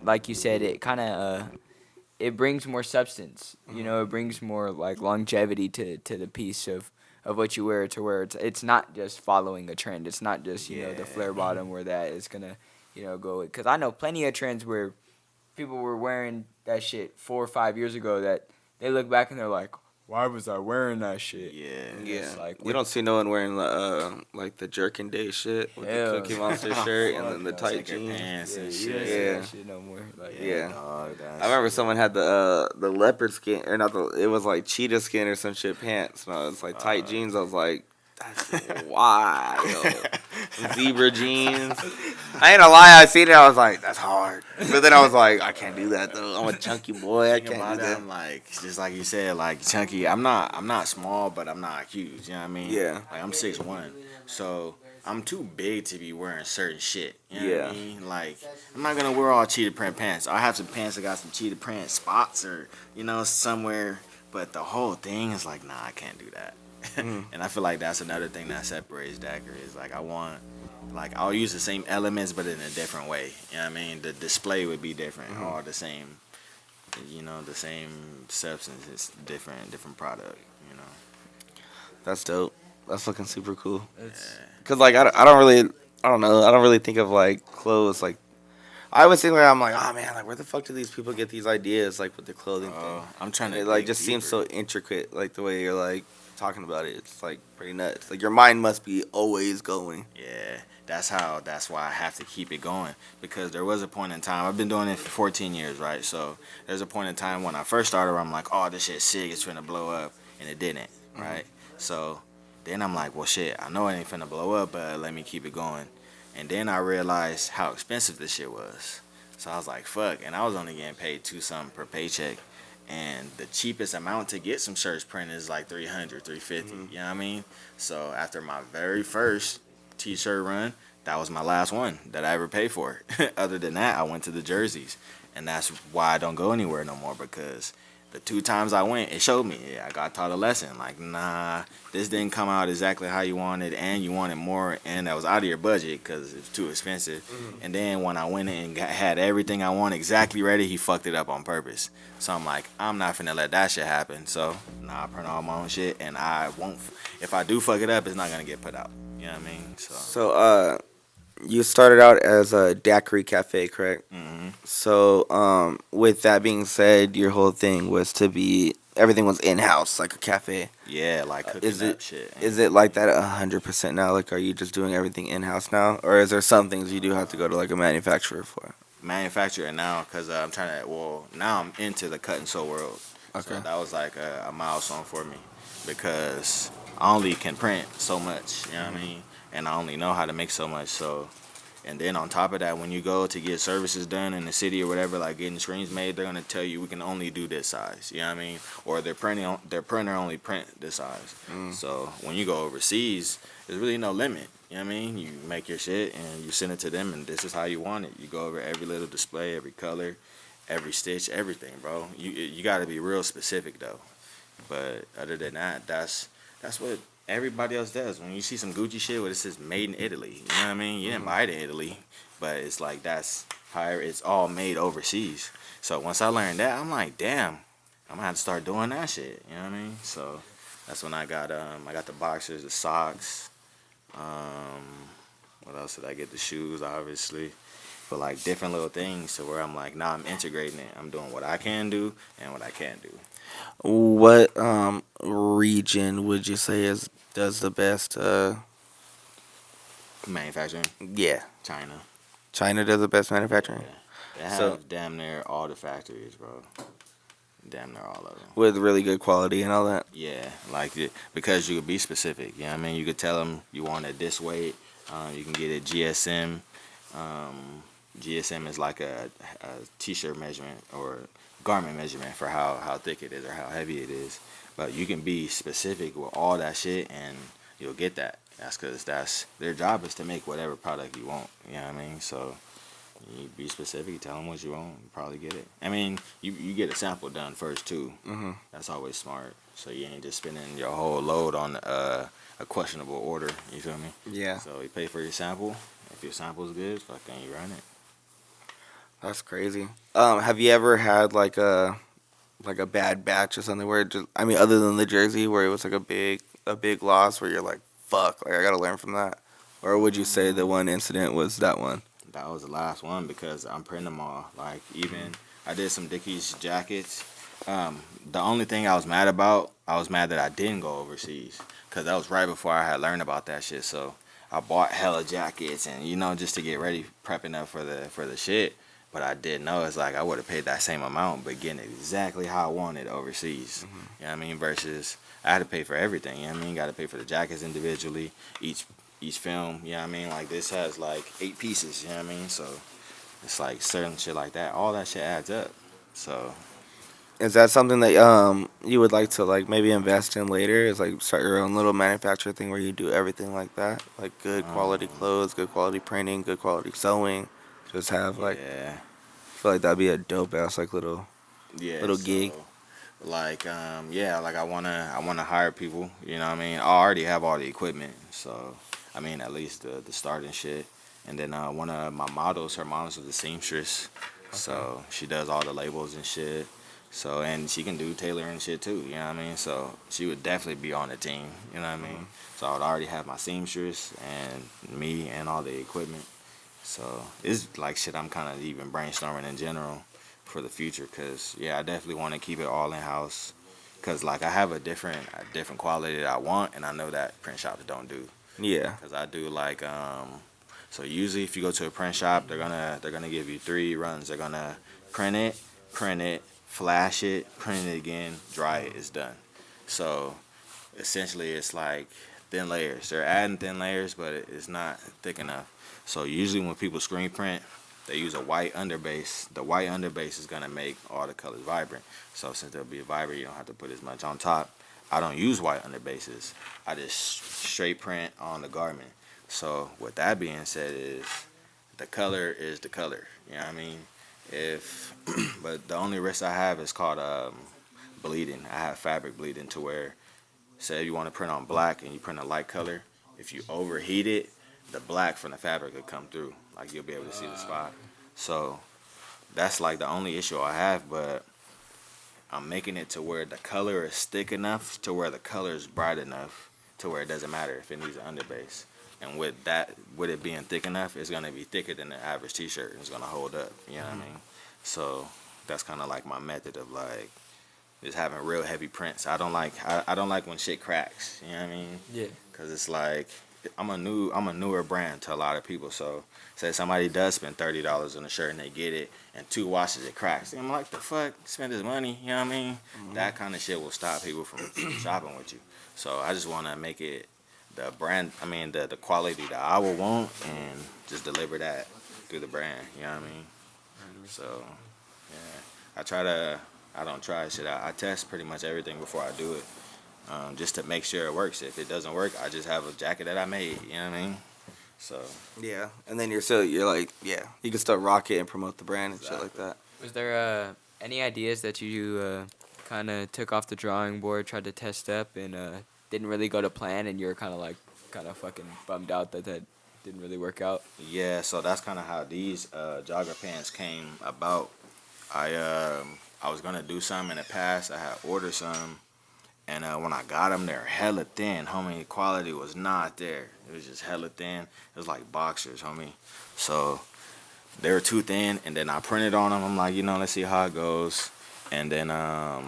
like you said, it kind of it brings more substance. You know, it brings more like longevity to the piece of what you wear, to where it's not just following a trend. It's not just, you know, the flare bottom where that is gonna, you know, go. Because I know plenty of trends where people were wearing that shit 4 or 5 years ago that they look back and they're like, why was I wearing that shit? Yeah. And Yeah, it's like, you don't see no one wearing like the Jerkin Day shit with Hell the Cookie no. Monster shirt and then the Fuck tight Checker jeans. pants and you shit. don't see Yeah. that shit no more. Like, Yeah. Dog, I remember someone had the leopard skin, or not the, it was like cheetah skin or some shit pants. No, it's like tight jeans. I was like, that's wild. Zebra jeans. I ain't gonna lie, I seen it. I was like, that's hard. But then I was like, I can't do that though. I'm a chunky boy. I Think can't about do it, that. I'm like, just like you said, like chunky. I'm not small, but I'm not huge. You know what I mean? Yeah. Like I'm 6'1", so I'm too big to be wearing certain shit. You know what I mean? Like I'm not gonna wear all cheetah print pants. I have some pants that got some cheetah print spots, or you know, somewhere. But the whole thing is like, nah, I can't do that. And I feel like that's another thing that separates Dagger is like I'll use the same elements but in a different way. You know what I mean? The display would be different, all the same. You know, the same substance. It's different product. You know. That's dope. That's looking super cool. it's, Cause like I don't really, I don't know, I don't really think of like clothes like. I always think like I'm like, oh man, like where the fuck do these people get these ideas like with the clothing thing? I'm trying to. It like dig just seems deeper. so intricate, like the way you're like talking about it. It's like pretty nuts. Like your mind must be always going. Yeah, that's why I have to keep it going, because there was a point in time, I've been doing it for 14 years, right? So there's a point in time when I first started where I'm like, oh, this shit's sick, it's finna blow up, and it didn't, right? So then I'm like, well, shit, I know it ain't finna blow up, but let me keep it going. And then I realized how expensive this shit was. So I was like, fuck, and I was only getting paid $2 something per paycheck. And the cheapest amount to get some shirts printed is like $300, $350. You know what I mean? So after my very first t-shirt run, that was my last one that I ever paid for. Other than that, I went to the jerseys. And that's why I don't go anywhere no more, because the 2 times I went, it showed me. Yeah, I got taught a lesson. Like, nah, this didn't come out exactly how you wanted, and you wanted more, and that was out of your budget because it's too expensive. And then when I went in and had everything I want exactly ready, he fucked it up on purpose. So I'm like, I'm not finna let that shit happen. So, nah, I print all my own shit, and I won't. If I do fuck it up, it's not gonna get put out. You know what I mean? So you started out as a daiquiri cafe, correct? So with that being said, your whole thing was to be everything was in house, like a cafe. Yeah, like cooking Is up it shit. is it like that 100% now? Like, are you just doing everything in house now, or is there some things you do have to go to like a manufacturer for? Manufacturer now, because I'm trying to, now I'm into the cut and sew world. Okay. So that was like a milestone for me, because I only can print so much, you know what I mean? And I only know how to make so much. So, and then on top of that, when you go to get services done in the city or whatever, like getting screens made, they're gonna tell you we can only do this size, you know what I mean? Or their printer only print this size. So when you go overseas, there's really no limit. You know what I mean? You make your shit and you send it to them, and this is how you want it. You go over every little display, every color, every stitch, everything, bro. You got to be real specific though. But other than that, that's what everybody else does. When you see some Gucci shit where it says made in Italy, you know what I mean? You didn't buy it in Italy, but it's like that's how it's all made overseas. So once I learned that, I'm like, damn, I'm gonna have to start doing that shit. You know what I mean? So that's when I got the boxers, the socks. What else did I get? The shoes, obviously. But like different little things to where I'm like, nah, I'm integrating it. I'm doing what I can do and what I can't do. What region would you say does the best? Manufacturing, Yeah, China. China does the best manufacturing. They have So- damn near all the factories, bro. Damn near all of them. With really good quality and all that. Yeah, like it, because you could be specific. You know what I mean? You could tell them you want it this weight. You can get it GSM. GSM is like a t-shirt measurement or garment measurement for how thick it is or how heavy it is. But you can be specific with all that shit and you'll get that. That's because that's their job is to make whatever product you want. You know what I mean? So you be specific, tell them what you want, you probably get it. I mean, you get a sample done first too. That's always smart. So you ain't just spending your whole load on a questionable order. You feel me? Yeah, So you pay for your sample. If your sample's good, fucking you run it. that's crazy. Have you ever had like like a bad batch or something where it just, I mean, other than the jersey where it was like a big loss where you're like, fuck, like I gotta learn from that? Or would you say the one incident was that one? That was the last one because I'm printing them all. Like even I did some Dickies jackets. The only thing I was mad about, I was mad that I didn't go overseas because that was right before I had learned about that shit. So I bought hella jackets and just to get ready, prepping up for the shit. But I didn't know it's like I would have paid that same amount, but getting it exactly how I wanted overseas. You know what I mean? Versus I had to pay for everything. You know what I mean? Got to pay for the jackets individually, each film. You know what I mean? Like this has like 8 pieces. You know what I mean? So it's like certain shit like that. All that shit adds up. So Is that something that you would like to like maybe invest in later? Is like start your own little manufacturer thing where you do everything like that, like good quality clothes, good quality printing, good quality sewing. Just have like yeah, I feel like that'd be a dope ass like little yeah. little So gig. like yeah, like I wanna hire people. You know what I mean? I already have all the equipment. So I mean at least the starting shit. And then one of my models, her mom's is a seamstress. So she does all the labels and shit. So and she can do tailoring shit too, you know what I mean? So she would definitely be on the team, you know what I mean? So I would already have my seamstress and me and all the equipment. So it's like shit I'm kind of even brainstorming in general for the future cuz yeah, I definitely want to keep it all in house cuz like I have a different quality that I want and I know that print shops don't do. Yeah. Cuz I do like so usually if you go to a print shop, they're going to give you 3 runs. They're going to print it, flash it, print it again, dry it, it's done. So essentially it's like thin layers. They're adding thin layers, but it's not thick enough. So usually when people screen print, they use a white underbase. The white underbase is gonna make all the colors vibrant. So since there'll be a vibrant, you don't have to put as much on top. I don't use white underbases. I just straight print on the garment. So with that being said is the color is the color. You know what I mean? If but the only risk I have is called bleeding. I have fabric bleeding to where say you want to print on black and you print a light color, if you overheat it, the black from the fabric will come through. Like you'll be able to see the spot. So that's like the only issue I have, but I'm making it to where the color is thick enough to where the color is bright enough to where it doesn't matter if it needs an underbase. And with it being thick enough, it's gonna be thicker than the average T-shirt. And it's gonna hold up. You know what I mean? So that's kind of like my method of like just having real heavy prints. I don't like when shit cracks. You know what I mean? Yeah. Cause it's like I'm a newer brand to a lot of people. So say somebody does spend $30 on a shirt and they get it and 2 washes it cracks. I'm like, the fuck, spend this money. You know what I mean? That kind of shit will stop people from shopping with you. So I just want to make it the brand. I mean the quality that I would want and just deliver that through the brand. You know what I mean? So yeah, I don't try shit out. I test pretty much everything before I do it. Just to make sure it works. If it doesn't work, I just have a jacket that I made. You know what I mean? So Yeah. And then you're like, yeah, you can still rock it and promote the brand and shit like that. Was there any ideas that you kind of took off the drawing board, tried to test up, and didn't really go to plan, and you're kind of fucking bummed out that didn't really work out? yeah, so that's kind of how these jogger pants came about. I was gonna do some in the past. I had ordered some, and when I got them, they're hella thin, homie. The quality was not there. It was just hella thin. It was like boxers, homie. So they were too thin, and then I printed on them. I'm like, let's see how it goes. And then I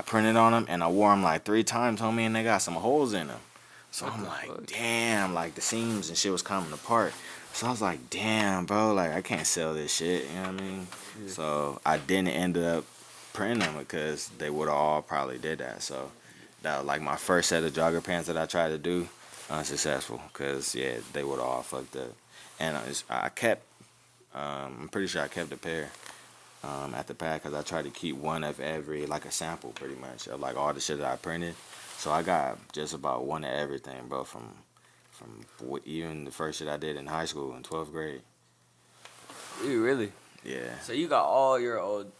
printed on them, and I wore them like 3 times, homie, and they got some holes in them. So I'm like, damn, like the seams and shit was coming apart. So I was like, damn, bro, like I can't sell this shit, you know what I mean? Yeah. So I didn't end up printing them because they would have all probably did that. So that was like my first set of jogger pants that I tried to do, unsuccessful because, yeah, they would have all fucked up. And I kept, I'm pretty sure I kept a pair at the pack because I tried to keep one of every, like a sample pretty much of like all the shit that I printed. So I got just about one of everything, bro, from even the first shit I did in high school in 12th grade. Dude, really? Yeah. So you got all your old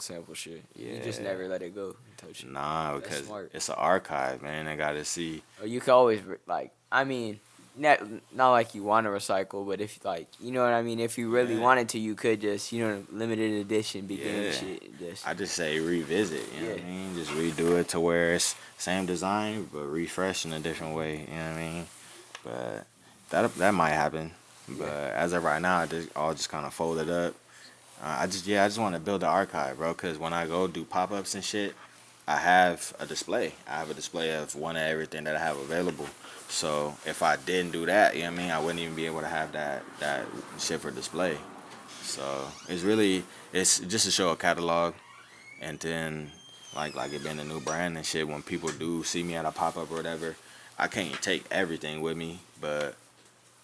sample shit. Yeah. You just never let it go. Touch it. Nah, because it's an archive, man. I gotta see. Or you can always I mean, not like you want to recycle, but if like you know what I mean, if you really Yeah. wanted to, you could just limited edition beginning Yeah. shit. And just I just say revisit, you know what I mean? Just redo it to where it's same design but refreshed in a different way, you know what I mean? But that might happen. But as of right now, I'll just kind of fold it up. I just want to build an archive, bro, because when I go do pop-ups and shit, I have a display. I have a display of one of everything that I have available. So if I didn't do that, you know what I mean, I wouldn't even be able to have that shit for display. So it's just to show a catalog, and then like it being a new brand and shit. When people do see me at a pop up or whatever, I can't take everything with me, but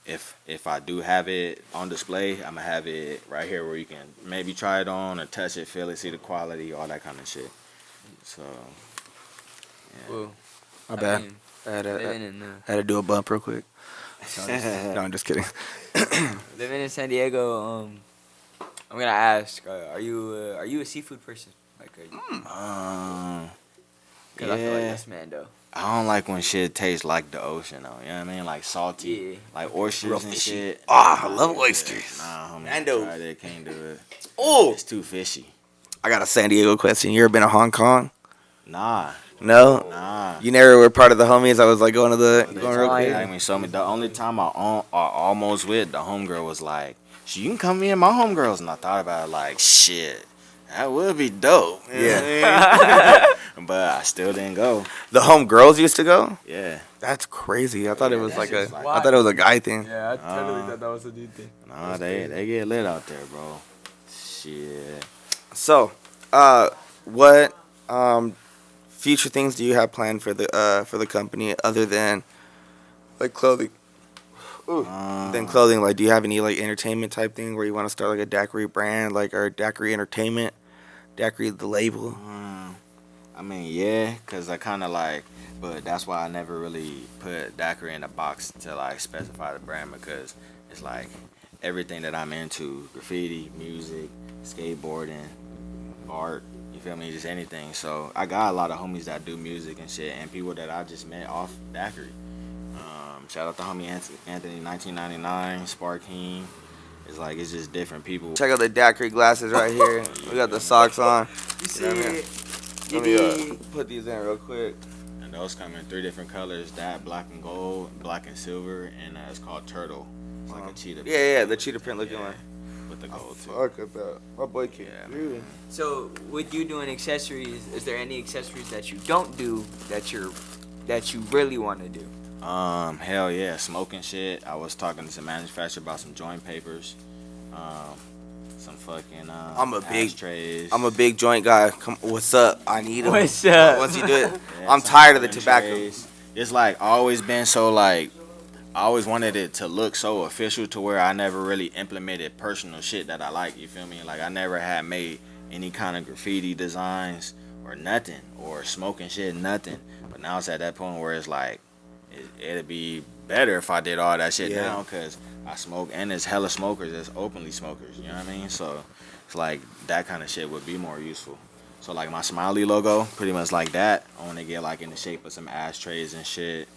if I do have it on display, I'm gonna have it right here where you can maybe try it on or touch it, feel it, see the quality, all that kind of shit. So yeah. Well, My I bad. mean, I had to, living in had to do a bump real quick. No, I'm just kidding. living in San Diego, I'm gonna ask, are you a seafood person? Like, are you? Cause I feel like Yeah. that's Mando. I don't like when shit tastes like the ocean though. You know what I mean? Like salty, Yeah. like oysters Real and fishy. shit. Ah, I love oysters. Nah, homie, Mando. tried it, can't do it. Oh, It's too fishy. I got a San Diego question. You ever been to Hong Kong? Nah, No. nah. You never were part of the homies. I was like going to the They going real tried quick. to ask me so many. The only time I almost with the homegirl was like, "So you can come in my homegirls," and I thought about it like, shit, that would be dope. You know what I mean? But I still didn't go. The home girls used to go. Yeah, That's crazy. I thought it was that like a. shit's I thought it was a guy thing. Yeah, I totally thought that was a new thing. nah, they get lit out there, bro. Shit. So, what future things do you have planned for the company other than like clothing? Than clothing, like, do you have any like entertainment type thing where you want to start like a daiquiri brand, like or daiquiri entertainment, daiquiri the label? I mean, yeah, cause I kind of like, but that's why I never really put daiquiri in a box to like specify the brand, because it's like everything that I'm into: graffiti, music, skateboarding, art. You feel me? Just anything. So I got a lot of homies that do music and shit, and people that I just met off daiquiri. Shout out to homie Anthony 1999, Sparking. It's just different people. Check out the daiquiri glasses right here. We got the socks on. You see know what I mean? it? Let me put these in real quick. And those come in 3 different colors: that, black and gold, black and silver, and it's called turtle. It's like a cheetah. Yeah, the cheetah print looking Yeah, one. with the gold too. Fuck at that. My boy came Yeah, So with you doing accessories, is there any accessories that you don't do that you really want to do? Hell yeah, smoking shit. I was talking to some manufacturer about some joint papers, some fucking I'm a big- ashtrays. I'm a big joint guy. Come, what's up? I need him. What's up? Once you do it, Yeah, I'm some tired of the fucking tobacco. trays. It's like always been so like, I always wanted it to look so official to where I never really implemented personal shit that I like. You feel me? Like I never had made any kind of graffiti designs or nothing, or smoking shit, nothing. But now it's at that point where it's like, it'd be better if I did all that shit Yeah. now, because I smoke, and there's hella smokers, there's openly smokers, you know what I mean? So it's like that kind of shit would be more useful. So like my smiley logo, pretty much like that. I want to get like in the shape of some ashtrays and shit.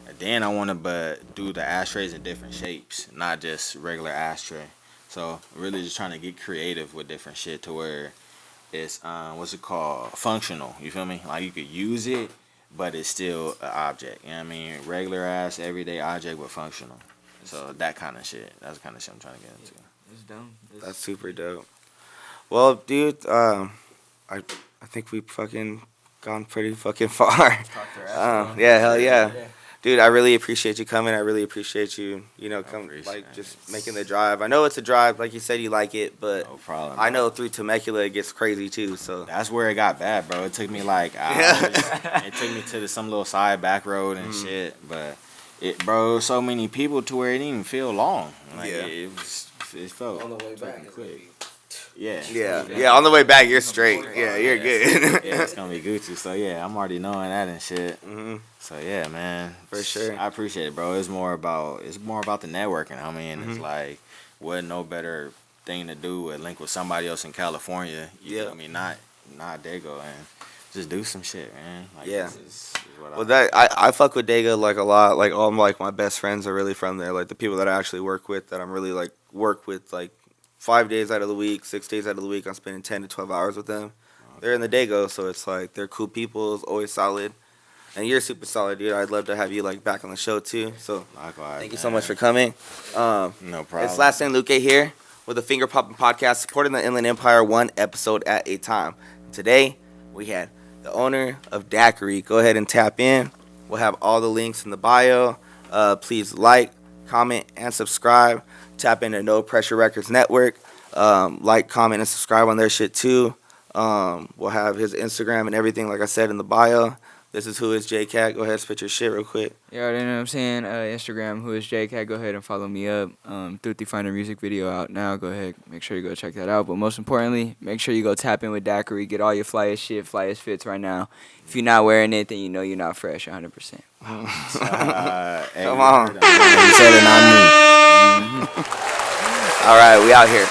And then I want to do the ashtrays in different shapes, not just regular ashtray. So really just trying to get creative with different shit to where it's what's it called, functional. You feel me? Like you could use it, but it's still an object. You know what I mean? Regular ass everyday object, but functional. So that kind of shit. That's the kind of shit I'm trying to get into. It's dumb. That's super dope. Well, dude, I think we fucking gone pretty fucking far. Yeah, hell yeah. Dude, I really appreciate you coming. I really appreciate you, just making the drive. I know it's a drive, like you said, you like it, but No problem. I know through Temecula it gets crazy too. So That's where it got bad, bro. It took me like hours. It took me to some little side back road and shit. But bro, so many people to where it didn't even feel long. Like Yeah. it felt On the way back, fucking it's quick. gonna be yeah. On the way back, you're straight. Yeah, you're good. Yeah, it's gonna be Gucci. So yeah, I'm already knowing that and shit. Mhm. So yeah, man, For sure. I appreciate it, bro. It's more about the networking. I mean, it's like, what no better thing to do with link with somebody else in California. You Yeah. feel me? Not daygo, and just do some shit, man. Like, Yeah. this is what Well, that I fuck with daygo like a lot. Like all like my best friends are really from there. Like the people that I actually work with, that I'm really like work with, like 5 days out of the week, 6 days out of the week, I'm spending 10 to 12 hours with them. They're in the daygo, so it's like they're cool people. It's always solid, and you're super solid, dude. I'd love to have you like back on the show too. So Likewise, thank you so much for coming. No problem. It's Last Name Luque here with the Finger Popping Podcast, supporting the Inland Empire one episode at a time. Today we had the owner of Daiquiri. Go ahead and tap in. We'll have all the links in the bio. Please like, comment, and subscribe. Tap into No Pressure Records Network. Like, comment, and subscribe on their shit too. We'll have his Instagram and everything, like I said, in the bio. This is Who Is JCat. Go ahead and spit your shit real quick. Yeah, you know what I'm saying? Instagram, Who Is JCat. Go ahead and follow me up. Thrifty Finder music video out now. Go ahead, make sure you go check that out. But most importantly, make sure you go tap in with Daiquiri. Get all your flyest shit, flyest fits right now. If you're not wearing it, then you know you're not fresh 100%. Hey, Come on. You said it, not me. All right, we out here.